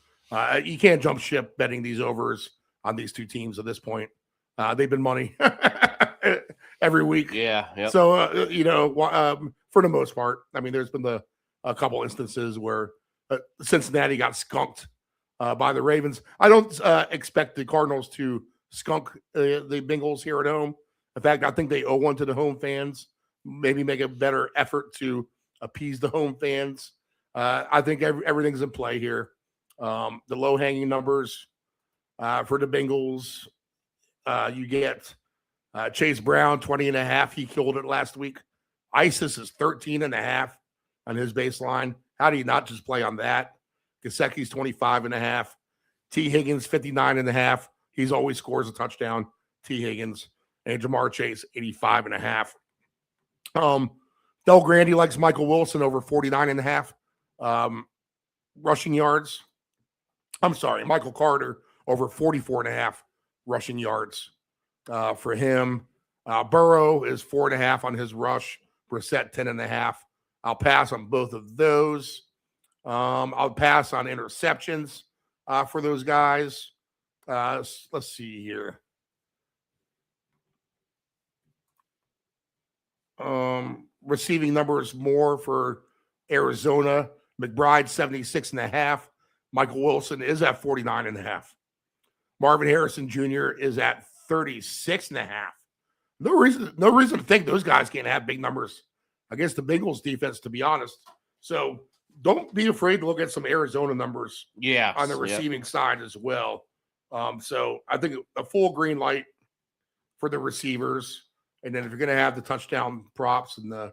You can't jump ship betting these overs on these 2 teams at this point. They've been money every week. Yeah. Yep. So, for the most part, I mean, there's been a couple instances where Cincinnati got skunked by the Ravens. I don't expect the Cardinals to skunk the Bengals here at home. In fact, I think they owe one to the home fans. Maybe make a better effort to appease the home fans. I think everything's in play here. The low-hanging numbers for the Bengals, you get Chase Brown, 20.5. He killed it last week. Isis is 13.5 on his baseline. How do you not just play on that? Gesicki's 25.5. T. Higgins, 59.5. He's always scores a touchdown. T. Higgins. And Jamar Chase, 85.5. Del Grande likes Michael Wilson over 49.5 rushing yards. I'm sorry, Michael Carter over 44.5 rushing yards for him. Burrow is 4.5 on his rush. Brissett, 10.5. I'll pass on both of those. I'll pass on interceptions for those guys. Let's see here. Receiving numbers more for Arizona. McBride, 76.5. Michael Wilson is at 49.5. Marvin Harrison Jr. is at 36.5. No reason to think those guys can't have big numbers against the Bengals defense, to be honest. So don't be afraid to look at some Arizona numbers on the receiving side as well. So I think a full green light for the receivers. And then if you're going to have the touchdown props and the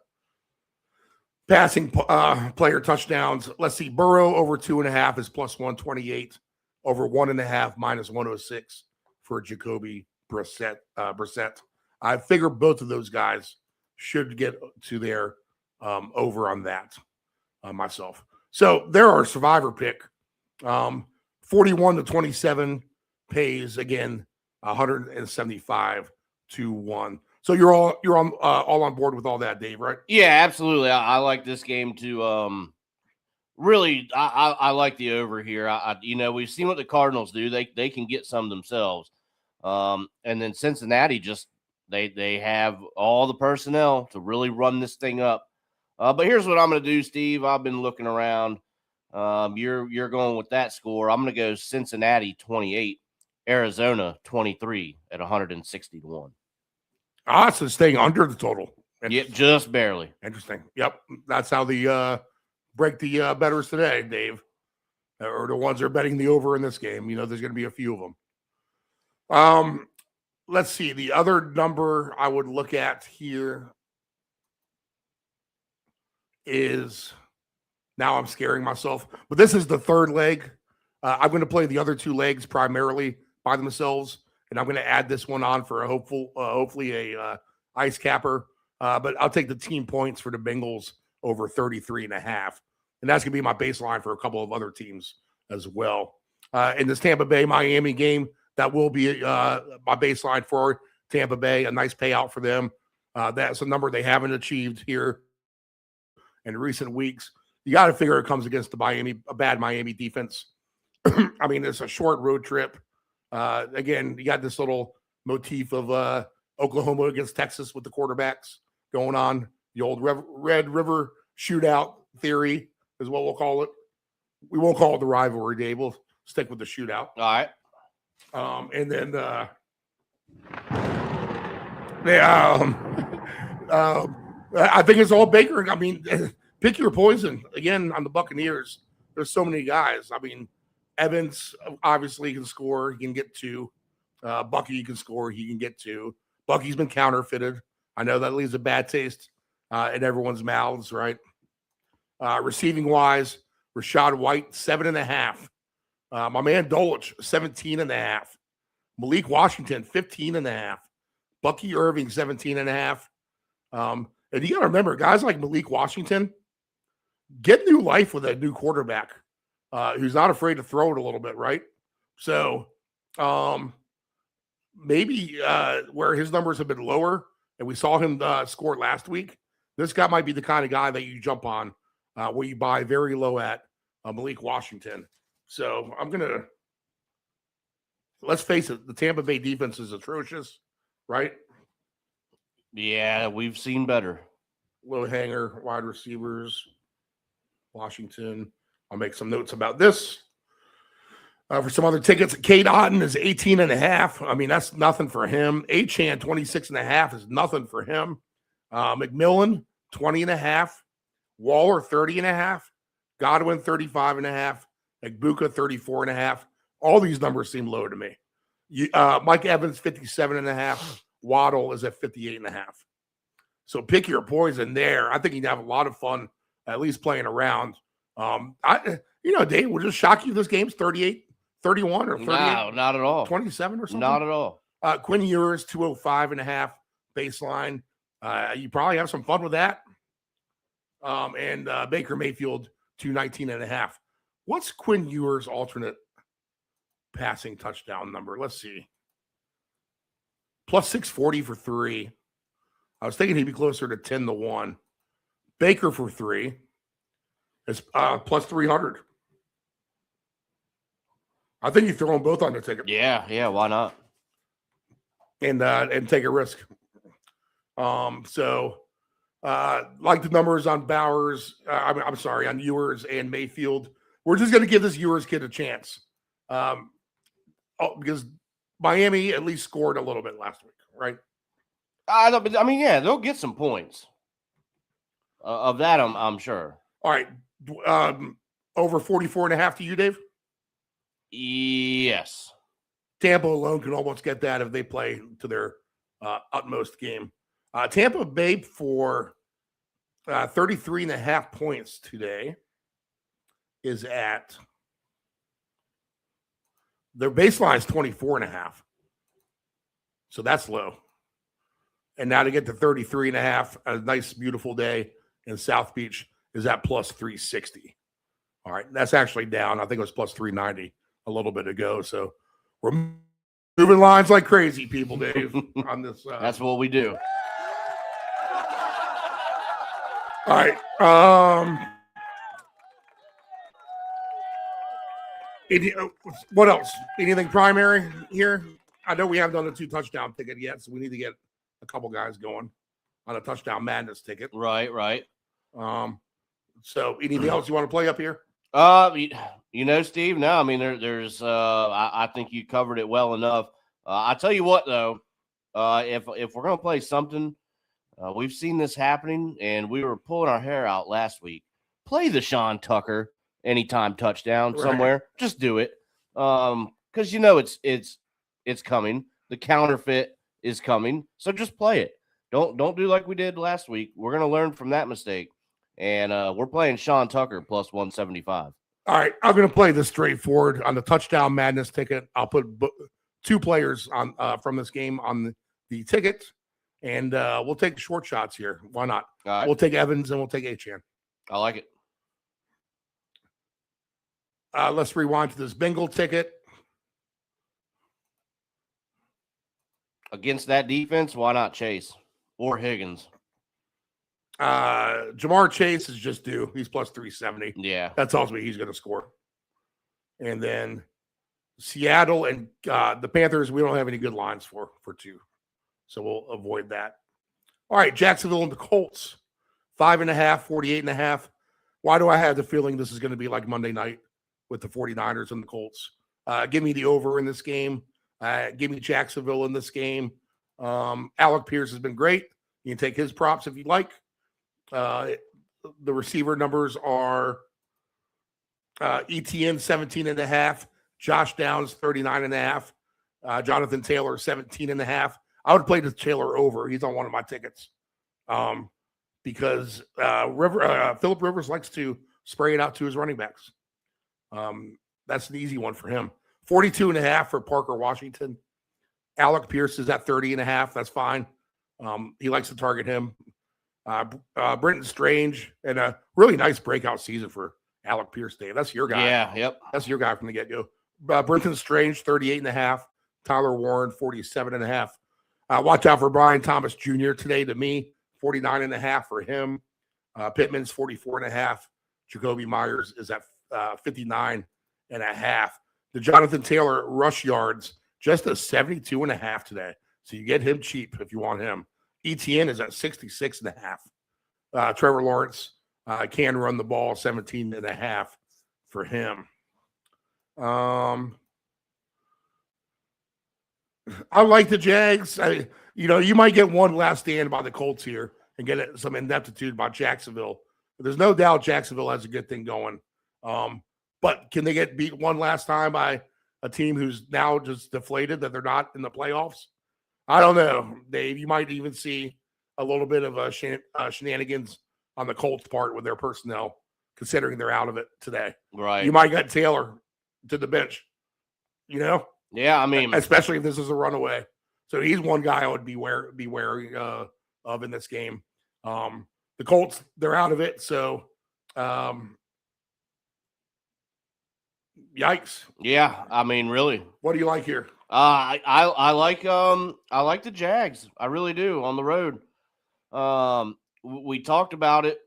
passing player touchdowns, let's see. Burrow over 2.5 is plus 128. Over 1.5 minus 106 for Jacoby Brissett. I figure both of those guys should get to their over on that myself. So there are survivor pick. 41-27 pays again 175 to 1. So you're all on board with all that, Dave, right? Yeah, absolutely. I like this game to really. I like the over here. We've seen what the Cardinals do. They can get some themselves, and then Cincinnati just they have all the personnel to really run this thing up. But here's what I'm going to do, Steve. I've been looking around. You're going with that score. I'm going to go Cincinnati 28, Arizona 23 at 160 to 1. So staying under the total. Yep, just barely. Interesting. Yep, that's how the break the bettors today, Dave, or the ones that are betting the over in this game. There's going to be a few of them. Let's see. The other number I would look at here is, now I'm scaring myself, but this is the third leg. I'm going to play the other two legs primarily by themselves, and I'm going to add this one on for a hopefully a ice capper. But I'll take the team points for the Bengals over 33.5. And that's going to be my baseline for a couple of other teams as well. In this Tampa Bay Miami game, that will be my baseline for Tampa Bay, a nice payout for them. That's a number they haven't achieved here in recent weeks. You got to figure it comes against a bad Miami defense. I mean, it's a short road trip. Again, you got this little motif of Oklahoma against Texas with the quarterbacks going on. The old Red River shootout theory is what we'll call it. We won't call it the rivalry, Dave. We'll stick with the shootout. All right. And then, I think it's all Baker. I mean, pick your poison. Again, on the Buccaneers, there's so many guys. I mean, Evans obviously can score. He can get 2. Bucky can score. He can get 2. Bucky's been counterfeited. I know that leaves a bad taste in everyone's mouths, right? Receiving wise, Rashad White, 7.5. My man Dolich, 17.5. Malik Washington, 15.5. Bucky Irving, 17.5. And you got to remember, guys like Malik Washington get new life with a new quarterback who's not afraid to throw it a little bit, right? So maybe where his numbers have been lower, and we saw him score last week, this guy might be the kind of guy that you jump on where you buy very low at Malik Washington. So let's face it, the Tampa Bay defense is atrocious, right? Yeah, we've seen better. Low hanger, wide receivers, Washington. I'll make some notes about this. For some other tickets, Kate Otten is 18.5. I mean, that's nothing for him. Achan, 26.5 is nothing for him. McMillan, 20.5. Waller, 30.5. Godwin, 35.5. Egbuka, 34.5. All these numbers seem low to me. Mike Evans, 57.5. Waddle is at 58.5. So pick your poison there. I think you'd have a lot of fun, at least playing around. Dave, will just shock you. This game's 38, 31, or 38. No, not at all. 27 or something. Not at all. Quinn Ewers, 205.5 baseline. You probably have some fun with that. And Baker Mayfield, 219.5. What's Quinn Ewers' alternate passing touchdown number? Let's see. Plus 640 for 3. I was thinking he'd be closer to 10-1. Baker for 3 is plus 300. I think you throw them both on the ticket. Yeah, why not? And take a risk. Like the numbers on Bowers, on Ewers and Mayfield. We're just going to give this Ewers kid a chance. Because Miami at least scored a little bit last week, right? Yeah, they'll get some points. Of that, I'm sure. All right. Over 44.5 to you, Dave? Yes. Tampa alone can almost get that if they play to their utmost game. Tampa Bay for 33.5 points today is at their baseline is 24.5. So that's low. And now to get to 33.5, a nice, beautiful day in South Beach is at plus 360. All right. That's actually down. I think it was plus 390 a little bit ago. So we're moving lines like crazy, people, Dave, on this. That's what we do. All right. What else? Anything primary here? I know we haven't done the 2 touchdown ticket yet, so we need to get a couple guys going on a touchdown madness ticket. Right. So anything else you want to play up here? Steve, no, I mean, there's I think you covered it well enough. I tell you what, though, if we're going to play something, we've seen this happening, and we were pulling our hair out last week. Play the Sean Tucker anytime touchdown somewhere. Just do it. Because it's coming. The counterfeit is coming. So just play it. Don't do like we did last week. We're going to learn from that mistake. And we're playing Sean Tucker plus 175. All right. I'm going to play this straightforward on the touchdown madness ticket. I'll put 2 players on from this game on the ticket. And we'll take short shots here. Why not? All right. We'll take Evans and we'll take Achan. I like it. Let's rewind to this Bengal ticket. Against that defense, why not Chase or Higgins? Jamar Chase is just due. He's plus 370. Yeah. That tells me he's going to score. And then Seattle and the Panthers, we don't have any good lines for 2. So we'll avoid that. All right, Jacksonville and the Colts, 5.5, 48.5. Why do I have the feeling this is going to be like Monday night with the 49ers and the Colts? Give me the over in this game. Give me Jacksonville in this game. Alec Pierce has been great. You can take his props if you like. The receiver numbers are ETN 17.5, Josh Downs 39.5, Jonathan Taylor 17.5. I would play the Taylor over. He's on one of my tickets because Phillip Rivers likes to spray it out to his running backs. That's an easy one for him. 42.5 for Parker Washington. Alec Pierce is at 30.5. That's fine. He likes to target him. Brenton Strange, and a really nice breakout season for Alec Pierce, Dave. That's your guy. Yeah, yep. That's your guy from the get-go. Brenton Strange, 38.5. Tyler Warren, 47.5. Watch out for Brian Thomas Jr. today to me, 49.5 for him. Pittman's 44.5. Jacoby Myers is at 59.5. The Jonathan Taylor rush yards, just a 72.5 today. So you get him cheap if you want him. ETN is at 66.5. Trevor Lawrence can run the ball, 17.5 for him. I like the Jags. You might get one last stand by the Colts here and get some ineptitude by Jacksonville. But there's no doubt Jacksonville has a good thing going. But can they get beat one last time by a team who's now just deflated that they're not in the playoffs? I don't know, Dave. You might even see a little bit of shenanigans on the Colts' part with their personnel, considering they're out of it today. Right. You might get Taylor to the bench, Yeah, I mean, especially if this is a runaway. So he's one guy I would be wary of in this game. The Colts, they're out of it, so yikes. yeah, I mean, really. What do you like here? I like the Jags. I really do on the road. We talked about it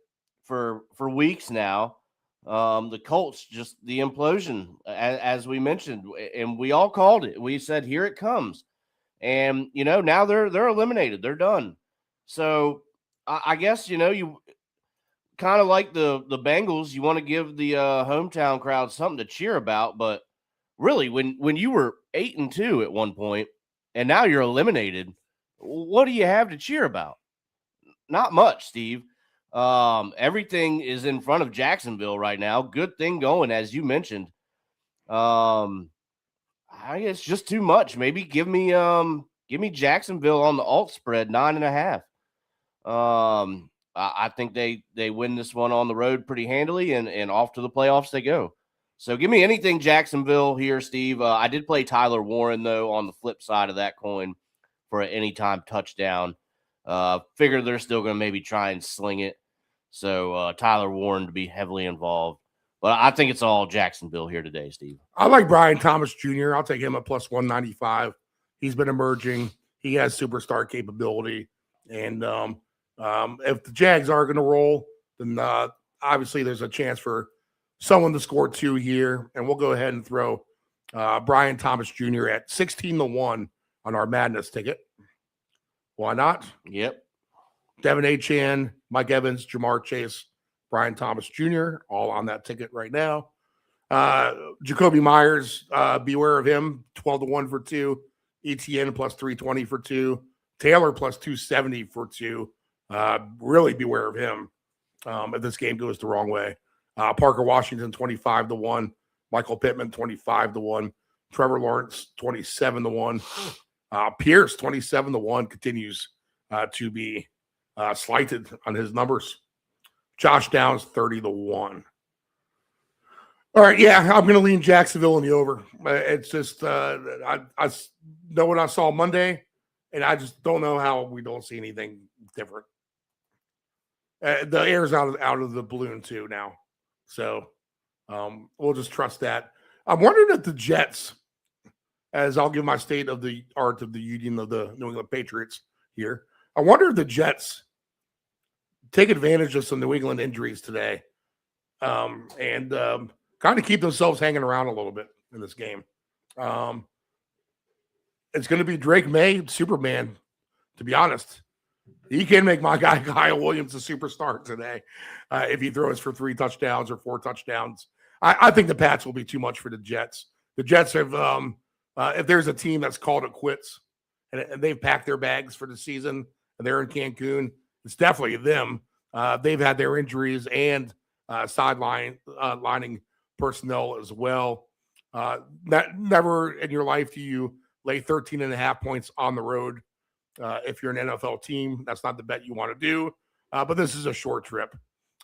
for weeks now. The Colts, just the implosion, as we mentioned, and we all called it. We said, here it comes. And, now they're eliminated. They're done. So I guess, you kind of like the Bengals, you want to give the hometown crowd something to cheer about. But really, when you were 8-2 at one point and now you're eliminated, what do you have to cheer about? Not much, Steve. Everything is in front of Jacksonville right now. Good thing going, as you mentioned. I guess just too much. Maybe give me Jacksonville on the alt spread 9.5. I think they win this one on the road pretty handily, and off to the playoffs they go. So give me anything Jacksonville here, Steve. I did play Tyler Warren though on the flip side of that coin for an anytime touchdown. Figure they're still going to maybe try and sling it. So Tyler Warren to be heavily involved. But I think it's all Jacksonville here today, Steve. I like Brian Thomas Jr. I'll take him at plus 195. He's been emerging. He has superstar capability. And if the Jags are going to roll, then obviously there's a chance for someone to score 2 here. And we'll go ahead and throw Brian Thomas Jr. at 16-1 on our Madness ticket. Why not? Yep. Devin Achane, Mike Evans, Jamar Chase, Brian Thomas Jr., all on that ticket right now. Jacoby Myers, beware of him, 12-1 for 2. ETN plus 320 for 2. Taylor plus 270 for 2. Really beware of him if this game goes the wrong way. Parker Washington, 25-1. Michael Pittman, 25-1. Trevor Lawrence, 27-1. Pierce, 27-1, continues to be slighted on his numbers. Josh Downs, 30-1. All right, yeah, I'm going to lean Jacksonville in the over. It's just I know what I saw Monday, and I just don't know how we don't see anything different. The air's out of the balloon too now, so we'll just trust that. I'm wondering if the Jets, as I'll give my state of the art of the union of the New England Patriots here, I wonder if the Jets take advantage of some New England injuries today and kind of keep themselves hanging around a little bit in this game. It's going to be Drake May, Superman, to be honest. He can make my guy Kyle Williams a superstar today if he throws for 3 touchdowns or 4 touchdowns. I think the Pats will be too much for the Jets. The Jets have, if there's a team that's called it quits and they've packed their bags for the season and they're in Cancun, it's definitely them. They've had their injuries and lining personnel as well. Never in your life do you lay 13.5 points on the road. If you're an NFL team, that's not the bet you want to do. But this is a short trip.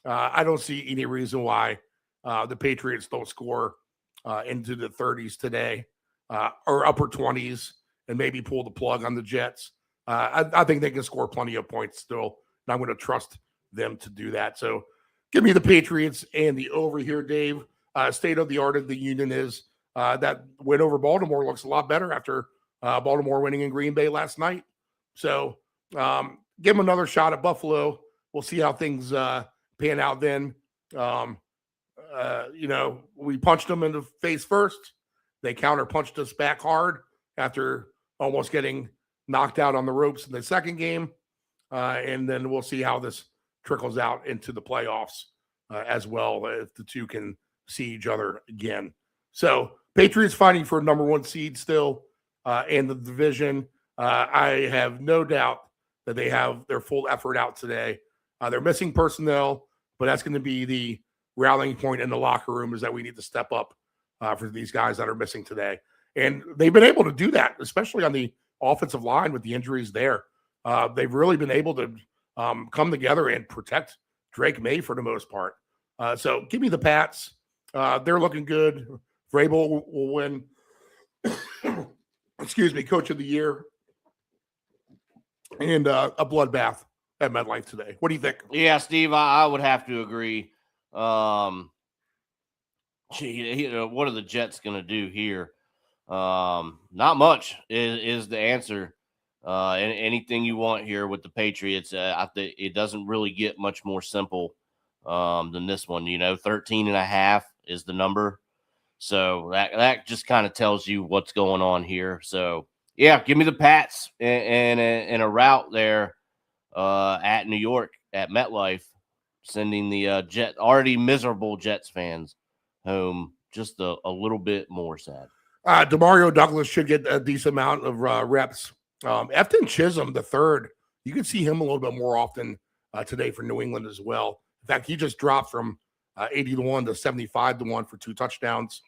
I don't see any reason why the Patriots don't score into the 30s today or upper 20s and maybe pull the plug on the Jets. I think they can score plenty of points still, and I'm going to trust them to do that. So give me the Patriots and the over here, Dave. State of the art of the union is that win over Baltimore looks a lot better after Baltimore winning in Green Bay last night. So give them another shot at Buffalo. We'll see how things pan out then. We punched them in the face first. They counter-punched us back hard after almost getting knocked out on the ropes in the second game. And then we'll see how this trickles out into the playoffs as well, if the two can see each other again. So Patriots fighting for number 1 seed still in the division. I have no doubt that they have their full effort out today. They're missing personnel, but that's going to be the rallying point in the locker room, is that we need to step up for these guys that are missing today. And they've been able to do that, especially on the offensive line with the injuries there. They've really been able to come together and protect Drake May for the most part. So give me the Pats. They're looking good. Vrabel will win, Coach of the Year. And a bloodbath at MetLife today. What do you think? Yeah, Steve, I would have to agree. What are the Jets going to do here? Not much is the answer. And anything you want here with the Patriots, I think it doesn't really get much more simple than this one. 13.5 is the number. So that just kind of tells you what's going on here. So, yeah, give me the Pats in a route there at New York at MetLife, sending the already miserable Jets fans home just a little bit more sad. DeMario Douglas should get a decent amount of reps. Efton Chisholm, the third, you can see him a little bit more often today for New England as well. In fact, he just dropped from 80-1 to 75-1 for 2 touchdowns.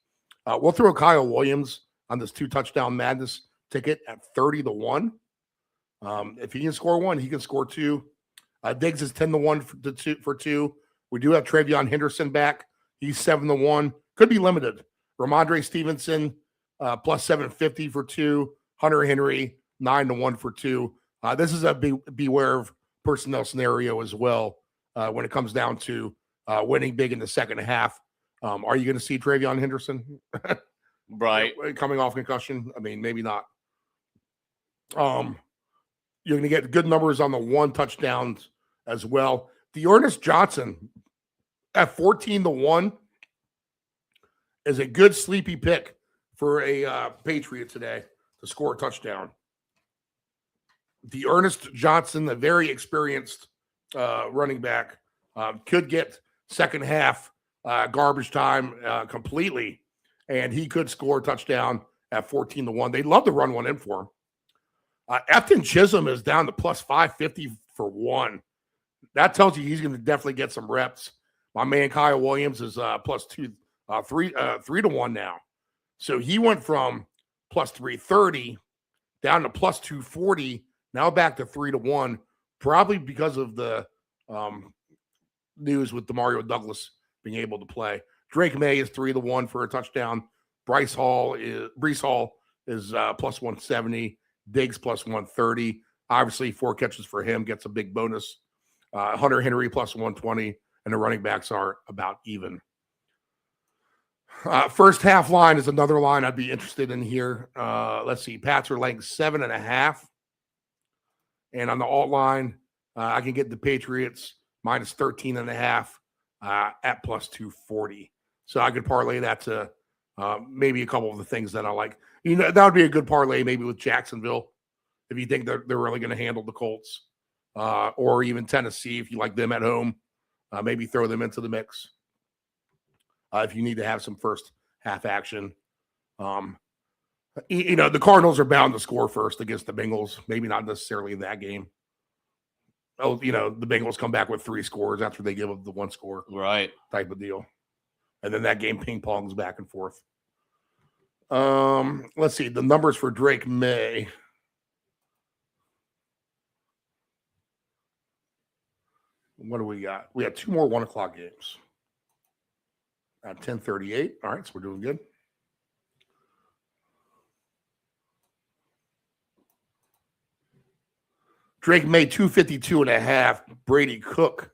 We'll throw Kyle Williams on this 2 touchdown madness ticket at 30-1. If he can score 1, he can score 2. Diggs is 10-1 for 2. We do have Travion Henderson back. He's 7-1. Could be limited. Ramondre Stevenson plus 750 for 2. Hunter Henry 9-1 for 2. This is a beware of personnel scenario as well when it comes down to winning big in the second half. Are you going to see Travion Henderson? Right. Coming off concussion? I mean, maybe not. You're going to get good numbers on the 1 touchdowns as well. Dearness Johnson at 14-1 is a good sleepy pick for a Patriot today to score a touchdown. Dearness Johnson, a very experienced running back, could get second half garbage time completely, and he could score a touchdown at 14-1. They'd love to run one in for him. Efton Chisholm is down to plus 550 for 1. That tells you he's going to definitely get some reps. My man Kyle Williams is plus 3-1 now. So he went from plus 330 down to plus 240, now back to 3-1, probably because of the news with DeMario Douglas being able to play. Drake May is 3-1 for a touchdown. Breece Hall is plus 170. Diggs plus 130. Obviously, 4 catches for him gets a big bonus. Hunter Henry plus 120, and the running backs are about even. First half line is another line I'd be interested in here. Let's see. Pats are laying 7.5. And on the alt line, I can get the Patriots minus 13.5 at plus 240. So I could parlay that to maybe a couple of the things that I like. That would be a good parlay maybe with Jacksonville if you think they're really going to handle the Colts, or even Tennessee if you like them at home. Maybe throw them into the mix if you need to have some first half action. The Cardinals are bound to score first against the Bengals. Maybe not necessarily in that game. The Bengals come back with 3 scores after they give up the 1 score, Right. type of deal. And then that game ping pongs back and forth. Let's see the numbers for Drake May. What do we got? We had 2 more 1 o'clock games at 10:38. All right, so we're doing good. Drake May 252.5. Brady Cook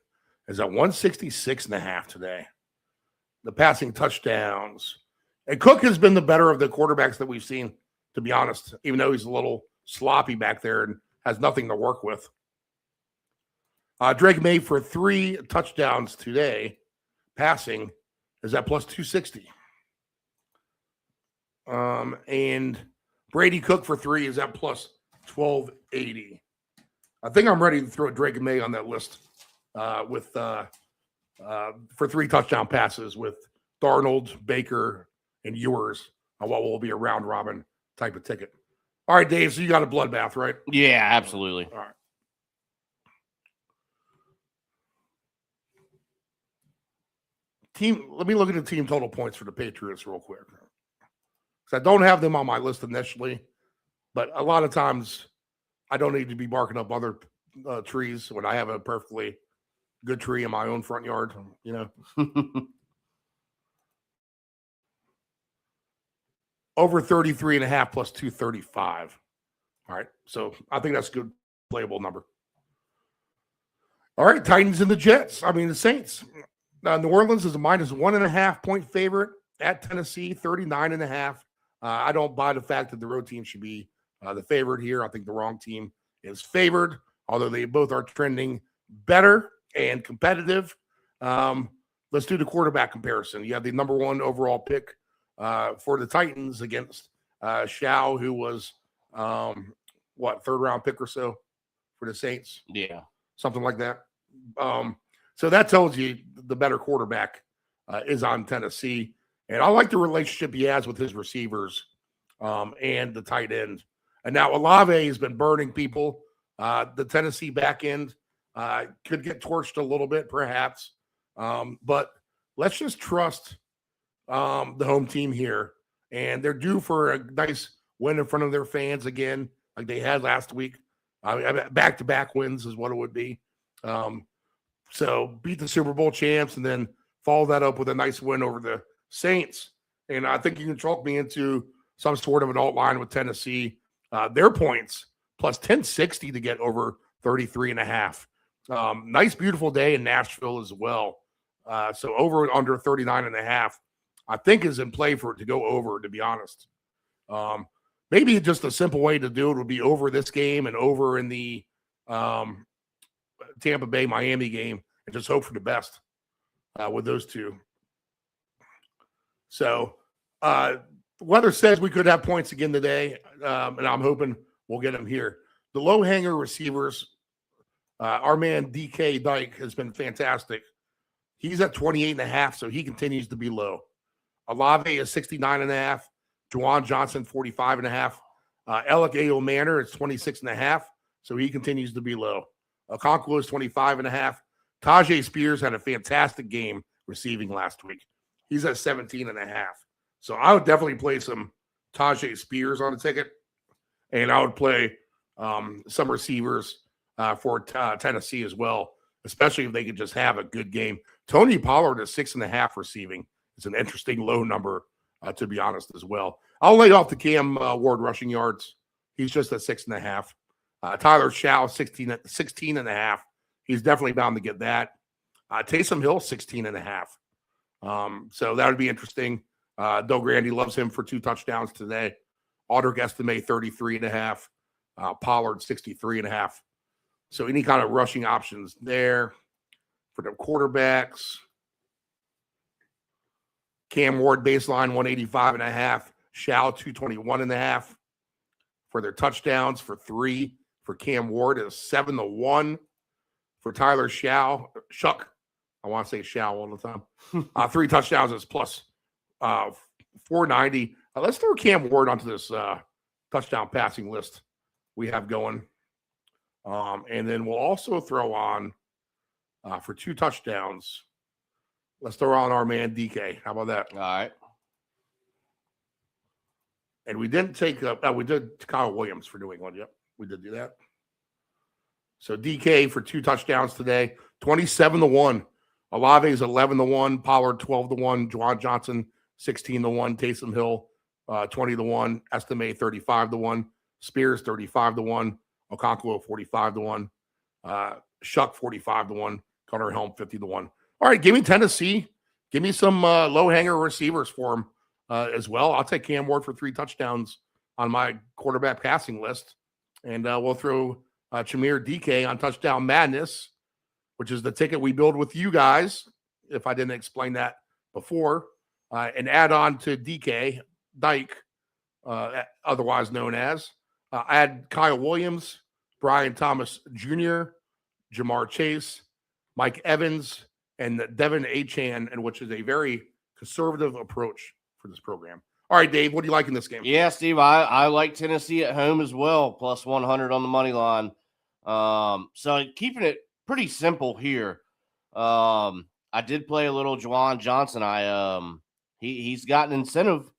is at 166.5 today. The passing touchdowns. And Cook has been the better of the quarterbacks that we've seen, to be honest, even though he's a little sloppy back there and has nothing to work with. Drake May for 3 touchdowns today, passing, is at plus 260. And Brady Cook for 3 is at plus 1280. I think I'm ready to throw Drake May on that list for 3 touchdown passes with Darnold, Baker, and Ewers on what will be a round robin type of ticket. All right, Dave. So you got a bloodbath, right? Yeah, absolutely. All right. Team. Let me look at the team total points for the Patriots real quick. Because I don't have them on my list initially, but a lot of times I don't need to be barking up other trees when I have a perfectly good tree in my own front yard, you know. Over 33.5 plus 235. All right. So I think that's a good playable number. All right. Titans and the Saints. New Orleans is a minus 1.5 point favorite at Tennessee, 39.5. I don't buy the fact that the road team should be the favorite here. I think the wrong team is favored, although they both are trending better and competitive. Let's do the quarterback comparison. You have the number 1 overall pick for the Titans against Shao, who was, third round pick or so for the Saints? Yeah. Something like that. So that tells you the better quarterback is on Tennessee. And I like the relationship he has with his receivers and the tight end. And now Olave has been burning people. The Tennessee back end could get torched a little bit, perhaps. But let's just trust the home team here. And they're due for a nice win in front of their fans again, like they had last week. Back-to-back wins is what it would be. So beat the Super Bowl champs and then follow that up with a nice win over the Saints. And I think you can chalk me into some sort of an alt line with Tennessee. Their points plus 1060 to get over 33.5. Nice, beautiful day in Nashville as well. So over and under 39.5, I think is in play for it to go over, to be honest. Maybe just a simple way to do it would be over this game and over in the Tampa Bay Miami game and just hope for the best with those two. So weather says we could have points again today, and I'm hoping we'll get them here. The low hanger receivers, our man DK Dyke has been fantastic. He's at 28.5, so he continues to be low. Olave is 69.5. Juwan Johnson, 45.5. Alec A. Manor is 26.5, so he continues to be low. Okonkwo is 25.5. Tajay Spears had a fantastic game receiving last week. He's at 17.5. So I would definitely play some Tajay Spears on the ticket, and I would play some receivers for Tennessee as well, especially if they could just have a good game. Tony Pollard is 6.5 receiving. It's an interesting low number, to be honest, as well. I'll lay off the Cam Ward rushing yards. He's just at 6.5. Tyler Shao, 16.5. He's definitely bound to get that. Taysom Hill, 16.5. So that would be interesting. Doug Grandy loves him for 2 touchdowns today. Audric Estime, 33.5. Pollard, 63.5. So any kind of rushing options there for the quarterbacks. Cam Ward baseline 185.5. Shao 221.5 for their touchdowns for 3. For Cam Ward is 7-1. For Tyler Shuck, I want to say Shao all the time. 3 touchdowns is plus 490. Let's throw Cam Ward onto this touchdown passing list we have going. And then we'll also throw on for 2 touchdowns. Let's throw on our man DK. How about that? All right. And we didn't take we did Kyle Williams for New England. Yep, we did do that. So DK for 2 touchdowns today, 27-1. Olave is 11-1. Pollard 12-1. Juwan Johnson 16-1. Taysom Hill 20-1. Estime 35-1. Spears 35-1. Okonkwo 45-1. Shuck 45-1. Gunnar Helm 50-1. All right, give me Tennessee. Give me some low hanger receivers for him as well. I'll take Cam Ward for 3 touchdowns on my quarterback passing list, and we'll throw Chimere DK on Touchdown Madness, which is the ticket we build with you guys, if I didn't explain that before, and add on to DK Dyke, otherwise known as. Add Kyle Williams, Brian Thomas Jr., Jamar Chase, Mike Evans, and Devin Achane, and which is a very conservative approach for this program. All right, Dave, what do you like in this game? Yeah, Steve, I like Tennessee at home as well, plus 100 on the money line. So keeping it pretty simple here. I did play a little Juwan Johnson. He's got an incentive.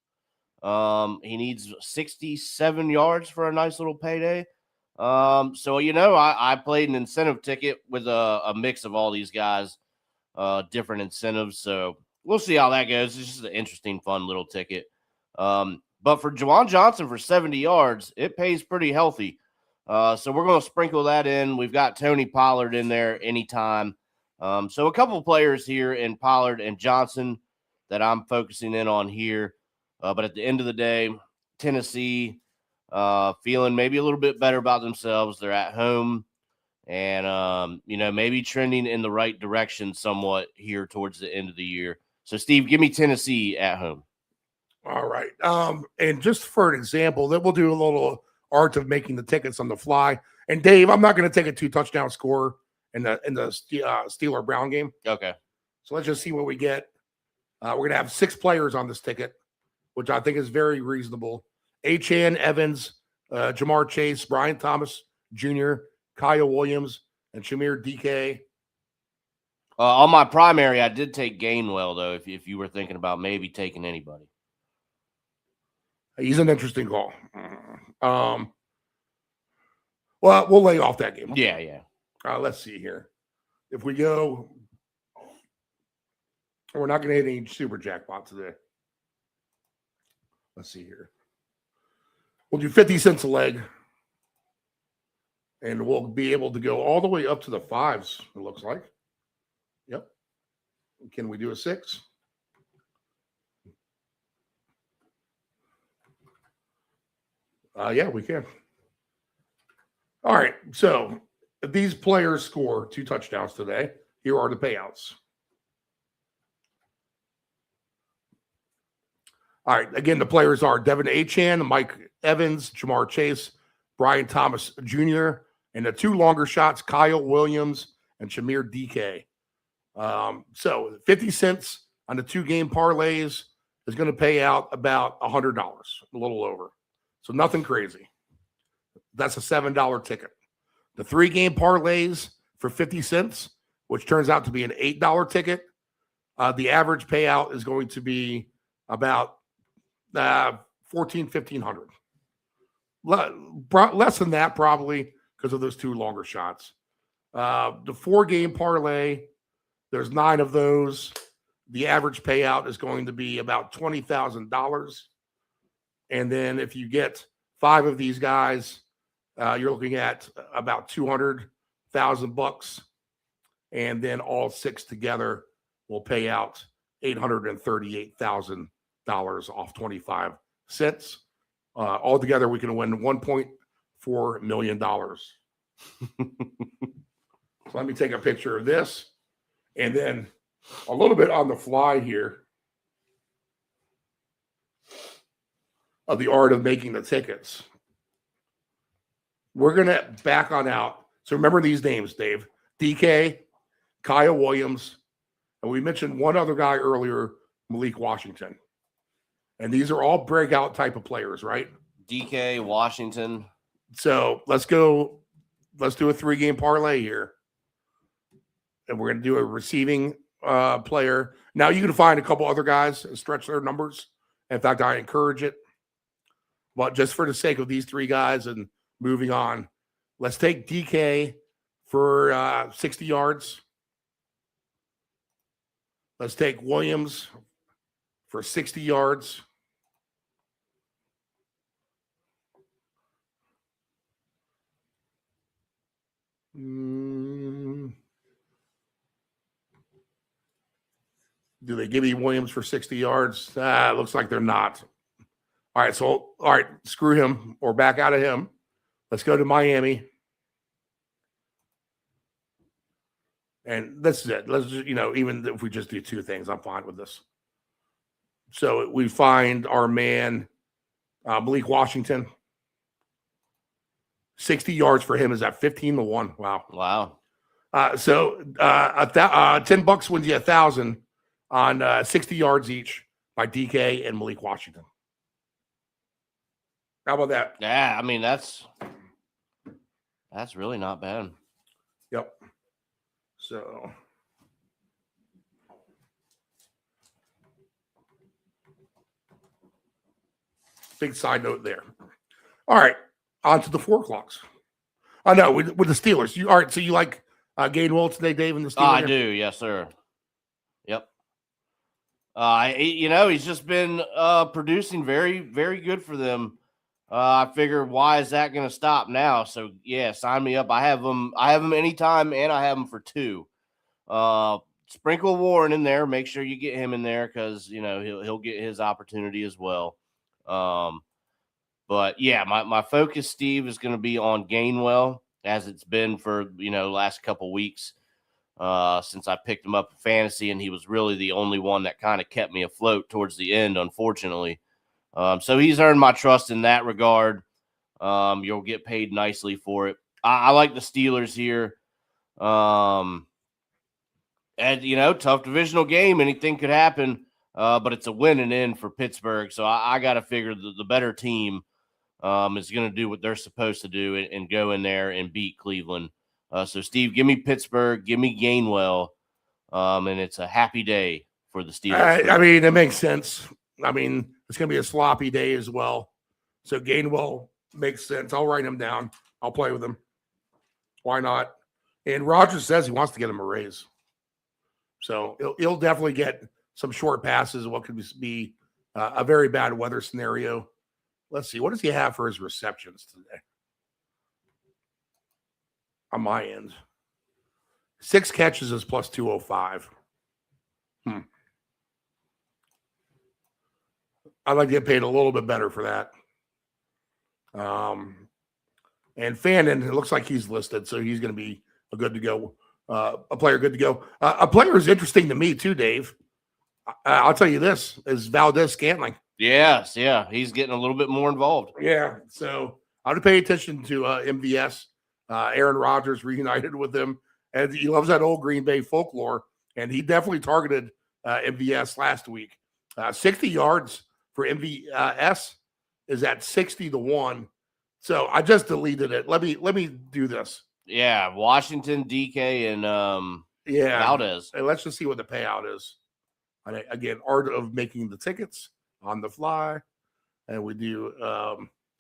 He needs 67 yards for a nice little payday. So I played an incentive ticket with a mix of all these guys, different incentives. So we'll see how that goes. It's just an interesting, fun little ticket. But for Juwan Johnson for 70 yards, it pays pretty healthy. So we're going to sprinkle that in. We've got Tony Pollard in there anytime. So a couple players here in Pollard and Johnson that I'm focusing in on here. But at the end of the day, Tennessee feeling maybe a little bit better about themselves. They're at home and, maybe trending in the right direction somewhat here towards the end of the year. So, Steve, give me Tennessee at home. All right. And just for an example, that we'll do a little art of making the tickets on the fly. And Dave, I'm not going to take a 2-touchdown score in the Steeler Brown game. Okay. So let's just see what we get. We're going to have 6 players on this ticket, which I think is very reasonable. Achane, Evans, Jamar Chase, Brian Thomas Jr., Kyle Williams, and Shamir DK. On my primary, I did take Gainwell, though, if you were thinking about maybe taking anybody. He's an interesting call. Well, we'll lay off that game. Yeah. Let's see here. If we go, we're not going to hit any super jackpot today. Let's see here. We'll do 50 cents a leg. And we'll be able to go all the way up to the 5s, it looks like. Yep. Can we do a 6? Yeah, we can. All right. So if these players score 2 touchdowns today, here are the payouts. All right. Again, the players are Devin Achane, Mike Evans, Jamar Chase, Brian Thomas Jr., and the 2 longer shots, Kyle Williams and Shamir DK. So 50 cents on the 2-game parlays is going to pay out about $100, a little over. So nothing crazy. That's a $7 ticket. The 3-game parlays for 50 cents, which turns out to be an $8 ticket, the average payout is going to be about $1,500. Less than that probably because of those 2 longer shots. The 4-game parlay, there's 9 of those. The average payout is going to be about $20,000. And then if you get 5 of these guys, you're looking at about $200,000. And then all 6 together will pay out $838,000 off 25 cents. Altogether, we can win $1.4 million. So let me take a picture of this. And then a little bit on the fly here of the art of making the tickets. We're going to back on out. So remember these names, Dave. DK, Kyle Williams, and we mentioned one other guy earlier, Malik Washington. And these are all breakout type of players, right? DK, Washington. So let's go. Let's do a 3-game parlay here. And we're going to do a receiving player. Now you can find a couple other guys and stretch their numbers. In fact, I encourage it. But just for the sake of these 3 guys and moving on, let's take DK for 60 yards. Let's take Williams for 60 yards. Do they give you Williams for 60 yards? Looks like they're not. All right, screw him or back out of him. Let's go to Miami. And this is it. Let's just, even if we just do 2 things, I'm fine with this. So we find our man, Malik Washington. 60 yards for him is at 15-1. Wow. So $10 wins you 1,000 on 60 yards each by DK and Malik Washington. How about that? Yeah, I mean that's really not bad. Yep. So big side note there. All right, on to the 4 o'clocks. I know with the Steelers. You all right? So you like Gainwell today, Dave, and the Steelers? I do, yes, sir. Yep. He's just been producing very, very good for them. I figure, why is that going to stop now? So yeah, sign me up. I have them anytime, and I have them for 2. Sprinkle Warren in there. Make sure you get him in there because he'll get his opportunity as well. But yeah, my focus, Steve, is going to be on Gainwell, as it's been for last couple weeks since I picked him up in fantasy, and he was really the only one that kind of kept me afloat towards the end, unfortunately. So he's earned my trust in that regard. You'll get paid nicely for it. I like the Steelers here. And tough divisional game, anything could happen. But it's a win and in for Pittsburgh, so I got to figure the better team is going to do what they're supposed to do and go in there and beat Cleveland. So, Steve, give me Pittsburgh, give me Gainwell, and it's a happy day for the Steelers. I mean, it makes sense. I mean, it's going to be a sloppy day as well. So Gainwell makes sense. I'll write him down. I'll play with him. Why not? And Rodgers says he wants to get him a raise. So he'll definitely get some short passes, what could be a very bad weather scenario. Let's see. What does he have for his receptions today? On my end. 6 catches is plus 205. I'd like to get paid a little bit better for that. And Fannin, it looks like he's listed, so he's going to be a player good to go. A player who's interesting to me too, Dave. I'll tell you this, is Valdez-Scantling. Yes, yeah. He's getting a little bit more involved. Yeah, so I'll pay attention to MVS. Aaron Rodgers reunited with him, and he loves that old Green Bay folklore, and he definitely targeted MVS last week. 60 yards for MVS is at 60-1. So I just deleted it. Let me do this. Yeah, Washington, DK, and Valdez. And let's just see what the payout is. And again, art of making the tickets on the fly. And we do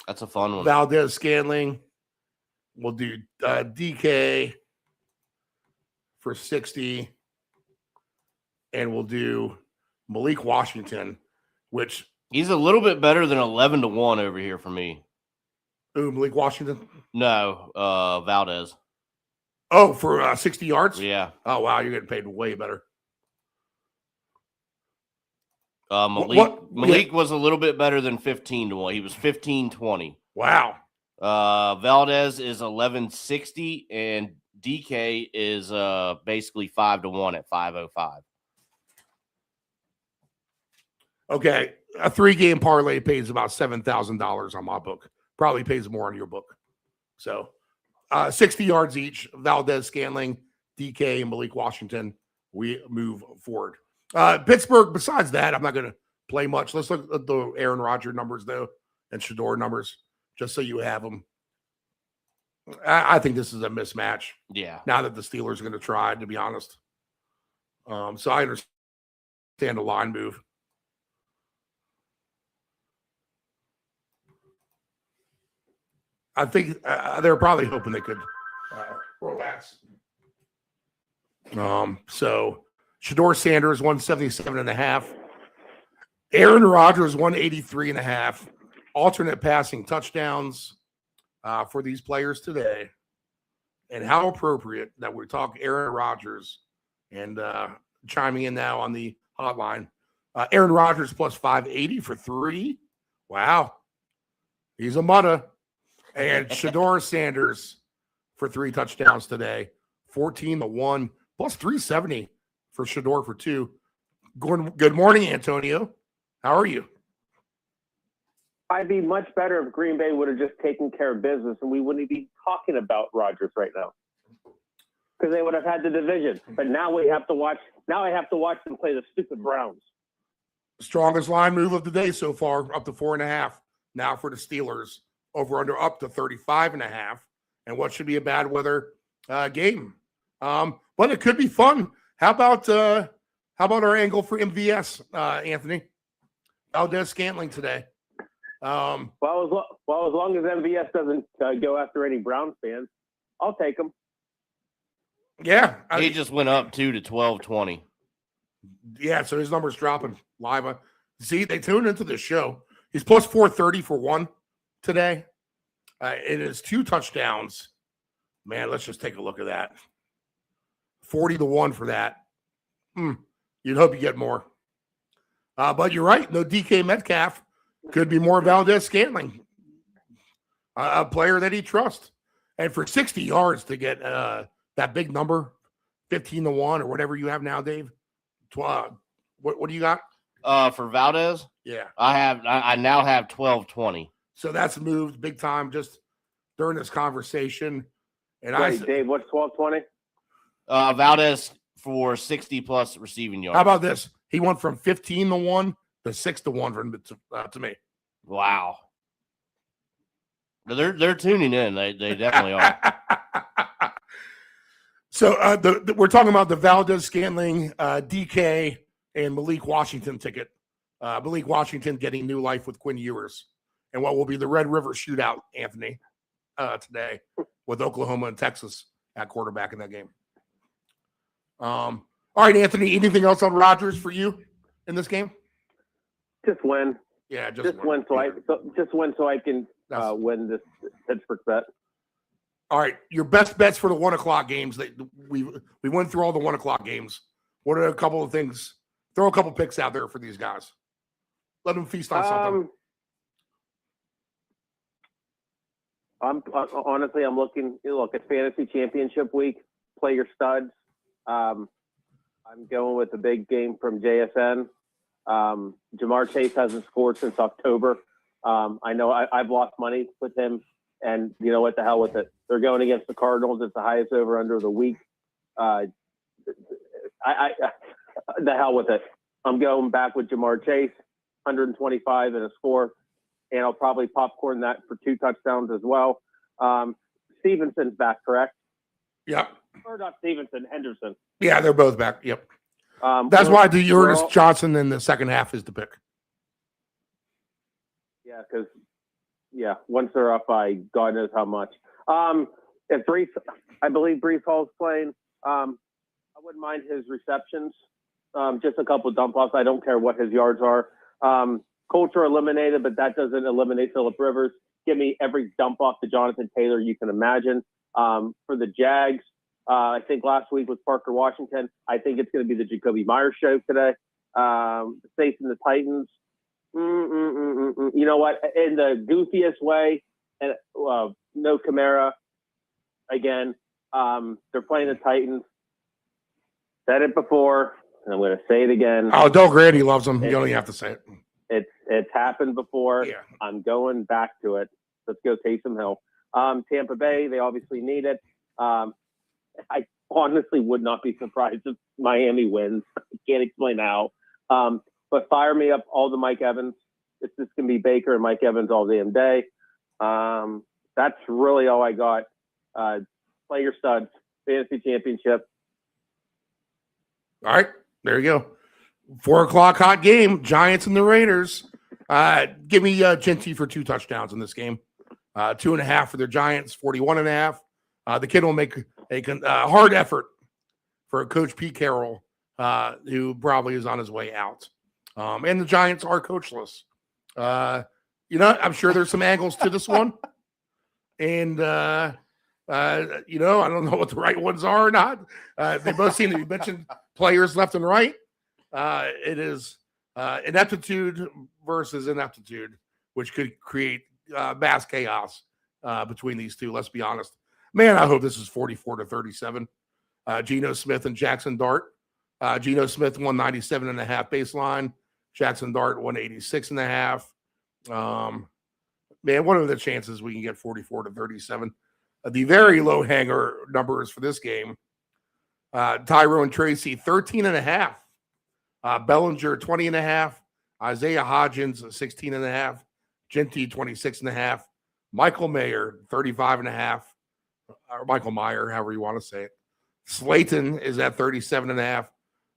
that's a fun one. Valdez-Scantling. We'll do DK for 60. And we'll do Malik Washington, which he's a little bit better than 11-1 over here for me. Ooh, Malik Washington? No, Valdez. Oh, for 60 yards? Yeah. Oh, wow. You're getting paid way better. Malik was a little bit better than 15-1. He was 15-20. Wow. Valdez is 11-60, and DK is basically 5-1 at 505. Okay. A 3-game parlay pays about $7,000 on my book. Probably pays more on your book. So 60 yards each, Valdez-Scantling, DK, and Malik Washington. We move forward. Pittsburgh, besides that, I'm not going to play much. Let's look at the Aaron Rodgers numbers, though, and Shador numbers, just so you have them. I think this is a mismatch. Yeah. Now that the Steelers are going to try, to be honest. So I understand the line move. I think they're probably hoping they could relax. So Shador Sanders, 177.5. Aaron Rodgers, 183.5. Alternate passing touchdowns for these players today. And how appropriate that we talk Aaron Rodgers and chiming in now on the hotline. Aaron Rodgers plus 580 for 3. Wow. He's a mutta. And Shador Sanders for 3 touchdowns today. 14-1 plus 370 for Shador for 2. Good morning, Antonio. How are you? I'd be much better if Green Bay would have just taken care of business and we wouldn't be talking about Rodgers right now. Because they would have had the division. But now we have to watch. Now I have to watch them play the stupid Browns. Strongest line move of the day so far, up to 4.5. now for the Steelers, over under up to 35.5, and what should be a bad weather game. But it could be fun. How about our angle for MVS, Anthony? Valdez Scantling today. Well, as long as MVS doesn't go after any Browns fans, I'll take him. Yeah. He just went up 2 to 12.20. Yeah, so his number's dropping live. See, they tuned into the show. He's plus 430 for one today. It is 2 touchdowns. Man, let's just take a look at that. 40 to 1 for that. You'd hope you get more. But you're right. No DK Metcalf. Could be more Valdez Scantling. A player that he trusts. And for 60 yards to get that big number, 15 to 1 or whatever you have now, Dave. What do you got? For Valdez? Yeah. I now have 12.20. So that's moved big time just during this conversation. And Wait, Dave, what's 12.20? Valdez for 60 plus receiving yards. How about this? He went from 15 to 1 to 6 to 1 to me. Wow. They're tuning in. They definitely are. So we're talking about the Valdez Scantling, DK, and Malik Washington ticket. Malik Washington getting new life with Quinn Ewers, and what will be the Red River Shootout, Anthony, today with Oklahoma and Texas at quarterback in that game. All right, Anthony, anything else on Rodgers for you in this game? Just win. Yeah, just win so I can win this Pittsburgh bet. All right, your best bets for the 1 o'clock games. That we went through all the 1 o'clock games. What are a couple of things? Throw a couple picks out there for these guys. Let them feast on something. I'm looking. Look, it's fantasy championship week. Play your studs. I'm going with the big game from JSN. Jamar Chase hasn't scored since October. I know I've lost money with him, and you know what? The hell with it. They're going against the Cardinals. It's the highest over under of the week. The hell with it. I'm going back with Jamar Chase, 125 and a score, and I'll probably popcorn that for 2 touchdowns as well. Stevenson's back, correct? Yep. Or not Stevenson, Henderson. Yeah, they're both back. Yep. That's why the Ernest Johnson in the second half is the pick. Yeah, because once they're up by God knows how much. If Brees, I believe Brees Hall's playing. I wouldn't mind his receptions. Just a couple dump offs. I don't care what his yards are. Coulter eliminated, but that doesn't eliminate Phillip Rivers. Give me every dump off to Jonathan Taylor you can imagine. For the Jags, I think last week was Parker Washington. I think it's going to be the Jacoby Myers show today. Facing the Titans. You know what? In the goofiest way, and no Kamara again. They're playing the Titans. Said it before, and I'm going to say it again. Oh, Del Grady loves them. You don't even have to say it. It's happened before. Yeah. I'm going back to it. Let's go Taysom Hill. Tampa Bay, they obviously need it. I honestly would not be surprised if Miami wins. I can't explain how. But fire me up all the Mike Evans. It's just going to be Baker and Mike Evans all damn day. That's really all I got. Play your studs. Fantasy championship. All right, there you go. 4 o'clock hot game. Giants and the Raiders. Give me Genty for 2 touchdowns in this game. 2.5 for the Giants. 41.5. The kid will make a hard effort for Coach Pete Carroll, who probably is on his way out. And the Giants are coachless. I'm sure there's some angles to this one. And, I don't know what the right ones are or not. They both seem to be mentioning players left and right. It is ineptitude versus ineptitude, which could create mass chaos between these two. Let's be honest. Man, I hope this is 44-37. Geno Smith and Jackson Dart. Geno Smith 197.5 baseline. Jackson Dart 186.5. Man, what are the chances we can get 44-37? The very low hanger numbers for this game. Tyrone Tracy 13.5. Bellinger 20.5. Isaiah Hodgins 16.5. Genty 26.5. Michael Mayer 35.5. Or Michael Meyer, however you want to say it. Slayton is at 37.5.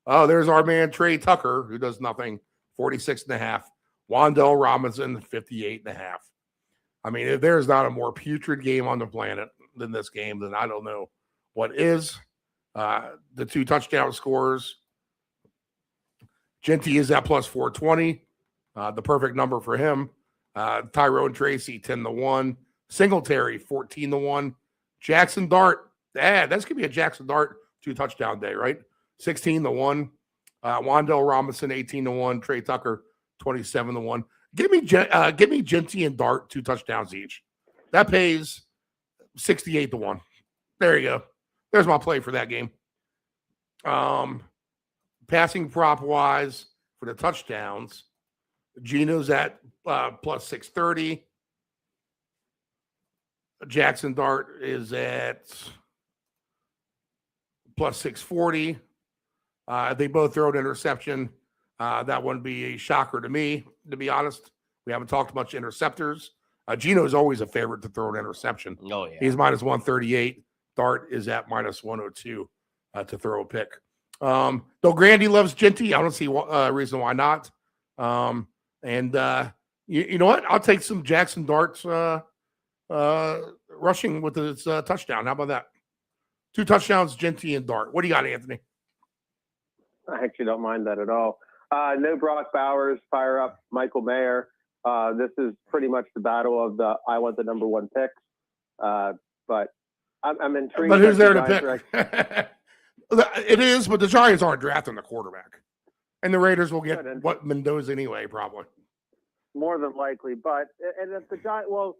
Oh, there's our man Trey Tucker, who does nothing, 46.5. Wandell Robinson, 58.5. I mean, if there's not a more putrid game on the planet than this game, then I don't know what is. The 2 touchdown scores. Genty is at plus 420, the perfect number for him. Tyrone Tracy, 10-1. Singletary, 14-1. Jackson Dart, that's going to be a Jackson Dart 2 touchdown day, right? 16-1. Wandell Robinson, 18-1. Trey Tucker, 27-1. Give me Genty and Dart 2 touchdowns each. That pays 68-1. There you go. There's my play for that game. Passing prop wise for the touchdowns, Geno's at plus 630. Jackson Dart is at plus 640. They both throw an interception. That wouldn't be a shocker to me, to be honest. We haven't talked much interceptors. Geno is always a favorite to throw an interception. Oh, yeah. He's minus 138. Dart is at minus 102 to throw a pick. Though Grandy loves Genty, I don't see a reason why not. You know what? I'll take some Jackson Darts rushing with his touchdown. How about that? 2 touchdowns, Genty and Dart. What do you got, Anthony? I actually don't mind that at all. No Brock Bowers, fire up Michael Mayer. This is pretty much the battle of the I want the number 1 pick. But I'm intrigued. But who's there to Giants pick? It is, but the Giants aren't drafting the quarterback. And the Raiders will get what Mendoza anyway, probably. more than likely. But and if the Giants, well,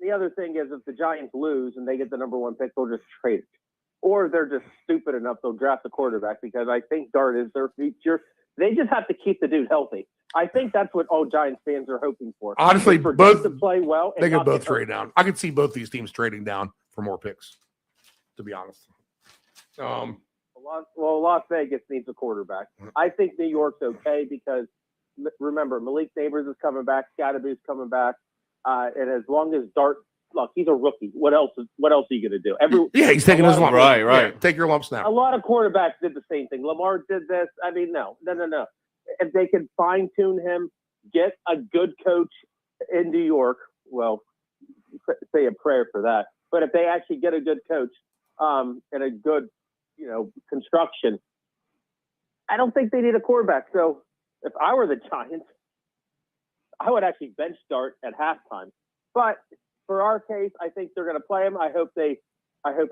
the other thing is if the Giants lose and they get the number 1 pick, they'll just trade it. Or they're just stupid enough they'll draft the quarterback because I think Dart is their future. They just have to keep the dude healthy. I think that's what all Giants fans are hoping for. Honestly, for both to play well. They could both trade down. I could see both these teams trading down for more picks. To be honest, Las Vegas needs a quarterback. I think New York's okay because remember Malik Neighbors is coming back, Scatterby's coming back, and as long as Dart, look, he's a rookie. What else are you going to do? He's taking his lump. Right. Yeah, take your lumps now. A lot of quarterbacks did the same thing. Lamar did this. I mean, no. If they can fine tune him, get a good coach in New York, well, say a prayer for that. But if they actually get a good coach and a good, construction, I don't think they need a quarterback. So if I were the Giants, I would actually bench Dart at halftime. But for our case, I think they're going to play him. I hope he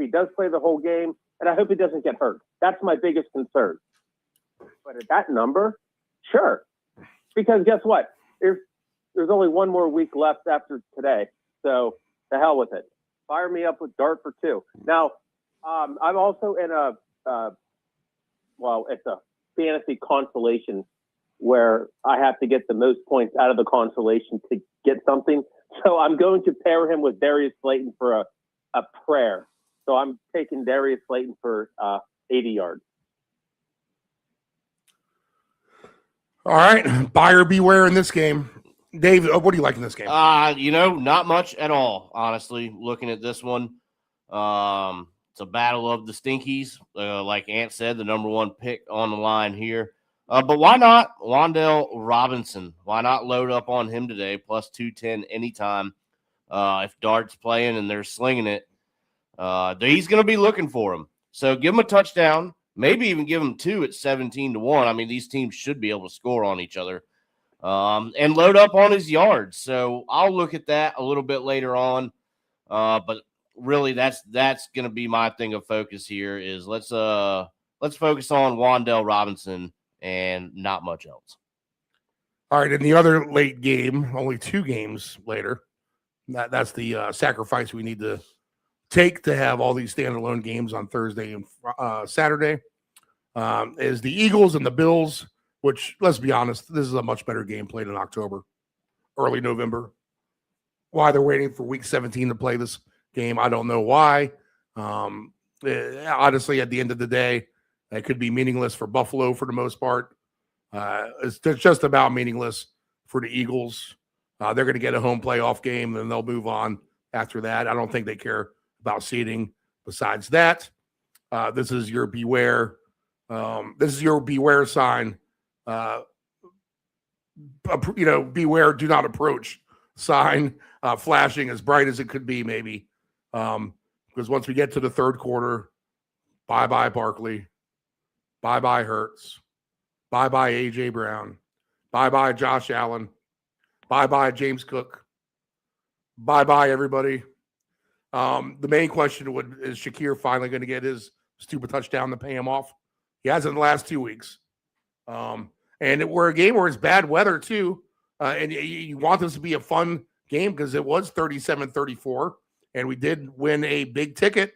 does play the whole game, and I hope he doesn't get hurt. That's my biggest concern. But at that number, sure. Because guess what? There's only one more week left after today. So to hell with it. Fire me up with Dart for 2. Now, I'm also in it's a fantasy consolation where I have to get the most points out of the consolation to get something. So I'm going to pair him with Darius Slayton for a prayer. So I'm taking Darius Slayton for 80 yards. All right, buyer beware in this game. Dave, what do you like in this game? Not much at all, honestly, looking at this one. It's a battle of the Stinkies. Like Ant said, the number 1 pick on the line here. But why not Wandell Robinson? Why not load up on him today, plus 210 anytime? If Dart's playing and they're slinging it, he's going to be looking for him. So give him a touchdown, maybe even give him 2 at 17-1. I mean, these teams should be able to score on each other. And load up on his yards. So I'll look at that a little bit later on. But really, that's going to be my thing of focus here. Is let's focus on Wandell Robinson and not much else. All right, in the other late game, only 2 games later, that's the sacrifice we need to take to have all these standalone games on Thursday and Saturday, is the Eagles and the Bills, which, let's be honest, this is a much better game played in October, early November. Why they're waiting for Week 17 to play this game, I don't know why. Honestly, at the end of the day, it could be meaningless for Buffalo for the most part. It's just about meaningless for the Eagles. They're going to get a home playoff game, and they'll move on after that. I don't think they care about seeding. Besides that, this is your beware. This is your beware sign. Beware, do not approach sign, flashing as bright as it could be, maybe. Because once we get to the third quarter, bye-bye Barkley, bye-bye Hurts, bye-bye A.J. Brown, bye-bye Josh Allen, bye-bye James Cook, bye-bye everybody. The main question is Shakir finally going to get his stupid touchdown to pay him off? He hasn't in the last 2 weeks. And we're a game where it's bad weather too. And you want this to be a fun game because it was 37-34. And we did win a big ticket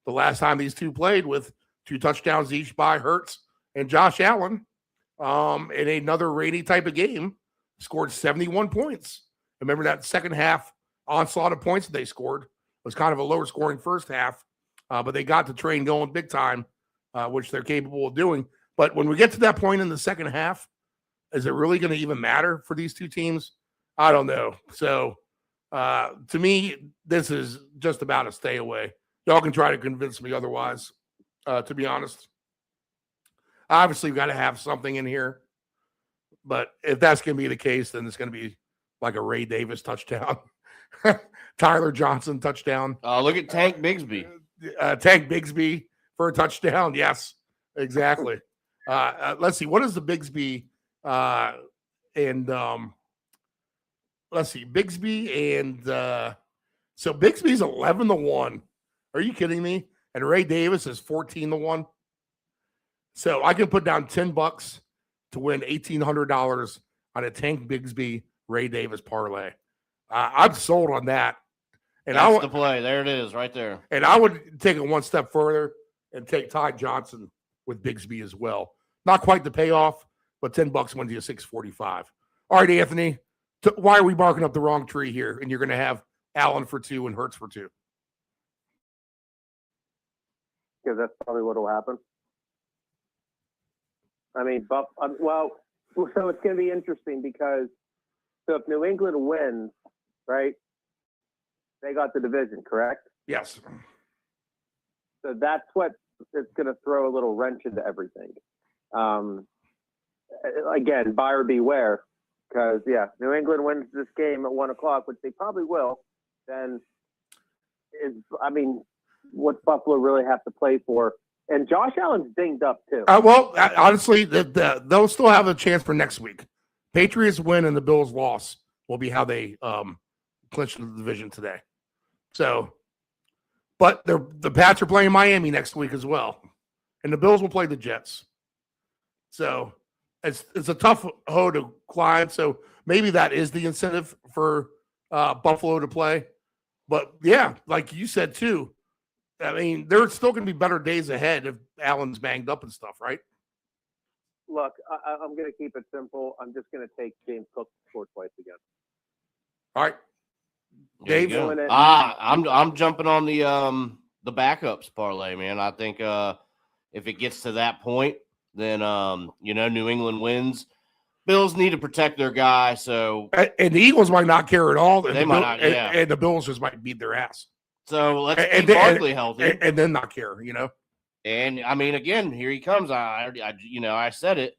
the last time these two played with 2 touchdowns each by Hurts and Josh Allen. In another rainy type of game, scored 71 points. Remember that second half onslaught of points that they scored was kind of a lower scoring first half, but they got the train going big time, which they're capable of doing. But when we get to that point in the second half, is it really going to even matter for these two teams? I don't know. So to me, this is just about a stay away. Y'all can try to convince me otherwise, to be honest. Obviously, we've got to have something in here. But if that's going to be the case, then it's going to be like a Ray Davis touchdown. Tyler Johnson touchdown. Look at Tank Bigsby. Tank Bigsby for a touchdown. Yes, exactly. Let's see. What is the Bigsby? Let's see. Bigsby and so Bigsby's 11-1. Are you kidding me? And Ray Davis is 14-1. So I can put down $10 to win $1,800 on a Tank Bigsby Ray Davis parlay. I'm sold on that. And that's the play. There it is, right there. And I would take it one step further and take Ty Johnson with Bigsby as well. Not quite the payoff, but $10 wins you $645. All right, Anthony. Why are we barking up the wrong tree here? And you're going to have Allen for 2 and Hurts for 2. Because that's probably what will happen. I mean, so it's going to be interesting because if New England wins, right, they got the division, correct? Yes. So that's what is going to throw a little wrench into everything. Again, buyer beware, because New England wins this game at 1:00, which they probably will. Then what's Buffalo really have to play for? And Josh Allen's dinged up too. Honestly, they'll still have a chance for next week. Patriots win and the Bills loss will be how they clinch the division today. So, but the Pats are playing Miami next week as well, and the Bills will play the Jets. So it's a tough hoe to climb. So maybe that is the incentive for Buffalo to play. But yeah, like you said too. I mean, there's still going to be better days ahead if Allen's banged up and stuff, right? Look, I'm going to keep it simple. I'm just going to take James Cook to score twice again. All right, Dave. I'm jumping on the backups parlay, man. I think if it gets to that point, then New England wins. Bills need to protect their guy, so and the Eagles might not care at all. They might not, and the Bills just might beat their ass. So let's keep Barkley healthy, and then not care, And I mean, again, here he comes. I said it.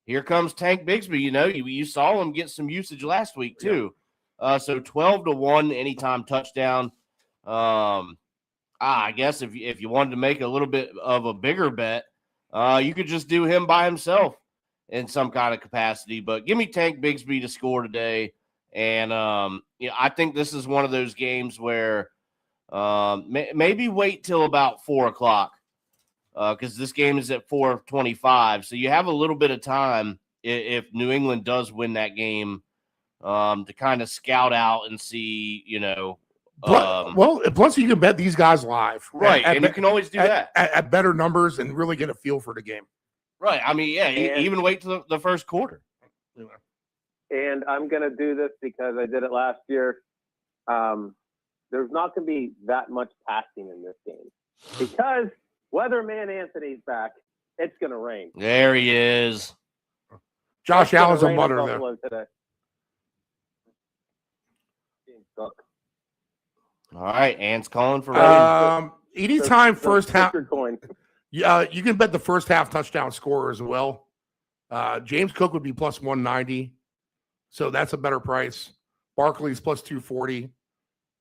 Here comes Tank Bigsby. You saw him get some usage last week too. So 12-1 anytime touchdown. I guess if you wanted to make a little bit of a bigger bet, you could just do him by himself in some kind of capacity. But give me Tank Bigsby to score today, and I think this is one of those games where. Maybe wait till about 4:00 because this game is at 4:25. So you have a little bit of time if New England does win that game to kind of scout out and see, plus you can bet these guys live. Right. And you can always do that at better numbers and really get a feel for the game. Right. I mean, even wait till the first quarter. And I'm going to do this because I did it last year. There's not going to be that much passing in this game because Weatherman Anthony's back. It's going to rain. There he is. Josh Allen's a mutter there. Today. Cook. All right, Ant's calling for Anytime first half. Your coin. Yeah, you can bet the first half touchdown scorer as well. James Cook would be plus 190, so that's a better price. Barkley's plus 240.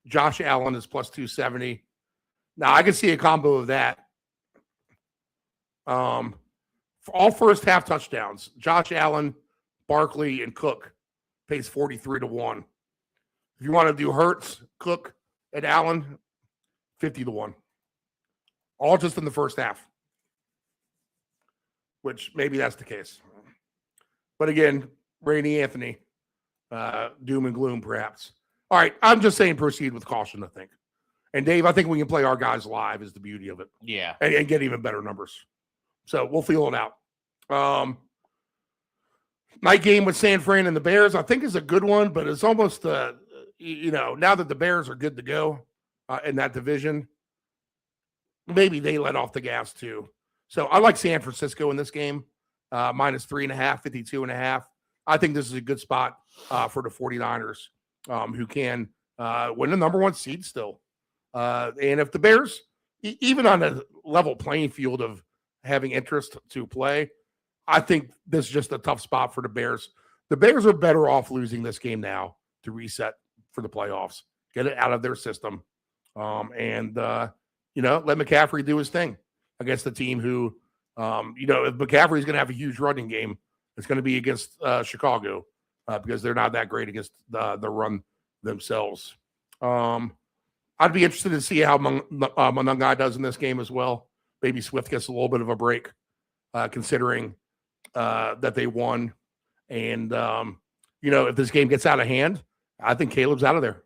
Josh Allen is plus 270. Now I can see a combo of that. For all first half touchdowns, Josh Allen, Barkley, and Cook pays 43 to 1. If you want to do Hurts, Cook, and Allen, 50 to 1. All just in the first half. Which maybe that's the case. But again, Rainey Anthony, doom and gloom perhaps. All right, I'm just saying proceed with caution, I think. And Dave, I think we can play our guys live is the beauty of it. Yeah. And get even better numbers. So we'll feel it out. Night game with San Fran and the Bears, I think is a good one, but it's almost, now that the Bears are good to go in that division, maybe they let off the gas too. So I like San Francisco in this game, minus 3.5, 52.5. I think this is a good spot for the 49ers who can win the number one seed still. And if the Bears, even on a level playing field of having interest to play, I think this is just a tough spot for the Bears. The Bears are better off losing this game now to reset for the playoffs, get it out of their system, and let McCaffrey do his thing against the team who, if McCaffrey's going to have a huge running game, it's going to be against Chicago because they're not that great against the run themselves. I'd be interested to see how Monangai does in this game as well. Maybe Swift gets a little bit of a break, considering that they won. And, if this game gets out of hand, I think Caleb's out of there.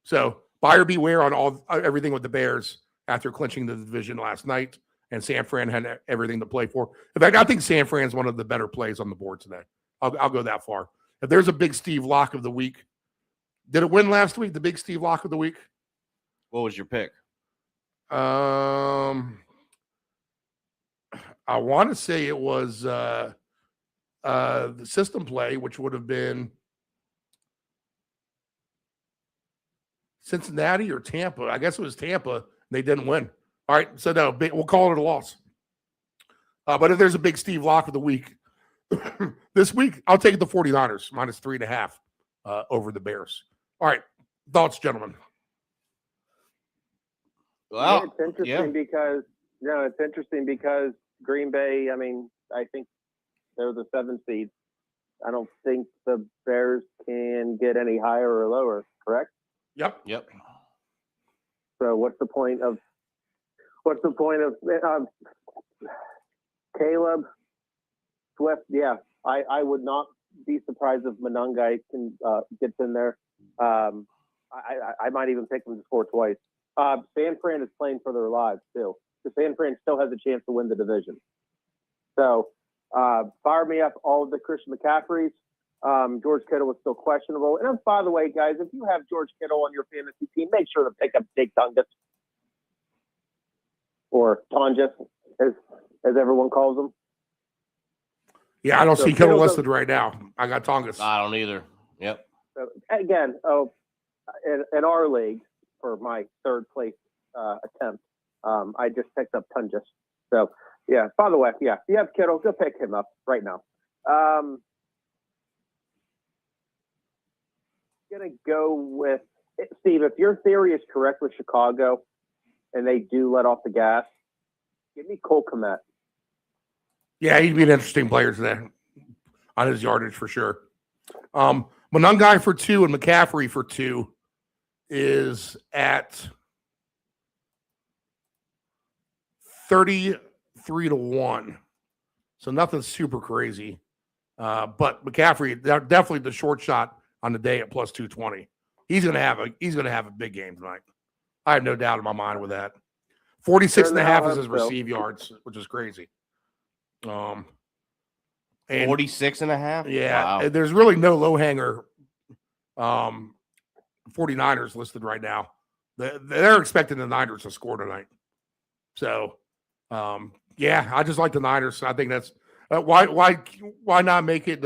So buyer beware on everything with the Bears after clinching the division last night. And San Fran had everything to play for. In fact, I think San Fran's one of the better plays on the board today. I'll go that far. If there's a big Steve lock of the week, did it win last week, the big Steve lock of the week? What was your pick? I want to say it was the system play, which would have been Cincinnati or Tampa. I guess it was Tampa. They didn't win. All right, so no, we'll call it a loss. But if there's a big Steve lock of the week this week, I'll take the 49ers minus 3.5 over the Bears. All right, thoughts, gentlemen? Well, it's interesting because Green Bay, I think they're the 7th seed. I don't think the Bears can get any higher or lower, correct? Yep. So what's the point of Caleb Swift? Yeah, I would not be surprised if Monangai gets in there. I might even pick him to score twice. San Fran is playing for their lives too. So San Fran still has a chance to win the division. So fire me up all of the Christian McCaffreys. George Kittle is still questionable. And by the way, guys, if you have George Kittle on your fantasy team, make sure to pick up Jake Tungus. Or Tonjes, as everyone calls him. Yeah, I don't see Kittle listed right now. I got Tongas. I don't either. Yep. So again, in our league, for my third place attempt, I just picked up Tonjes. So, yeah, by the way, yeah, if you have Kittle, go pick him up right now. Going to go with, Steve, if your theory is correct with Chicago, and they do let off the gas, give me Cole Kmet. Yeah, he'd be an interesting player today on his yardage for sure. Monangai for 2 and McCaffrey for 2 is at 33 to 1. So nothing super crazy. But McCaffrey, definitely the short shot on the day at plus 220. He's gonna have a big game tonight. I have no doubt in my mind with that. 46.5 is his receive yards, which is crazy. And 46.5? Yeah. Wow. There's really no low hanger 49ers listed right now. They're expecting the Niners to score tonight. So, I just like the Niners. I think that's why not make it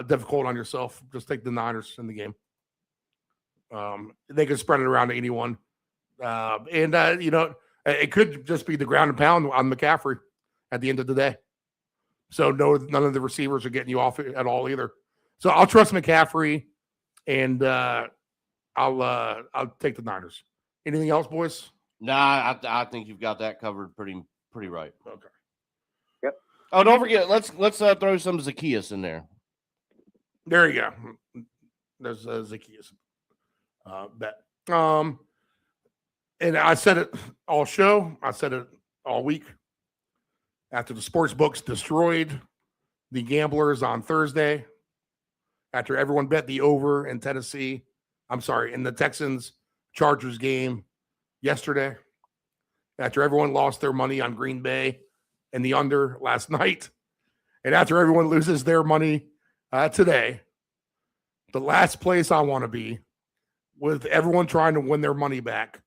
difficult on yourself? Just take the Niners in the game. They could spread it around to anyone. It could just be the ground and pound on McCaffrey at the end of the day. So none of the receivers are getting you off at all either. So I'll trust McCaffrey, and I'll take the Niners. Anything else, boys? Nah, I think you've got that covered pretty right. Okay. Yep. Oh, don't forget, let's throw some Zacchaeus in there. There you go. There's Zacchaeus bet. And I said it all show. I said it all week. After the sports books destroyed the gamblers on Thursday, after everyone bet the over in Tennessee, in the Texans-Chargers game yesterday, after everyone lost their money on Green Bay and the under last night, and after everyone loses their money today, the last place I want to be with everyone trying to win their money back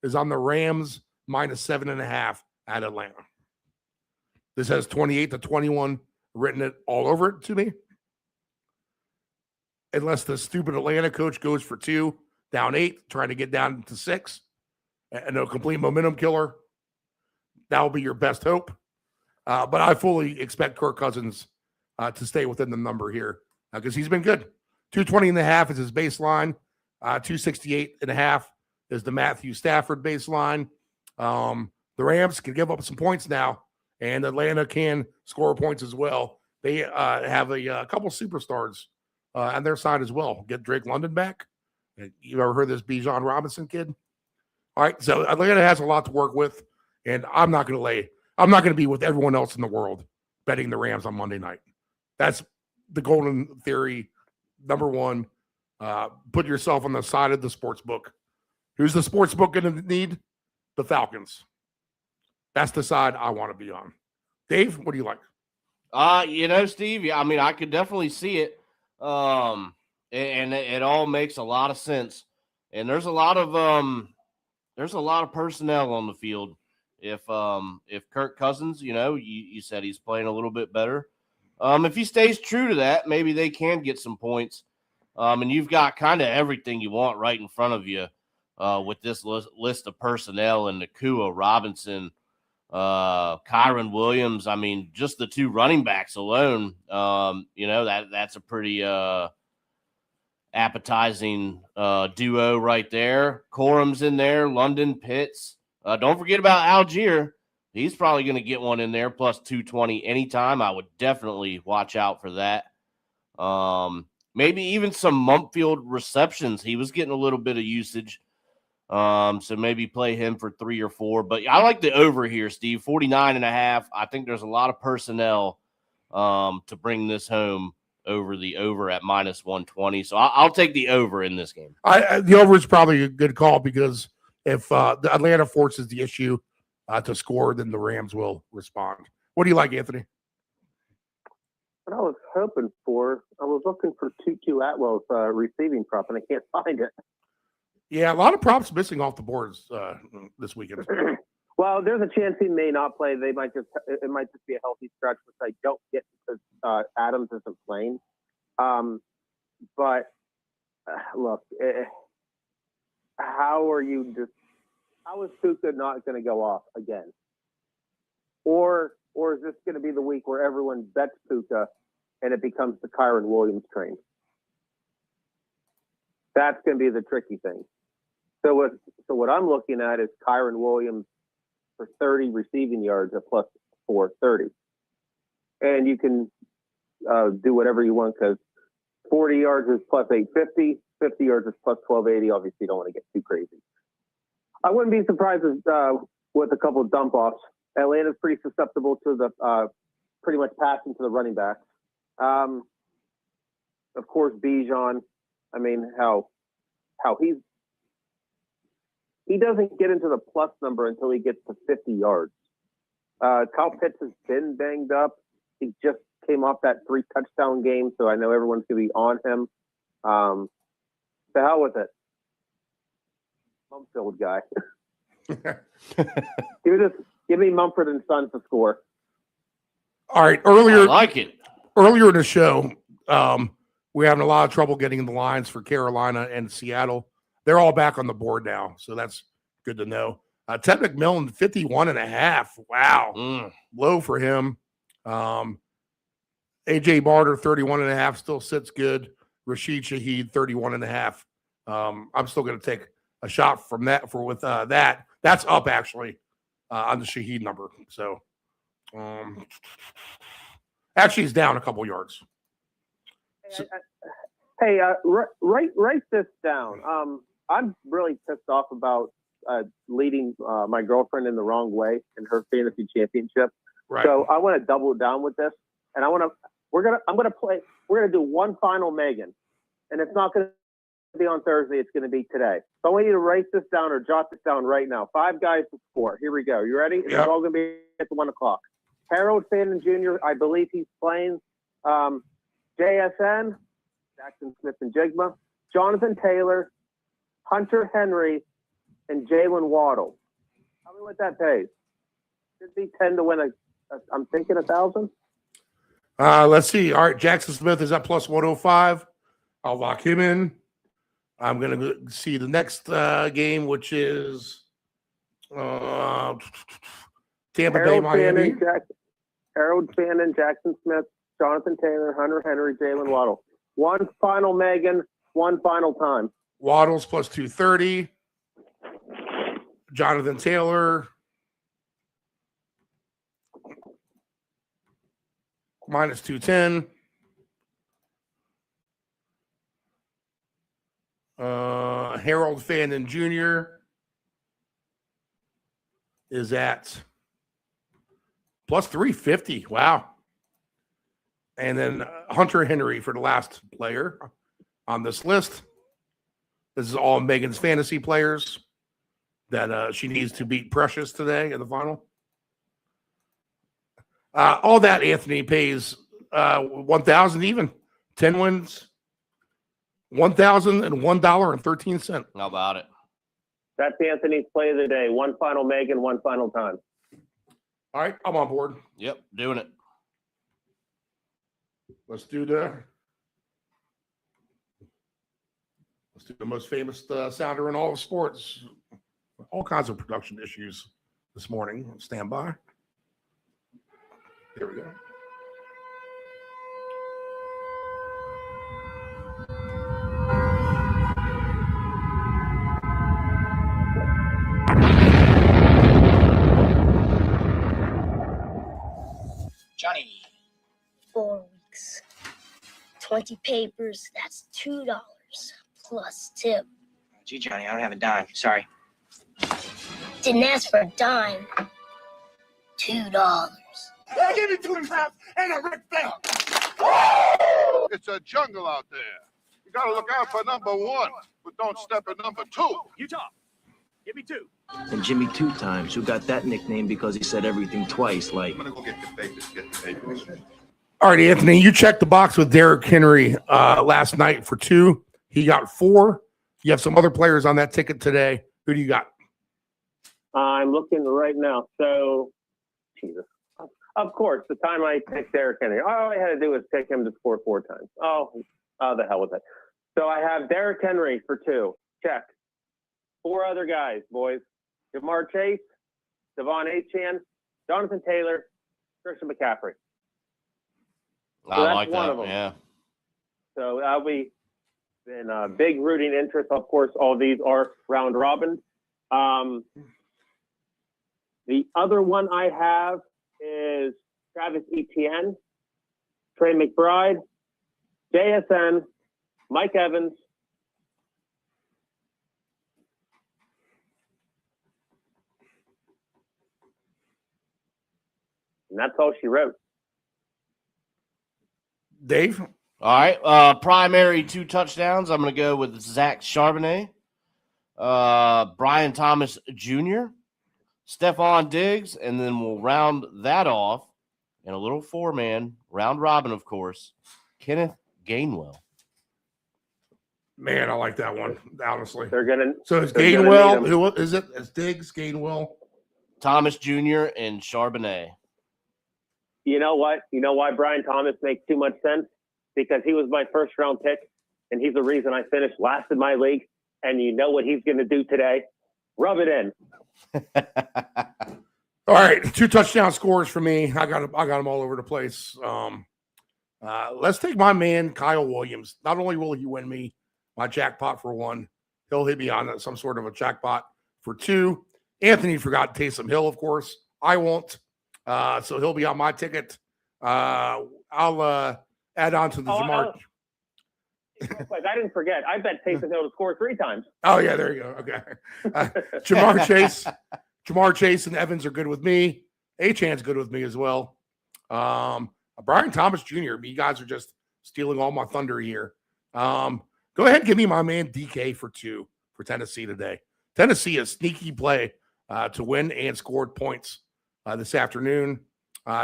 is on the Rams -7.5 at Atlanta. This has 28-21 written it all over it to me. Unless the stupid Atlanta coach goes for 2, down 8, trying to get down to 6, and a complete momentum killer, that will be your best hope. But I fully expect Kirk Cousins to stay within the number here because he's been good. 220.5 is his baseline. 268.5 is the Matthew Stafford baseline. The Rams can give up some points now, and Atlanta can score points as well. They have a couple superstars on their side as well. Get Drake London back. You ever heard this Bijan Robinson kid? All right, so Atlanta has a lot to work with, and I'm not going to be with everyone else in the world betting the Rams on Monday night. That's the golden theory. Number one, put yourself on the side of the sports book. Who's the sports book going to need? The Falcons. That's the side I want to be on. Dave, what do you like? Steve, I mean, I could definitely see it. And it all makes a lot of sense. And there's a lot of personnel on the field. If Kirk Cousins, you said he's playing a little bit better. If he stays true to that, maybe they can get some points. And you've got kind of everything you want right in front of you with this list of personnel and Nakua, Robinson, Kyron Williams. I mean, just the 2 running backs alone, that's a pretty appetizing duo right there. Corum's in there, London, Pitts. Don't forget about Algier. He's probably going to get one in there, plus 220 anytime. I would definitely watch out for that. Maybe even some Mumpfield receptions. He was getting a little bit of usage. So maybe play him for 3 or 4. But I like the over here, Steve, 49.5. I think there's a lot of personnel to bring this home over the over at -120. So I'll take the over in this game. The over is probably a good call because if the Atlanta forces the issue to score, then the Rams will respond. What do you like, Anthony? What I was hoping for, I was looking for Tutu Atwell's receiving prop, and I can't find it. Yeah, a lot of props missing off the boards this weekend. Well, there's a chance he may not play. It might just be a healthy stretch, which I don't get because Adams isn't playing. But look, how is Puka not going to go off again? Or is this going to be the week where everyone bets Puka and it becomes the Kyron Williams train? That's going to be the tricky thing. So what I'm looking at is Kyron Williams for 30 receiving yards at plus 430. And you can do whatever you want because 40 yards is plus 850, 50 yards is plus 1280. Obviously, you don't want to get too crazy. I wouldn't be surprised with a couple of dump offs. Atlanta's pretty susceptible to the pretty much passing to the running backs. Of course, Bijan. I mean, how he doesn't get into the plus number until he gets to 50 yards. Kyle Pitts has been banged up. He just came off that 3-touchdown game, so I know everyone's going to be on him. The hell with it. Mumfield guy. Give me Mumford and Sons to score. All right. Earlier I like it. Earlier in the show, we're having a lot of trouble getting the lines for Carolina and Seattle. they're all back on the board now, so that's good to know. Ted McMillan, 51.5. Wow. Low for him. AJ Barter, 31.5, still sits good. Rashid Shaheed, 31.5. I'm still going to take a shot from that that. That's up actually on the Shaheed number. So actually he's down a couple yards. Hey, write this down. I'm really pissed off about leading my girlfriend in the wrong way in her fantasy championship. Right. So I want to double down with this, and I'm gonna do one final Megan, and it's not gonna be on Thursday. It's gonna be today. So I want you to write this down or jot this down right now. 5 guys to score. Here we go. You ready? It's all gonna be at the 1 o'clock. Harold Fannin Jr. I believe he's playing. JSN, Jackson Smith and Jigma, Jonathan Taylor, Hunter Henry, and Jalen Waddle. Tell me what that pays. Should be 10 to win I'm thinking 1,000. Let's see. All right, Jackson Smith is at plus 105. I'll lock him in. I'm going to see the next game, which is Tampa Bay, Miami. Harold Fannin, Jackson Smith, Jonathan Taylor, Hunter Henry, Jalen Waddle. One final Megan, one final time. Waddle's plus 230. Jonathan Taylor minus 210. Harold Fannin Jr. is at plus 350. Wow. And then Hunter Henry for the last player on this list. This is all Megan's fantasy players that she needs to beat Precious today in the final. All that, Anthony, pays $1,000 even. 10 wins, $1,001.13. How about it? That's Anthony's play of the day. One final Megan, one final time. All right, I'm on board. Yep, doing it. Let's do the most famous sounder in all of sports. All kinds of production issues this morning. Stand by. Here we go. Johnny. 4 weeks. 20 papers, that's $2 plus tip. Gee, Johnny, I don't have a dime. Sorry. Didn't ask for a dime. $2. I give you 2.5 and a Ric Flair. It's a jungle out there. You got to look out for number 1, but don't step at number 2. Utah, give me 2. And Jimmy 2 times, who got that nickname because he said everything twice, like. I'm going to go get the papers, All right, Anthony, you checked the box with Derrick Henry last night for 2. He got 4. You have some other players on that ticket today. Who do you got? I'm looking right now. So, Jesus. Of course, the time I picked Derrick Henry, all I had to do was pick him to score 4 times. Oh, the hell with it. So I have Derrick Henry for 2. Check. 4 other guys, boys. Jamar Chase, Devon Achane, Jonathan Taylor, Christian McCaffrey. I So that's like one that, of them. yeah. So that'll be in big rooting interest. Of course, all these are round robin. The other one I have is Travis Etienne, Trey McBride, JSN, Mike Evans, and that's all she wrote. Dave? All right. Primary 2 touchdowns. I'm going to go with Zach Charbonnet, Brian Thomas Jr., Stephon Diggs, and then we'll round that off in a little 4-man, round robin, of course, Kenneth Gainwell. Man, I like that one, honestly. They're gonna. So it's they're gonna Gainwell. need him. Who is it? It's Diggs, Gainwell. Thomas Jr. and Charbonnet. You know what? You know why Brian Thomas makes too much sense? Because he was my first round pick, and he's the reason I finished last in my league. and you know what he's going to do today? Rub it in. All right, 2 touchdown scores for me. I got them all over the place. Let's take my man Kyle Williams. Not only will he win me my jackpot for 1, he'll hit me on some sort of a jackpot for 2. Anthony forgot Taysom Hill, of course. I won't, so he'll be on my ticket. I'll add on to the Jamar. I didn't forget. I bet Taysom Hill to score 3 times. Oh yeah, there you go. Okay, Jamar Chase and Evans are good with me. Achan's good with me as well. Brian Thomas Jr. You guys are just stealing all my thunder here. Go ahead and give me my man DK for 2 for Tennessee today. Tennessee is sneaky play to win and scored points this afternoon.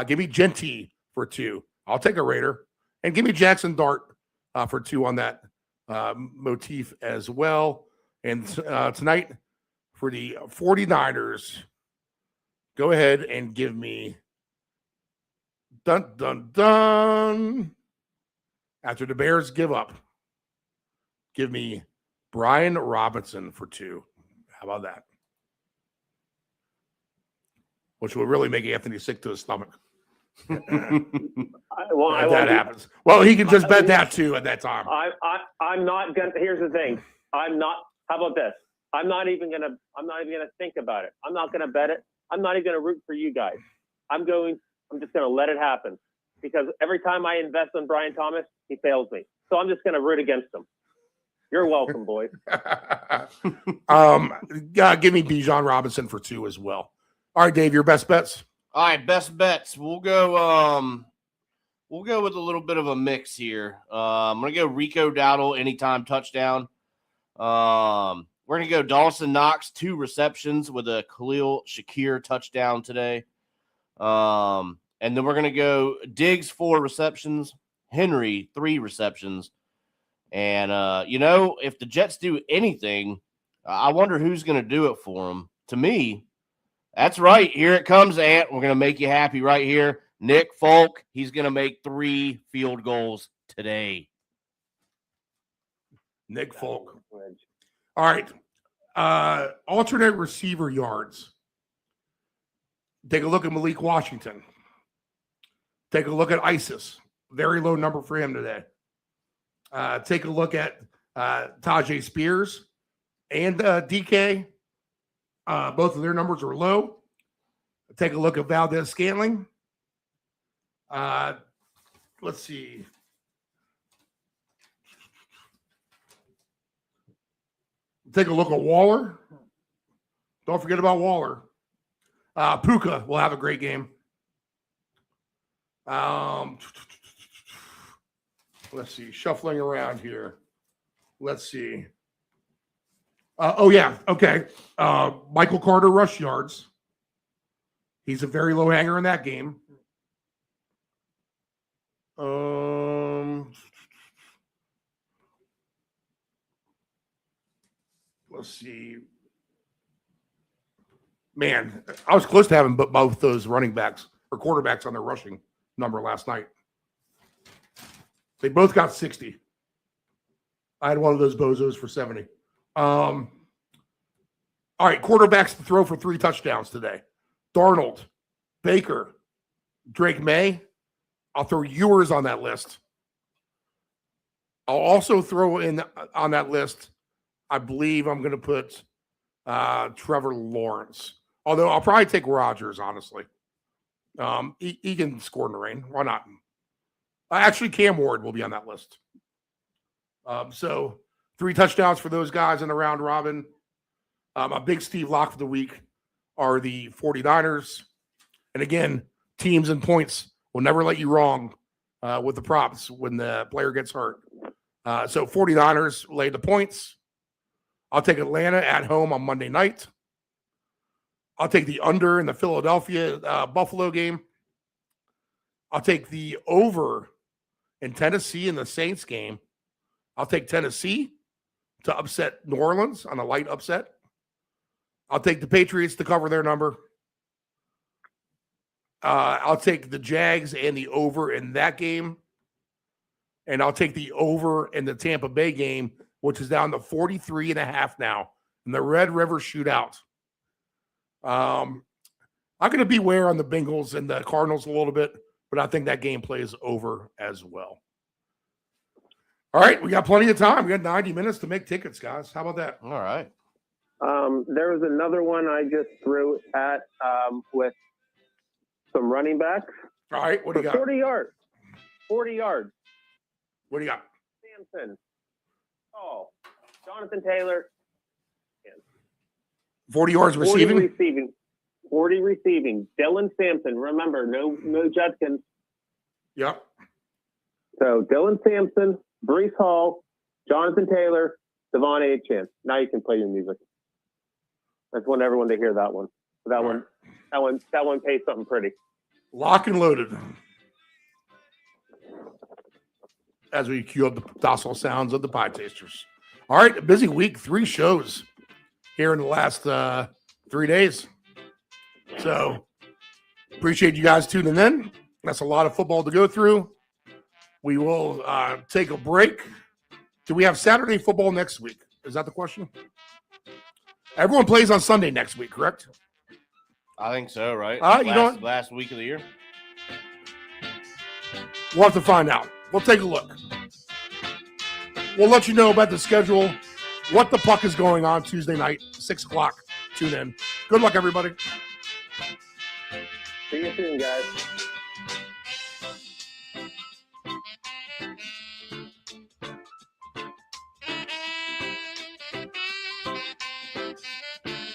Give me Genty for 2. I'll take a Raider. And give me Jackson Dart for 2 on that motif as well. And tonight for the 49ers, go ahead and give me dun, dun, dun. After the Bears give up, give me Brian Robinson for 2. How about that? Which will really make Anthony sick to his stomach. That happens. Well, he can just bet that too at that time. I'm not gonna. Here's the thing. I'm not. How about this? I'm not even gonna think about it. I'm not gonna bet it. I'm not even gonna root for you guys. I'm just gonna let it happen because every time I invest in Brian Thomas, he fails me. So I'm just gonna root against him. You're welcome, boys. Give me Bijan Robinson for 2 as well. All right, Dave, your best bets. All right, best bets. We'll go with a little bit of a mix here. I'm gonna go Rico Dowdle anytime touchdown. We're gonna go Dawson Knox 2 receptions with a Khalil Shakir touchdown today. And then we're gonna go Diggs 4 receptions, Henry 3 receptions. And if the Jets do anything, I wonder who's gonna do it for them. To me, that's right. Here it comes, Ant. We're going to make you happy right here. Nick Folk, he's going to make 3 field goals today. Nick Folk. All right. Alternate receiver yards. Take a look at Malik Washington. Take a look at Isis. Very low number for him today. Take a look at Tajay Spears and DK. Both of their numbers are low. Take a look at Valdez Scantling. Let's see. Take a look at Waller. Don't forget about Waller. Puka will have a great game. Let's see. Shuffling around here. Let's see. Okay. Michael Carter rush yards. He's a very low hanger in that game. Let's see. Man, I was close to having both those running backs or quarterbacks on their rushing number last night. They both got 60. I had one of those bozos for 70. All right, quarterbacks to throw for 3 touchdowns today. Darnold, Baker, Drake May. I'll throw Ewers on that list. I'll also throw in on that list, I believe I'm going to put Trevor Lawrence. Although I'll probably take Rodgers, honestly. He can score in the rain. Why not? Actually, Cam Ward will be on that list. So 3 touchdowns for those guys in the round robin. A big Steve lock for the week are the 49ers. And again, teams and points will never let you wrong with the props when the player gets hurt. So 49ers lay the points. I'll take Atlanta at home on Monday night. I'll take the under in the Philadelphia Buffalo game. I'll take the over in Tennessee in the Saints game. I'll take Tennessee to upset New Orleans on a light upset. I'll take the Patriots to cover their number. I'll take the Jags and the over in that game. And I'll take the over in the Tampa Bay game which is down to 43.5 now in the Red River Shootout. I'm going to beware on the Bengals and the Cardinals a little bit, but I think that game plays over as well. All right, we got plenty of time. We got 90 minutes to make tickets, guys. How about that? All right. There was another one I just threw at with some running backs. All right, what do you got? 40 yards. 40 yards. What do you got? Sampson. Oh, Jonathan Taylor. 40 yards 40 receiving? receiving. 40 receiving. Dylan Sampson. Remember, no Judkins. Yep. So Dylan Sampson, Brees Hall, Jonathan Taylor, Devon Achane. Now you can play your music. I just want everyone to hear that one. That one pays something pretty. Lock and loaded. As we cue up the docile sounds of the Pie Tasters. All right, a busy week. 3 shows here in the last 3 days. So appreciate you guys tuning in. That's a lot of football to go through. We will take a break. Do we have Saturday football next week? Is that the question? Everyone plays on Sunday next week, correct? I think so, right? Last week of the year. We'll have to find out. We'll take a look. We'll let you know about the schedule, what the puck is going on Tuesday night, 6 o'clock. Tune in. Good luck, everybody. See you soon, guys.